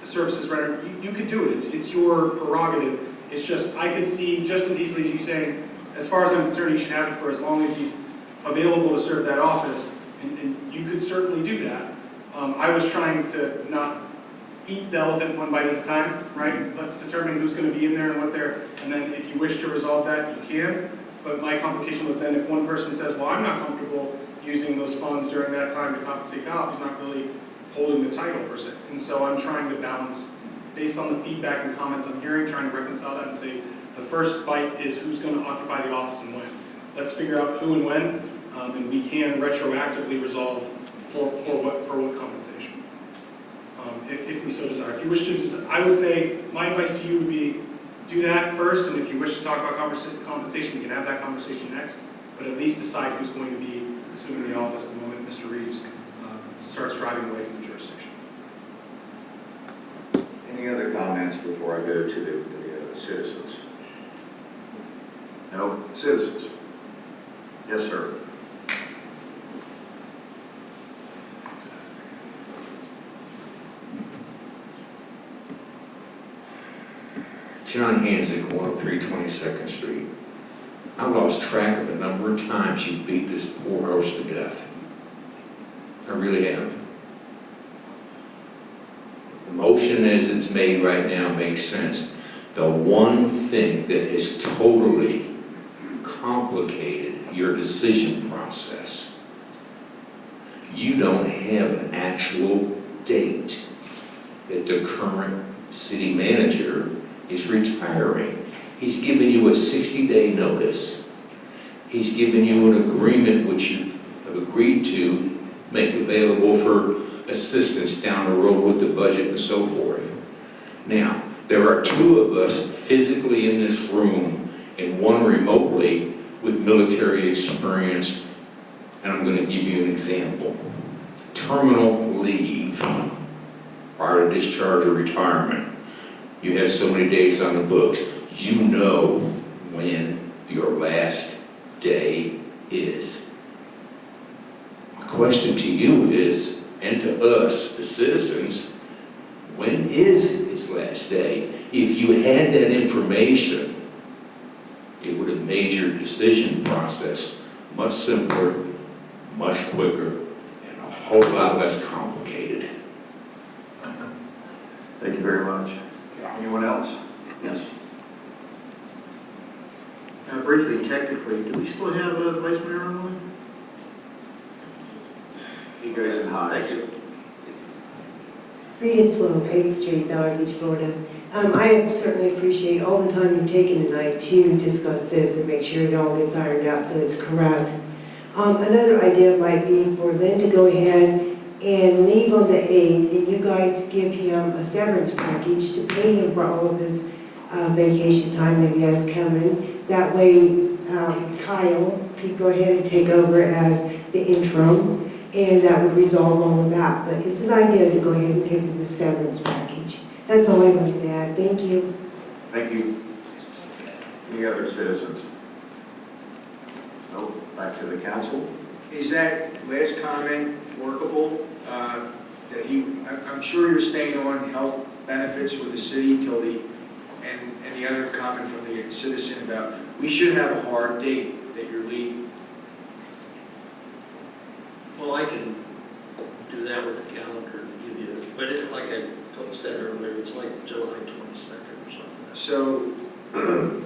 the services rendered. You could do it, it's your prerogative. It's just, I could see just as easily as you saying, as far as I'm concerned, you should have it for as long as he's available to serve that office, and you could certainly do that. I was trying to not eat the elephant one bite at a time, right? Let's determine who's going to be in there and what they're, and then if you wish to resolve that, you can. But my complication was then if one person says, well, I'm not comfortable using those funds during that time to compensate Kyle, he's not really holding the title per se. And so I'm trying to balance, based on the feedback and comments I'm hearing, trying to reconcile that and say, the first bite is who's going to occupy the office and when. Let's figure out who and when, and we can retroactively resolve for what compensation, if we so desire. If you wish to, I would say my advice to you would be do that first, and if you wish to talk about compensation, we can have that conversation next. But at least decide who's going to be assuming the office the moment Mr. Reeves starts driving away from the jurisdiction. Any other comments before I go to the citizens? No? Citizens? Yes, sir. John Hansick, 103 22nd Street. I lost track of the number of times you beat this poor horse to death. I really have. The motion as it's made right now makes sense. The one thing that is totally complicated your decision process, you don't have an actual date that the current city manager is retiring. He's given you a 60-day notice. He's given you an agreement which you have agreed to make available for assistance down the road with the budget and so forth. Now, there are two of us physically in this room and one remotely with military experience, and I'm going to give you an example. Terminal leave prior to discharge or retirement. You have so many days on the books. You know when your last day is. My question to you is, and to us, the citizens, when is his last day? If you had that information, it would have made your decision process much simpler, much quicker, and a whole lot less complicated. Thank you very much. Anyone else? Yes. Briefly, technically, do we still have a vice mayor on line? He goes in high. Thank you. Rita Sloan, 8th Street, Ballard Beach, Florida. I certainly appreciate all the time you've taken tonight to discuss this and make sure it all gets ironed out so it's correct. Another idea might be for Lynn to go ahead and leave on the 8th, and you guys give him a severance package to pay him for all of his vacation time that he has coming. That way, Kyle could go ahead and take over as the interim, and that would resolve all of that. But it's an idea to go ahead and give him the severance package. That's all I wanted to add. Thank you. Thank you. Any other citizens? No, back to the council. Is that last comment workable? That I'm sure you're staying on health benefits with the city till and the other comment from the citizen about, we should have a hard date that you're leaving. Well, I can do that with the calendar and give you, but it's like I said earlier, it's like July 22nd or something. So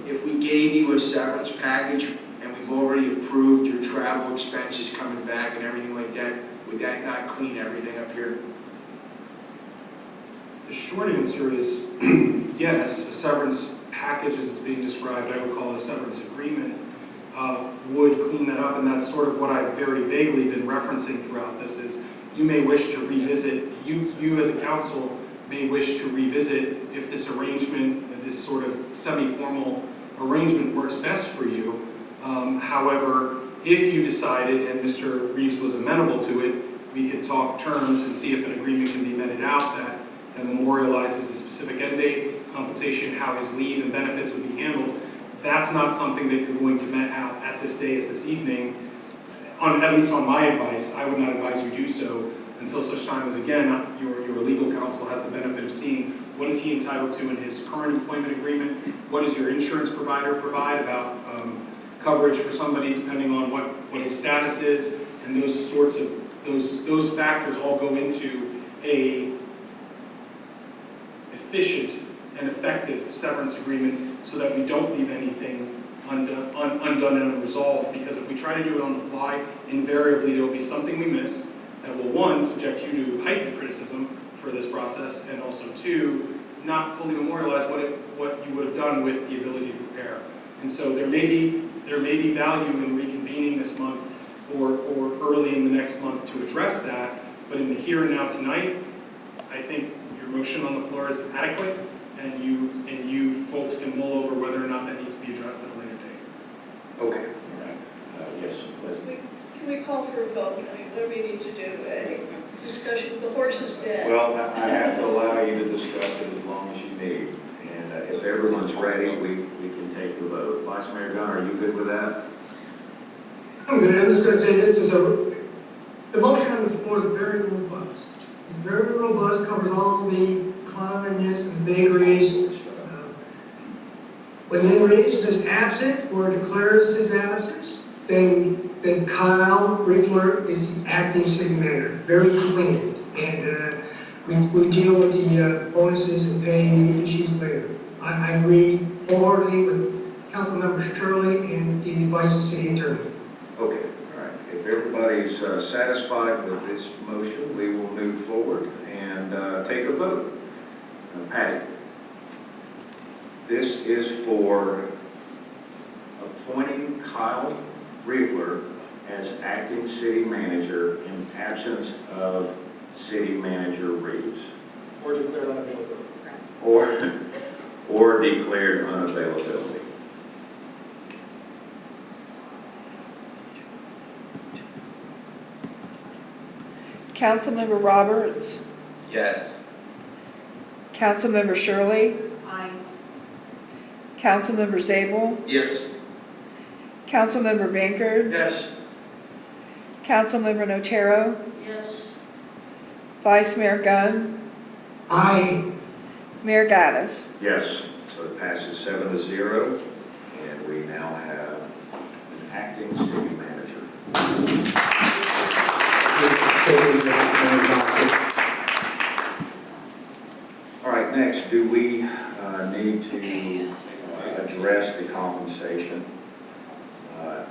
if we gave you a severance package and we've already approved your travel expenses coming back and everything like that, would that not clean everything up here? The short answer is yes, a severance package as it's being described, I would call it a severance agreement, would clean that up, and that's sort of what I've very vaguely been referencing throughout this is you may wish to revisit, you as a council may wish to revisit if this arrangement, this sort of semi-formal arrangement works best for you. However, if you decided, and Mr. Reeves was amenable to it, we could talk terms and see if an agreement can be meted out that memorializes a specific end date, compensation, how his leave and benefits would be handled. That's not something that you're going to met out at this day as this evening. At least on my advice, I would not advise you do so until such time as, again, your legal counsel has the benefit of seeing what is he entitled to in his current employment agreement, what does your insurance provider provide about coverage for somebody depending on what his status is, and those sorts of, those factors all go into a efficient and effective severance agreement so that we don't leave anything undone and unresolved, because if we try to do it on the fly, invariably there will be something we miss that will, one, subject you to heightened criticism for this process, and also two, not fully memorialize what you would have done with the ability to prepare. And so there may be value in reconvening this month or early in the next month to address that, but in the here and now tonight, I think your motion on the floor is adequate, and you folks can mull over whether or not that needs to be addressed at a later date. Okay, all right. Yes, Leslie. Can we call for a vote? I mean, what do we need to do? Discussion, the horse is dead. Well, I have to allow you to discuss it as long as you need, and if everyone's ready, we can take the vote. Vice Mayor Gunn, are you good with that? I'm good. I'm just going to say this is the motion on the floor is very robust. It's very robust, covers all the cleanliness and vagaries. When Lynn Reeves is absent or declares his absence, then Kyle Riefler is the acting city manager. Very clean. And we deal with the bonuses and pay issues later. I agree wholeheartedly with Councilmember Shirley and the advice of city attorney. Okay, all right. If everybody's satisfied with this motion, we will move forward and take a vote. Patty, this is for appointing Kyle Riefler as acting city manager in absence of city manager Reeves. Or declared unavailability. Or declared unavailability. Councilmember Roberts, Yes. Councilmember Shirley, Aye. Councilmember Zabel, Yes. Councilmember Bankard, Yes. Councilmember Notaro, Yes. Vice Mayor Gunn, Aye. Mayor Gaddis. Yes, so it passes 7-0, and we now have an acting city manager. All right, next, do we need to address the compensation?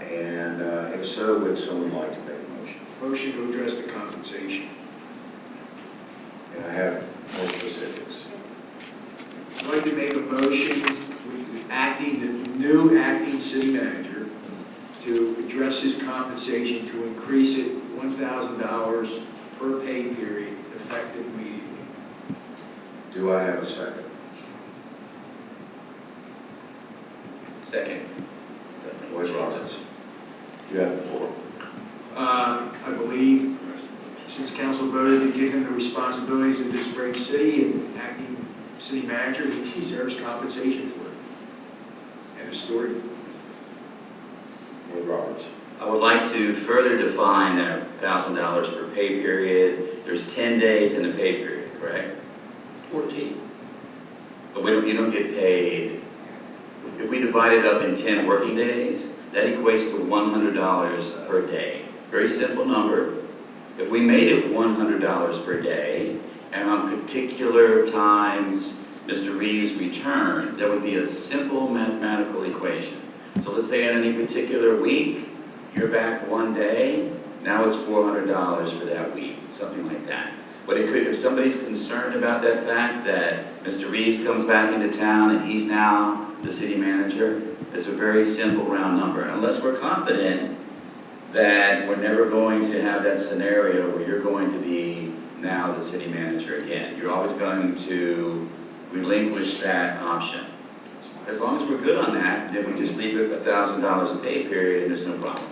And if so, would someone like to make a motion? Motion to address the compensation. And I have to make a motion with the new acting city manager to address his compensation, to increase it $1,000 per pay period, effective immediately. Do I have a second? Second. Royce Roberts. You have the floor. I believe, since council voted to give him the responsibilities of this great city and acting city manager, he deserves compensation for it. End of story. Roy Roberts. I would like to further define that $1,000 per pay period. There's 10 days in a pay period, correct? 14. But you don't get paid. If we divide it up in 10 working days, that equates to $100 per day. Very simple number. If we made it $100 per day, and on particular times Mr. Reeves returned, that would be a simple mathematical equation. So let's say in any particular week, you're back one day, now it's $400 for that week, something like that. But it could, if somebody's concerned about that fact that Mr. Reeves comes back into town and he's now the city manager, it's a very simple round number. Unless we're confident that we're never going to have that scenario where you're going to be now the city manager again. You're always going to relinquish that option. As long as we're good on that, then we just leave it $1,000 a pay period and there's no problem.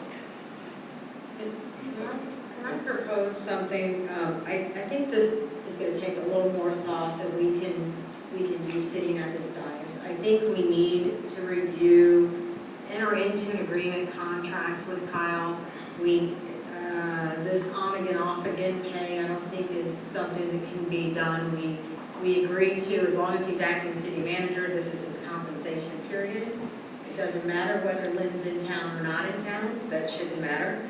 Can I propose something? I think this is going to take a little more thought than we can do sitting at this dais. I think we need to enter into an agreement contract with Kyle. This on again, off again pay, I don't think is something that can be done. We agreed to, as long as he's acting city manager, this is his compensation period. It doesn't matter whether Lynn's in town or not in town, that shouldn't matter.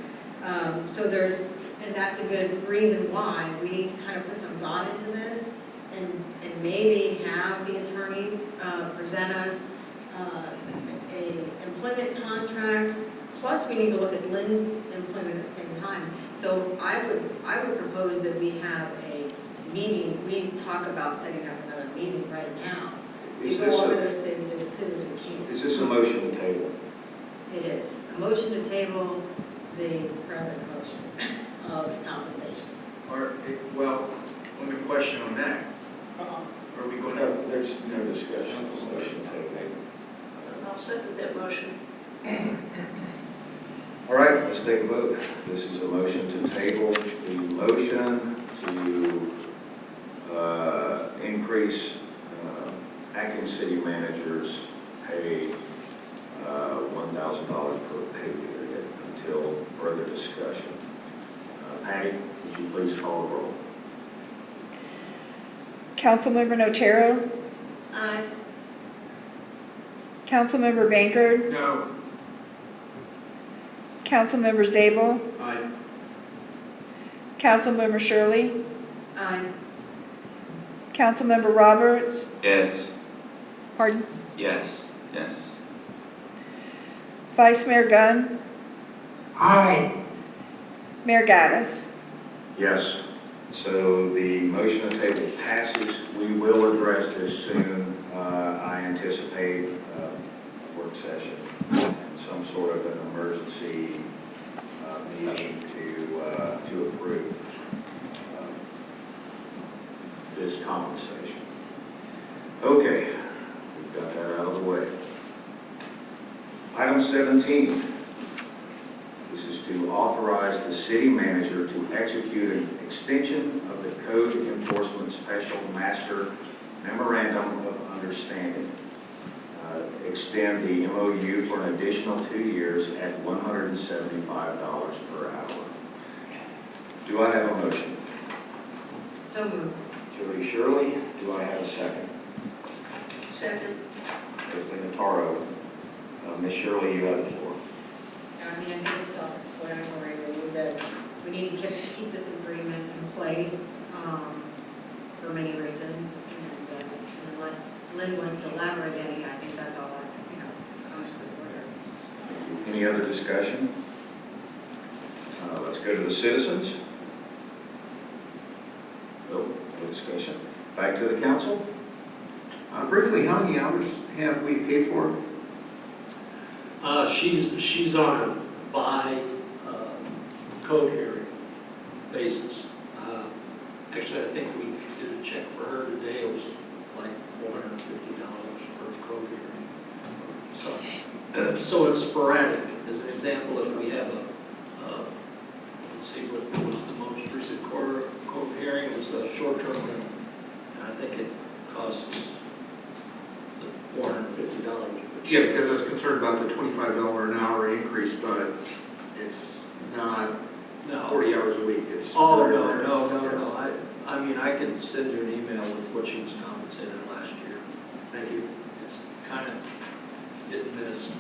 And that's a good reason why we need to kind of put some thought into this and maybe have the attorney present us a employment contract. Plus, we need to look at Lynn's employment at the same time. So I would propose that we have a meeting, we talk about setting up another meeting right now to go over those things as soon as we can. Is this a motion to table? It is. A motion to table the present motion of compensation. Well, on the question on that, are we going to? There's no discussion on the motion to table. I'll second that motion. All right, let's take a vote. This is a motion to table the motion to increase acting city managers pay $1,000 per pay period until further discussion. Patty, would you please call the roll? Councilmember Notaro? Aye. Councilmember Bankard? No. Councilmember Zabel? Aye. Councilmember Shirley? Aye. Councilmember Roberts? Yes. Pardon? Yes. Yes. Vice Mayor Gunn? Aye. Mayor Gaddis? Yes. So the motion to table passes. We will address this soon. I anticipate a work session and some sort of an emergency meeting to approve this compensation. Okay, we've got that out of the way. Item 17. This is to authorize the city manager to execute an extension of the Code Enforcement Special Master Memorandum of Understanding. Extend the MOU for an additional 2 years at $175 per hour. Do I have a motion? So moved. Jody Shirley, do I have a second? Second. Leslie Notaro. Ms. Shirley, you have the floor. I mean, I think it's self-explanatory, really, that we need to keep this agreement in place for many reasons. And unless Lynn wants to elaborate any, I think that's all comments of order. Any other discussion? Let's go to the citizens. No discussion. Back to the council. Briefly, how many hours have we paid for? She's on a by code hearing basis. Actually, I think we did a check for her today. It was like $450 per code hearing. So it's sporadic. As an example, if we have let's see, what was the most recent code hearing? It was a short-term rental. And I think it costs $450. Yeah, because I was concerned about the $25 an hour increase, but it's not 40 hours a week. It's Oh, no. I mean, I can send you an email with what she was compensated last year. Thank you. It's kind of hit and miss.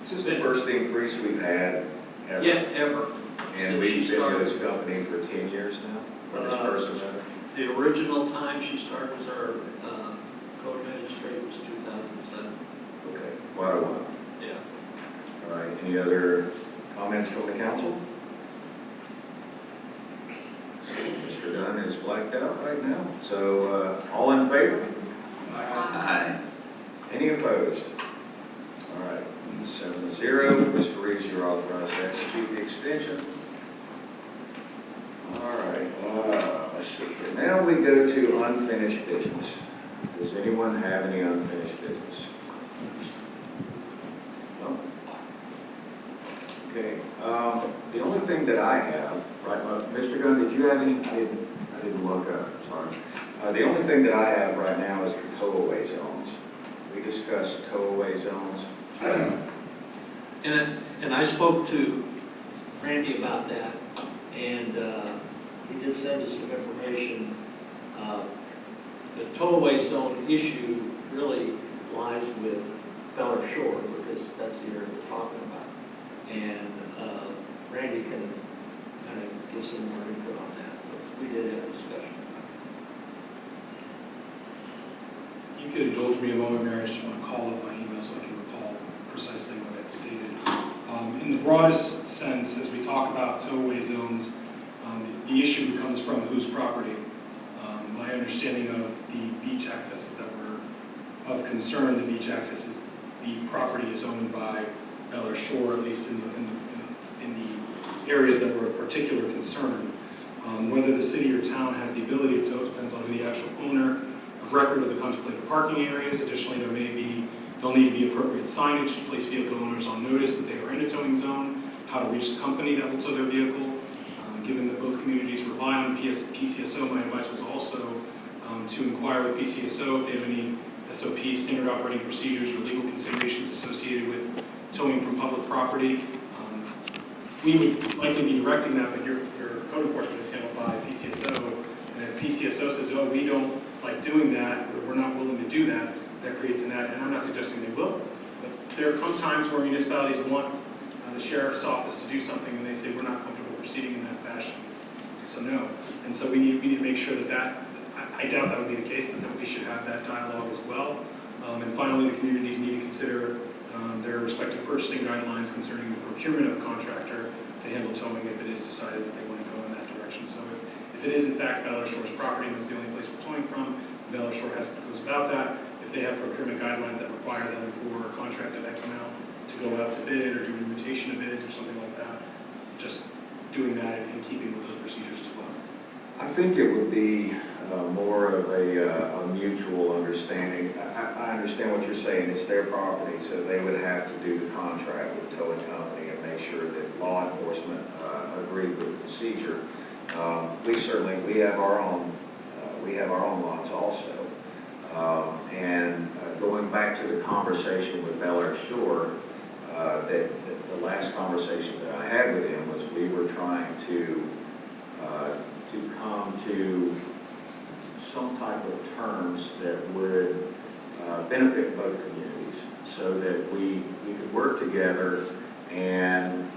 This is the first increase we've had ever. Yeah, ever. And Since we've she been started. with this company for 10 years now, for this person. The original time she started as our code magistrate was 2007. Okay, quite a while. Yeah. All right, any other comments from the council? Mr. Dunn is blacked out right now, so all in favor? Aye. Any opposed? All right, 7-0. Mr. Reeves, you're authorized to execute the extension. All right, let's see here. Now we go to unfinished business. Does anyone have any unfinished business? No? Okay, the only thing that I have, right, Mr. Gunn, did you have any? I didn't look up, sorry. The only thing that I have right now is the tow-away zones. We discussed tow-away zones. And I spoke to Randy about that, and he did send us some information. The tow-away zone issue really lies with Beller Shore, because that's the area we're talking about. And Randy can kind of give some more input on that, but we did have a discussion. You could indulge me a moment, Mayor. I just want to call up my email so I can recall precisely what it stated. In the broadest sense, as we talk about tow-away zones, the issue becomes from whose property. My understanding of the beach accesses that were of concern, the beach accesses, the property is owned by Beller Shore, at least in the areas that were of particular concern. Whether the city or town has the ability to tow depends on who the actual owner of record of the contemplated parking areas. Additionally, there'll need to be appropriate signage to place vehicle owners on notice that they are in a towing zone, how to reach the company that will tow their vehicle. Given that both communities rely on PCSO, my advice was also to inquire with PCSO if they have any SOP, standard operating procedures, or legal considerations associated with towing from public property. We would likely be directing that, but your code enforcement is handled by PCSO. And if PCSO says, oh, we don't like doing that, or we're not willing to do that, that creates an ad. And I'm not suggesting they will, but there come times where municipalities want the sheriff's office to do something, and they say we're not comfortable proceeding in that fashion. So no. And so we need to make sure that I doubt that would be the case, but that we should have that dialogue as well. And finally, the communities need to consider their respective purchasing guidelines concerning the procurement of a contractor to handle towing if it is decided that they want to go in that direction. So if it is in fact Beller Shore's property and that's the only place we're towing from, Beller Shore has to goes about that. If they have procurement guidelines that require them for a contract of X amount to go out to bid or do an invitation of bids or something like that, just doing that in keeping with those procedures as well. I think it would be more of a mutual understanding. I understand what you're saying. It's their property, so they would have to do the contract with the towing company and make sure that law enforcement agreed with the procedure. We have our own lots also. And going back to the conversation with Beller Shore, that the last conversation that I had with him was we were trying to come to some type of terms that would benefit both communities so that we could work together and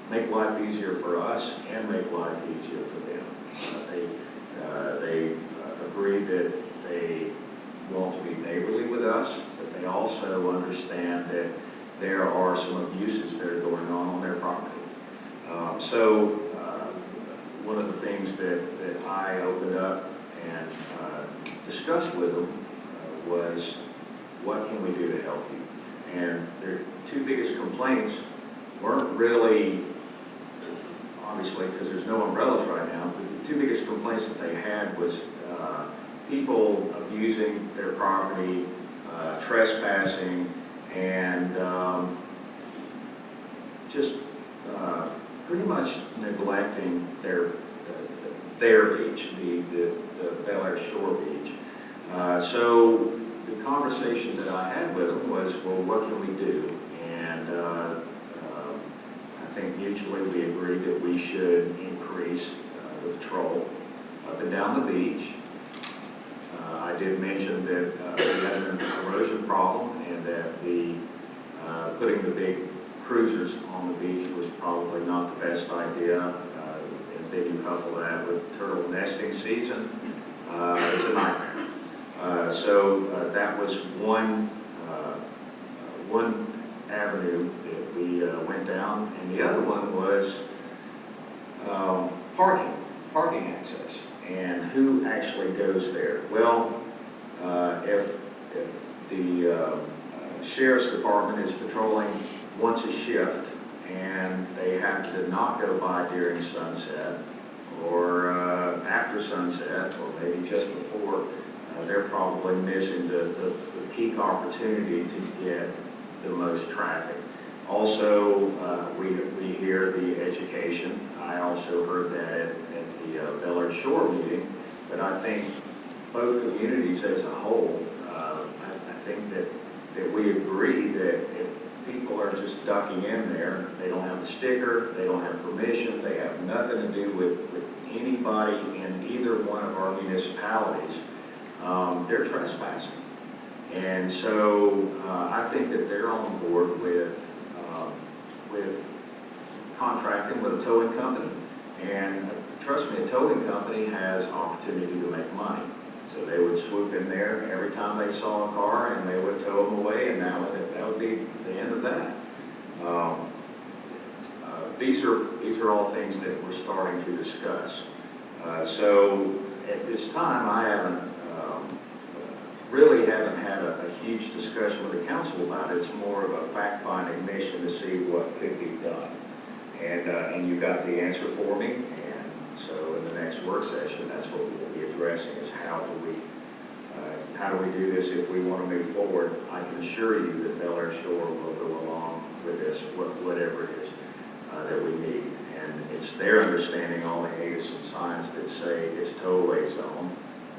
make life easier for us and make life easier for them. They agreed that they want to be neighborly with us, but they also understand that there are some abuses that are going on their property. So one of the things that I opened up and discussed with them was, what can we do to help you? And their two biggest complaints weren't really, obviously, because there's no umbrellas right now, but the two biggest complaints that they had was people abusing their property, trespassing, and just pretty much neglecting their beach, the Bel Air Shore Beach. So the conversation that I had with them was, well, what can we do? And I think mutually we agreed that we should increase the patrol up and down the beach. I did mention that we had an erosion problem and that putting the big cruisers on the beach was probably not the best idea. And then you couple that with turtle nesting season, it's a nightmare. So that was one avenue that we went down, and the other one was parking access, and who actually goes there. Well, if the sheriff's department is patrolling once a shift and they have to not go by during sunset or after sunset or maybe just before, they're probably missing the peak opportunity to get the most traffic. Also, we hear the education. I also heard that at the Bel Air Shore meeting, but I think both communities as a whole, I think that we agree that if people are just ducking in there, they don't have the sticker, they don't have permission, they have nothing to do with anybody in either one of our municipalities, they're trespassing. And so I think that they're on board with contracting with a towing company. And trust me, a towing company has opportunity to make money. So they would swoop in there every time they saw a car and they would tow them away, and that would be the end of that. These are all things that we're starting to discuss. So at this time, I really haven't had a huge discussion with the council about it. It's more of a fact-finding mission to see what could be done. And you got the answer for me. And so in the next work session, that's what we will be addressing, is how do we do this if we want to move forward. I can assure you that Bel Air Shore will go along with this, whatever it is that we need. And it's their understanding all they need is some signs that say it's towaway zone,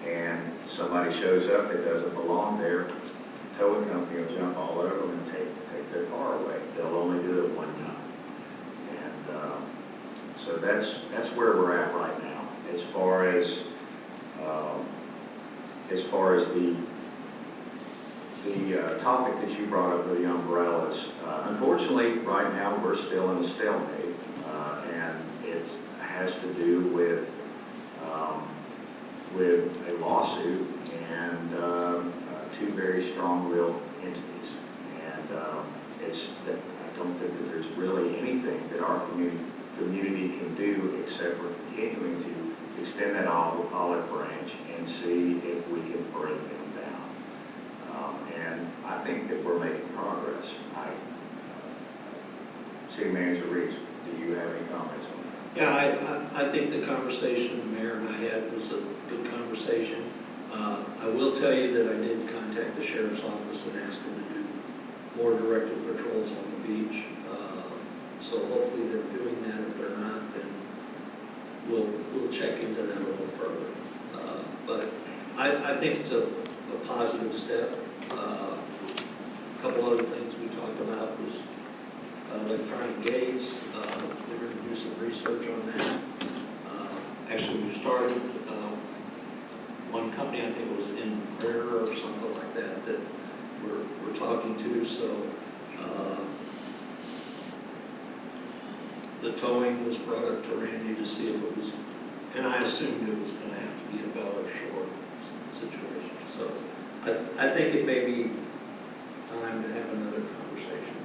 and somebody shows up that doesn't belong there, the towing company will jump all over them and take their car away. They'll only do it one time. And so that's where we're at right now. As far as the topic that you brought up with the umbrellas, unfortunately, right now we're still in a stalemate, and it has to do with a lawsuit and two very strong-willed entities. And I don't think that there's really anything that our community can do except for continuing to extend that olive branch and see if we can bring them down. And I think that we're making progress. City Manager Reeves, do you have any comments on that? Yeah, I think the conversation the mayor and I had was a good conversation. I will tell you that I did contact the sheriff's office and ask them to do more directed patrols on the beach. So hopefully they're doing that. If they're not, then we'll check into that a little further. But I think it's a positive step. A couple other things we talked about was electronic gates. We're going to do some research on that. Actually, we started one company, I think it was in Rare or something like that we're talking to. So the towing was brought up to Randy to see if it was, and I assumed it was going to have to be a Bel Air Shore situation. So I think it may be time to have another conversation.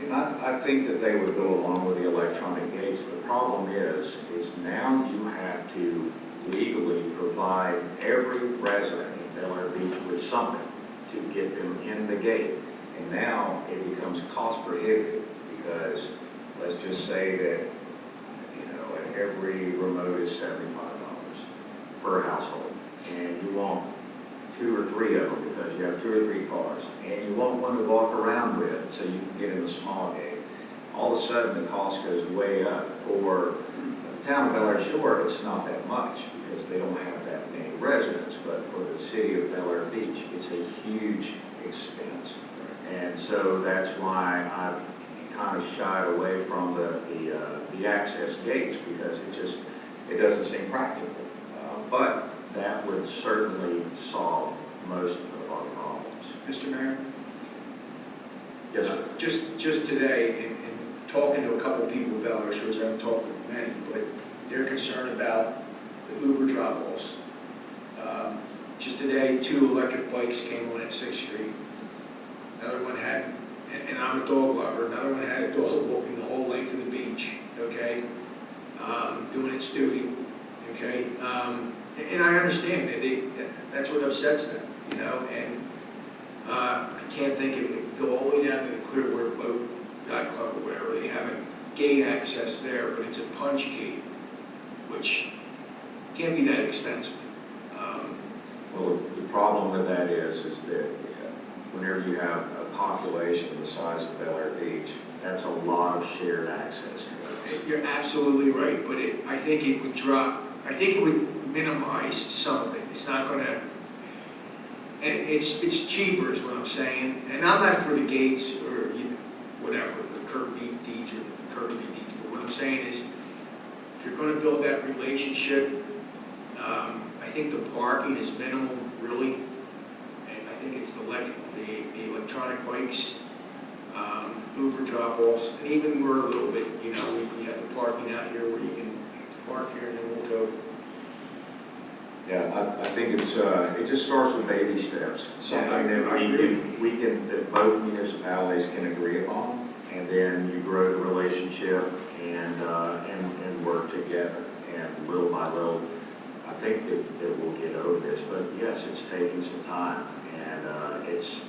And I think that they would go along with the electronic gates. The problem is now you have to legally provide every resident in Bel Air Beach with something to get them in the gate. And now it becomes cost prohibitive because let's just say that, you know, every remote is $75 per household. And you want 2 or 3 of them because you have 2 or 3 cars. And you want one to walk around with so you can get in the small gate. All of a sudden the cost goes way up. For the town of Bel Air, sure, it's not that much because they don't have that many residents. But for the city of Bel Air Beach, it's a huge expense. And so that's why I've kind of shied away from the access gates because it doesn't seem practical. But that would certainly solve most of our problems. Mr. Mayor? Yes, sir. Just today, in talking to a couple of people about our shows, I haven't talked with many, but they're concerned about the Uber drop-offs. Just today, 2 electric bikes came on at 6th Street. Another one had, and I'm a dog lover, another one had a dog walking the whole length of the beach, okay? Doing its duty, okay? And I understand that that's what upsets them, you know, and I can't think it would go all the way down to the Clearwater Boat Yacht Club or whatever. They have a gate access there, but it's a punch gate, which can't be that expensive. Well, the problem with that is that whenever you have a population the size of Bel Air Beach, that's a lot of shared access. You're absolutely right, but I think it would minimize some of it. It's not gonna, and it's cheaper is what I'm saying. And I'm not for the gates or whatever, the curb deeds or curb deeds, but what I'm saying is, if you're gonna build that relationship, I think the parking is minimal, really. And I think it's the electronic bikes, Uber drop-offs, and even we're a little bit, you know, we have the parking out here where you can park here and then we'll go. Yeah, I think it just starts with baby steps. Something that both municipalities can agree upon, and then you grow the relationship and work together. And little by little, I think that we'll get over this. But yes, it's taking some time, and it's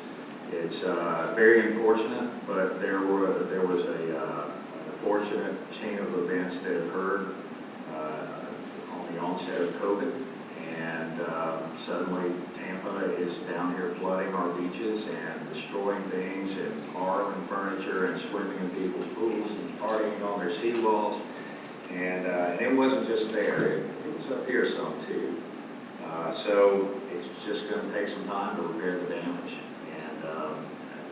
very unfortunate. But there was a unfortunate chain of events that occurred on the onset of COVID. And suddenly Tampa is down here flooding our beaches and destroying things and borrowing furniture and swimming in people's pools and partying on their seawalls. And it wasn't just there, it was up here some too. So it's just going to take some time to repair the damage. And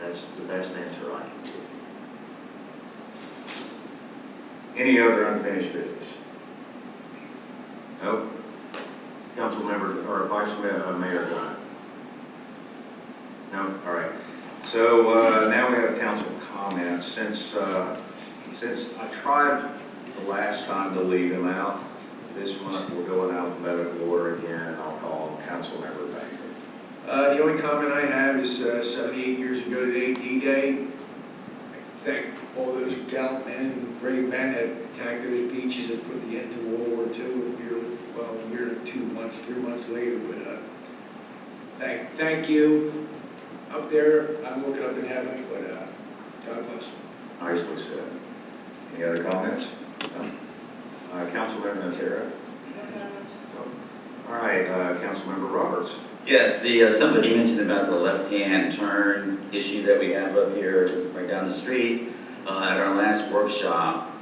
that's the best answer I can give. Any other unfinished business? Nope. Council member or Vice Mayor Gunn? No? All right. So now we have council comments. Since I tried the last time to leave them out, this month we'll go in alphabetical order again, and I'll call Council Member Baker. The only comment I have is 78 years ago today, D-Day. I thank all those gallant men and brave men that attacked those beaches and put the end to World War II. A year to 2 months, 3 months later, but thank you. Up there, I'm looking up in heaven, but God bless. Nicely said. Any other comments? No. Councilmember Notera? All right, Councilmember Roberts. Yes, somebody mentioned about the left-hand turn issue that we have up here right down the street. At our last workshop,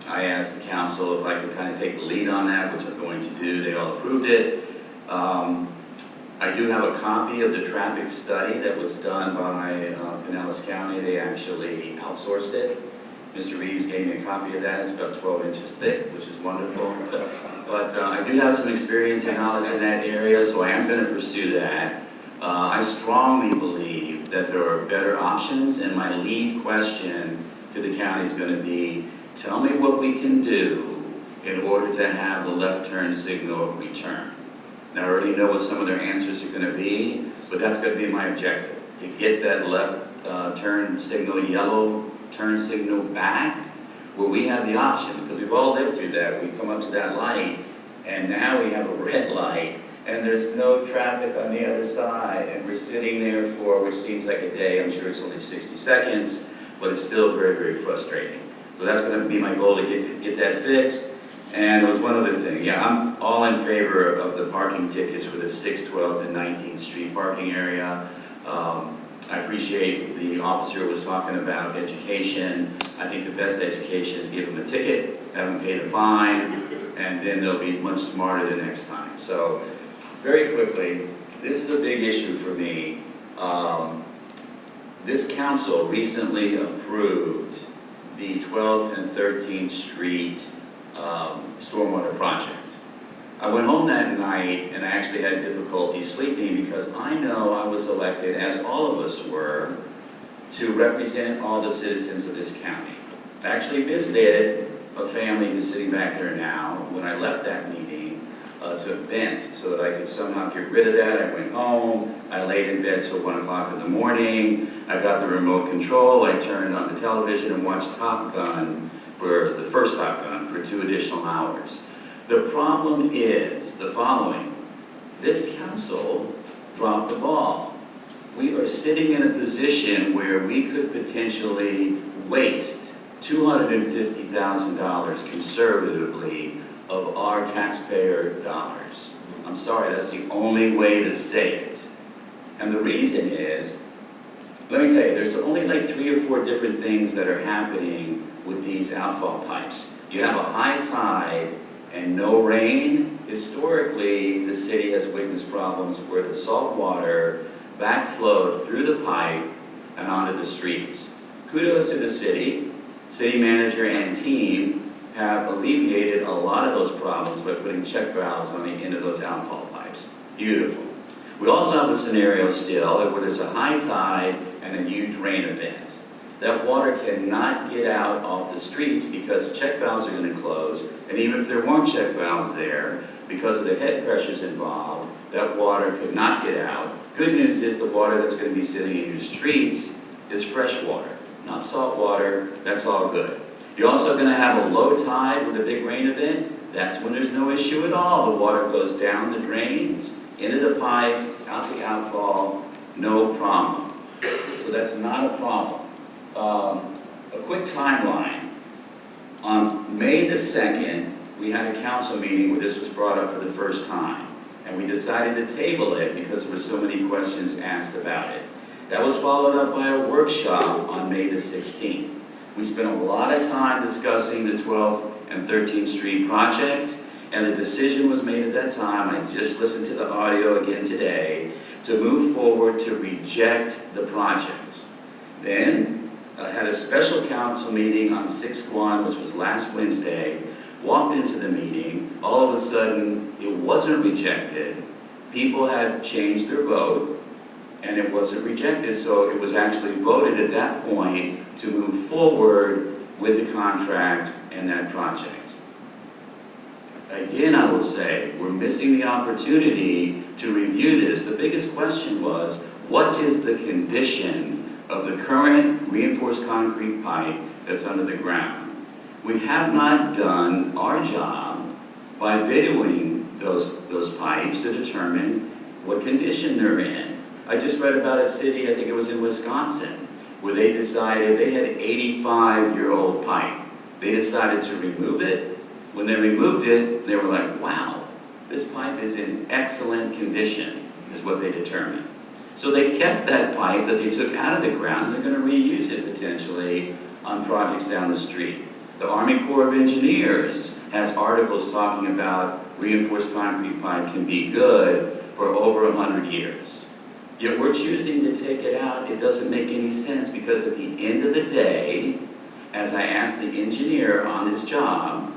I asked the council if I could kind of take the lead on that, which I'm going to do. They all approved it. I do have a copy of the traffic study that was done by Pinellas County. They actually outsourced it. Mr. Reeves gave me a copy of that. It's about 12 inches thick, which is wonderful. But I do have some experience and knowledge in that area, so I am going to pursue that. I strongly believe that there are better options, and my lead question to the county is going to be, tell me what we can do in order to have the left turn signal return. Now, I already know what some of their answers are going to be, but that's going to be my objective, to get that left turn signal, yellow turn signal back, where we have the option, because we've all lived through that. We come up to that light, and now we have a red light, and there's no traffic on the other side, and we're sitting there for, which seems like a day, I'm sure it's only 60 seconds, but it's still very, very frustrating. So that's gonna be my goal, to get that fixed. And there was one other thing, yeah, I'm all in favor of the parking tickets for the 6th, 12th, and 19th Street parking area. I appreciate the officer was talking about education. I think the best education is give them a ticket, have them pay the fine, and then they'll be much smarter the next time. So, very quickly, this is a big issue for me. This council recently approved the 12th and 13th Street stormwater project. I went home that night and I actually had difficulty sleeping because I know I was elected, as all of us were, to represent all the citizens of this county. I actually visited a family who's sitting back there now when I left that meeting to vent so that I could somehow get rid of that. I went home, I laid in bed till 1 o'clock in the morning, I got the remote control, I turned on the television and watched Top Gun, for the first Top Gun, for 2 additional hours. The problem is the following: this council dropped the ball. We are sitting in a position where we could potentially waste $250,000 conservatively of our taxpayer dollars. I'm sorry, that's the only way to say it. And the reason is, let me tell you, there's only like 3 or 4 different things that are happening with these outfall pipes. You have a high tide and no rain. Historically, the city has witnessed problems where the salt water backflowed through the pipe and onto the streets. Kudos to the city manager and team have alleviated a lot of those problems by putting check valves on the end of those outfall pipes. Beautiful. We also have a scenario still where there's a high tide and a huge rain event. That water cannot get out off the streets because the check valves are going to close, and even if there weren't check valves there, because of the head pressures involved, that water could not get out. Good news is the water that's going to be sitting in your streets is fresh water, not salt water. That's all good. You're also going to have a low tide with a big rain event. That's when there's no issue at all. The water goes down the drains, into the pipe, out the outfall, no problem. So that's not a problem. A quick timeline. On May the 2nd, we had a council meeting where this was brought up for the first time. And we decided to table it because there were so many questions asked about it. That was followed up by a workshop on May the 16th. We spent a lot of time discussing the 12th and 13th Street project, and the decision was made at that time, I just listened to the audio again today, to move forward to reject the project. Then, I had a special council meeting on 6/1, which was last Wednesday, walked into the meeting, all of a sudden, it wasn't rejected. People had changed their vote, and it wasn't rejected, so it was actually voted at that point to move forward with the contract and that project. Again, I will say, we're missing the opportunity to review this. The biggest question was, what is the condition of the current reinforced concrete pipe that's under the ground? We have not done our job by videoing those pipes to determine what condition they're in. I just read about a city, I think it was in Wisconsin, where they decided they had an 85-year-old pipe. They decided to remove it. When they removed it, they were like, wow, this pipe is in excellent condition, is what they determined. So they kept that pipe that they took out of the ground, and they're going to reuse it potentially on projects down the street. The Army Corps of Engineers has articles talking about reinforced concrete pipe can be good for over 100 years. Yet we're choosing to take it out. It doesn't make any sense because at the end of the day, as I asked the engineer on his job,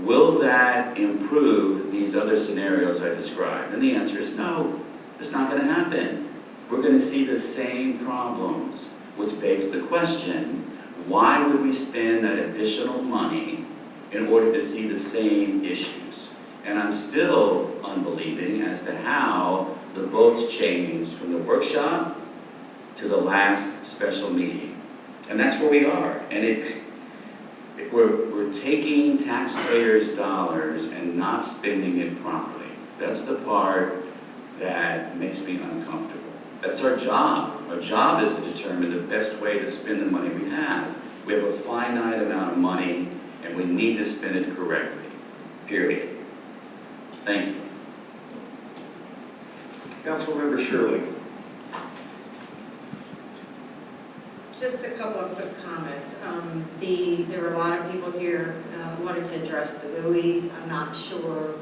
will that improve these other scenarios I described? And the answer is no, it's not going to happen. We're going to see the same problems, which begs the question, why would we spend that additional money in order to see the same issues? And I'm still unbelieving as to how the votes changed from the workshop to the last special meeting. And that's where we are. And we're taking taxpayers' dollars and not spending it properly. That's the part that makes me uncomfortable. That's our job. Our job is to determine the best way to spend the money we have. We have a finite amount of money, and we need to spend it correctly, period. Thank you. Councilmember Shirley. Just a couple of quick comments. There were a lot of people here who wanted to address the buoys. I'm not sure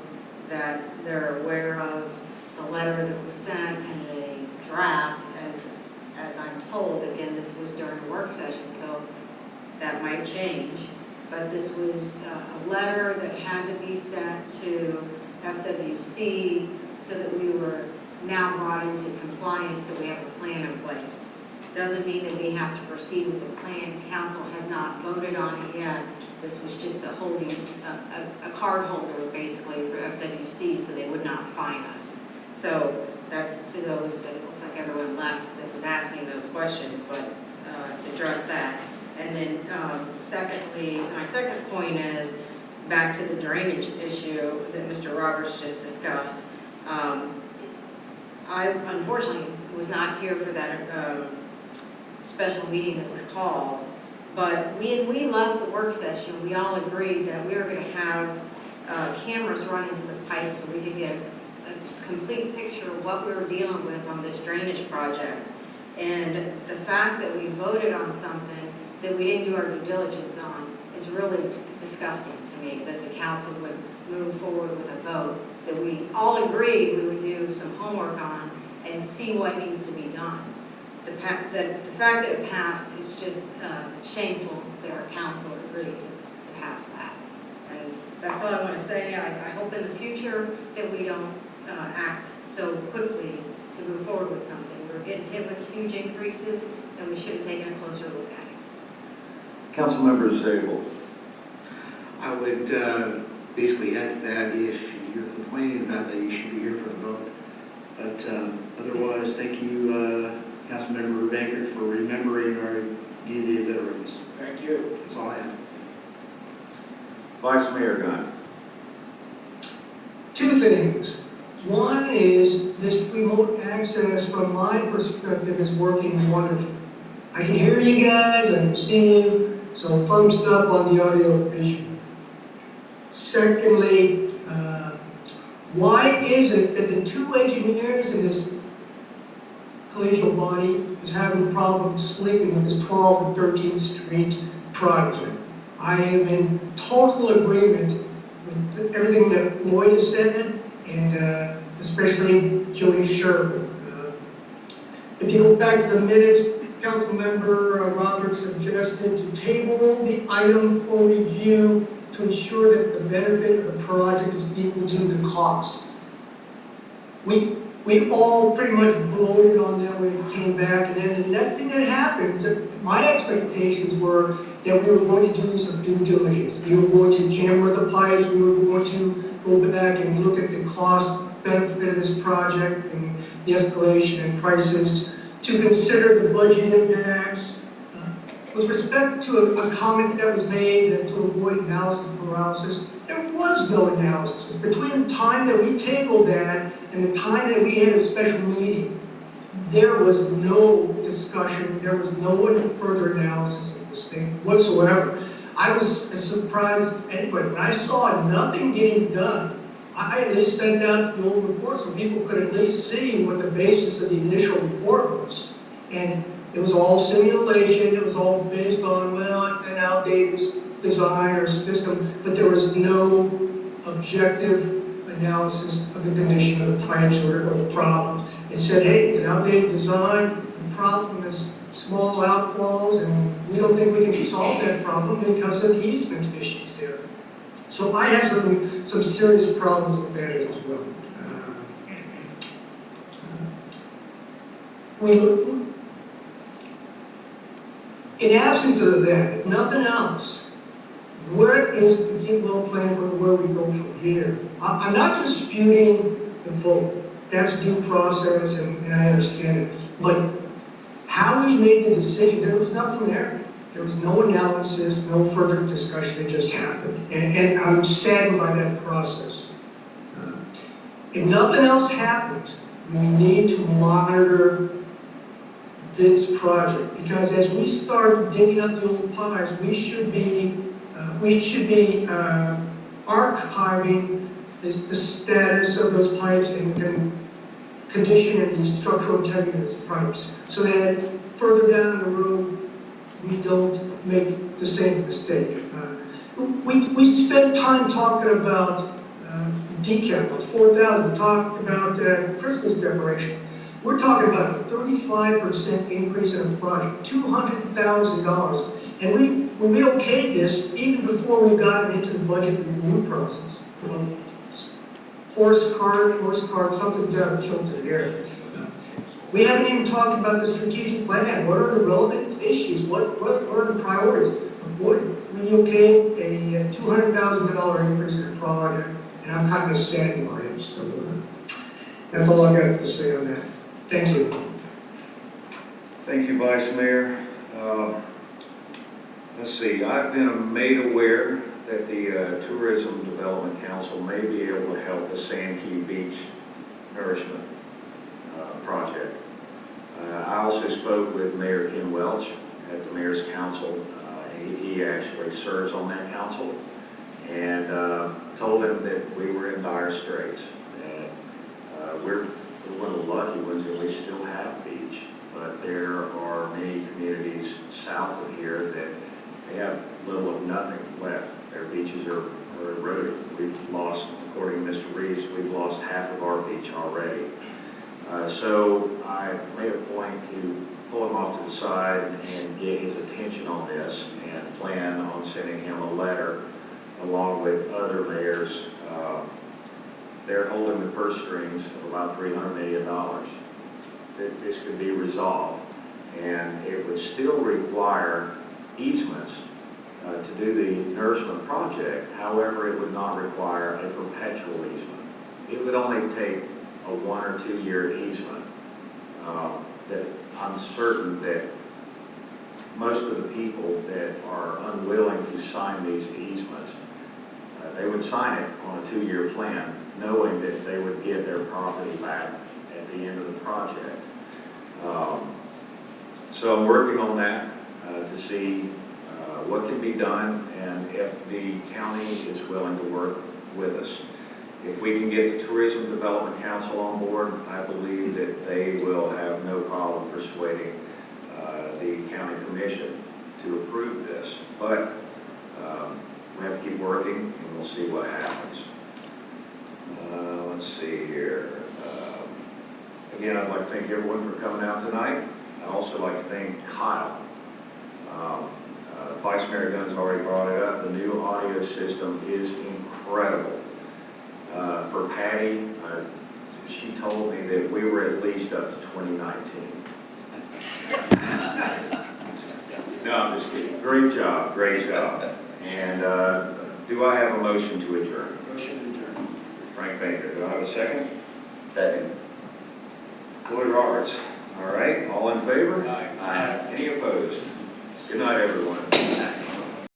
that they're aware of the letter that was sent and the draft, as I'm told. Again, this was during a work session, so that might change. But this was a letter that had to be sent to FWC so that we were now brought into compliance, that we have a plan in place. Doesn't mean that we have to proceed with the plan. Council has not voted on it yet. This was just a card holder basically for FWC so they would not fine us. So that's to those that it looks like everyone left that was asking those questions, but to address that. And then secondly, my second point is back to the drainage issue that Mr. Roberts just discussed. I unfortunately was not here for that special meeting that was called, but we left the work session. We all agreed that we were going to have cameras run into the pipe so we could get a complete picture of what we were dealing with on this drainage project. And the fact that we voted on something that we didn't do our due diligence on is really disgusting to me, that the council would move forward with a vote that we all agreed we would do some homework on and see what needs to be done. The fact that it passed is just shameful that our council agreed to pass that. And that's all I want to say. I hope in the future that we don't act so quickly to move forward with something. We're getting hit with huge increases, and we should have taken a closer look at it. Councilmember Zabel. I would basically add to that, if you're complaining about that, you should be here for the vote. But otherwise, thank you, Councilmember Baker, for remembering our D-Day veterans. Thank you. That's all I have. Vice Mayor Gunn. Two things. One is this remote access, from my perspective, is working wonderful. I can hear you guys, I can see you, so thumbs up on the audio issue. Secondly, why is it that the two engineers in this collegial body is having problems sleeping with this 12th and 13th Street project? I am in total agreement with everything that Lloyd has said, and especially Joey Sherman. If you go back to the minutes, Councilmember Roberts suggested to table the item for review to ensure that the benefit of the project is equal to the cost. We all pretty much voted on that when it came back, and then the next thing that happened, my expectations were that we were going to do some due diligence. We were going to camera the pipes, we were going to go back and look at the cost benefit of this project and the escalation in prices, to consider the budget impacts. With respect to a comment that was made that to avoid analysis paralysis, there was no analysis. Between the time that we tabled that and the time that we had a special meeting, there was no discussion, there was no further analysis of this thing whatsoever. I was as surprised as anybody. When I saw nothing getting done, I at least sent out the old report so people could at least see what the basis of the initial report was. And it was all simulation, it was all based on, well, it's an outdated design or system, but there was no objective analysis of the condition of the plant or the problem. It said, hey, it's an outdated design, the problem is small outfalls, and we don't think we can solve that problem because of the easement issues there. So I have some serious problems with that as well. In absence of that, if nothing else, where is the get well plan for where we go from here? I'm not disputing the vote. That's due process, and I understand it. But how we made the decision, there was nothing there. There was no analysis, no further discussion. It just happened. And I'm saddened by that process. If nothing else happened, we need to monitor this project, because as we start digging up the old piles, we should be archiving the status of those pipes and condition and the structural integrity of those pipes, so that further down the road, we don't make the same mistake. We spent time talking about decals, 4,000, we talked about Christmas decoration. We're talking about a 35% increase in a project, $200,000. And we okayed this even before we got into the budget review process. Well, horse cart, something down tilted here. We haven't even talked about the strategic plan. What are the relevant issues? What are the priorities? We okayed a $200,000 increase in the project, and I'm kind of sad about it. So that's all I've got to say on that. Thank you. Thank you, Vice Mayor. Let's see, I've been made aware that the Tourism Development Council may be able to help the Sand Key Beach Nourishment project. I also spoke with Mayor Ken Welch at the Mayor's Council. He actually serves on that council, and told him that we were in dire straits. And we're one of the lucky ones that we still have beach, but there are many communities south of here that they have little of nothing left. Their beaches are eroded. We've lost, according to Mr. Reeves, we've lost half of our beach already. So I made a point to pull him off to the side and get his attention on this, and plan on sending him a letter along with other mayors. They're holding the purse strings of about $300 million. This could be resolved, and it would still require easements to do the nourishment project. However, it would not require a perpetual easement. It would only take a 1 or 2 year easement. That I'm certain that most of the people that are unwilling to sign these easements, they would sign it on a 2 year plan, knowing that they would get their property back at the end of the project. So I'm working on that to see what can be done, and if the county is willing to work with us. If we can get the Tourism Development Council on board, I believe that they will have no problem persuading the county commission to approve this. But we have to keep working, and we'll see what happens. Let's see here. Again, I'd like to thank everyone for coming out tonight. I'd also like to thank Kyle. Vice Mayor Gunn's already brought it up. The new audio system is incredible. For Patty, she told me that we were at least up to 2019. No, I'm just kidding. Great job, great job. And do I have a motion to adjourn? Motion to adjourn. Frank Baker, do I have a second? Second. Floyd Roberts. All right, all in favor? Aye. Any opposed? Good night, everyone.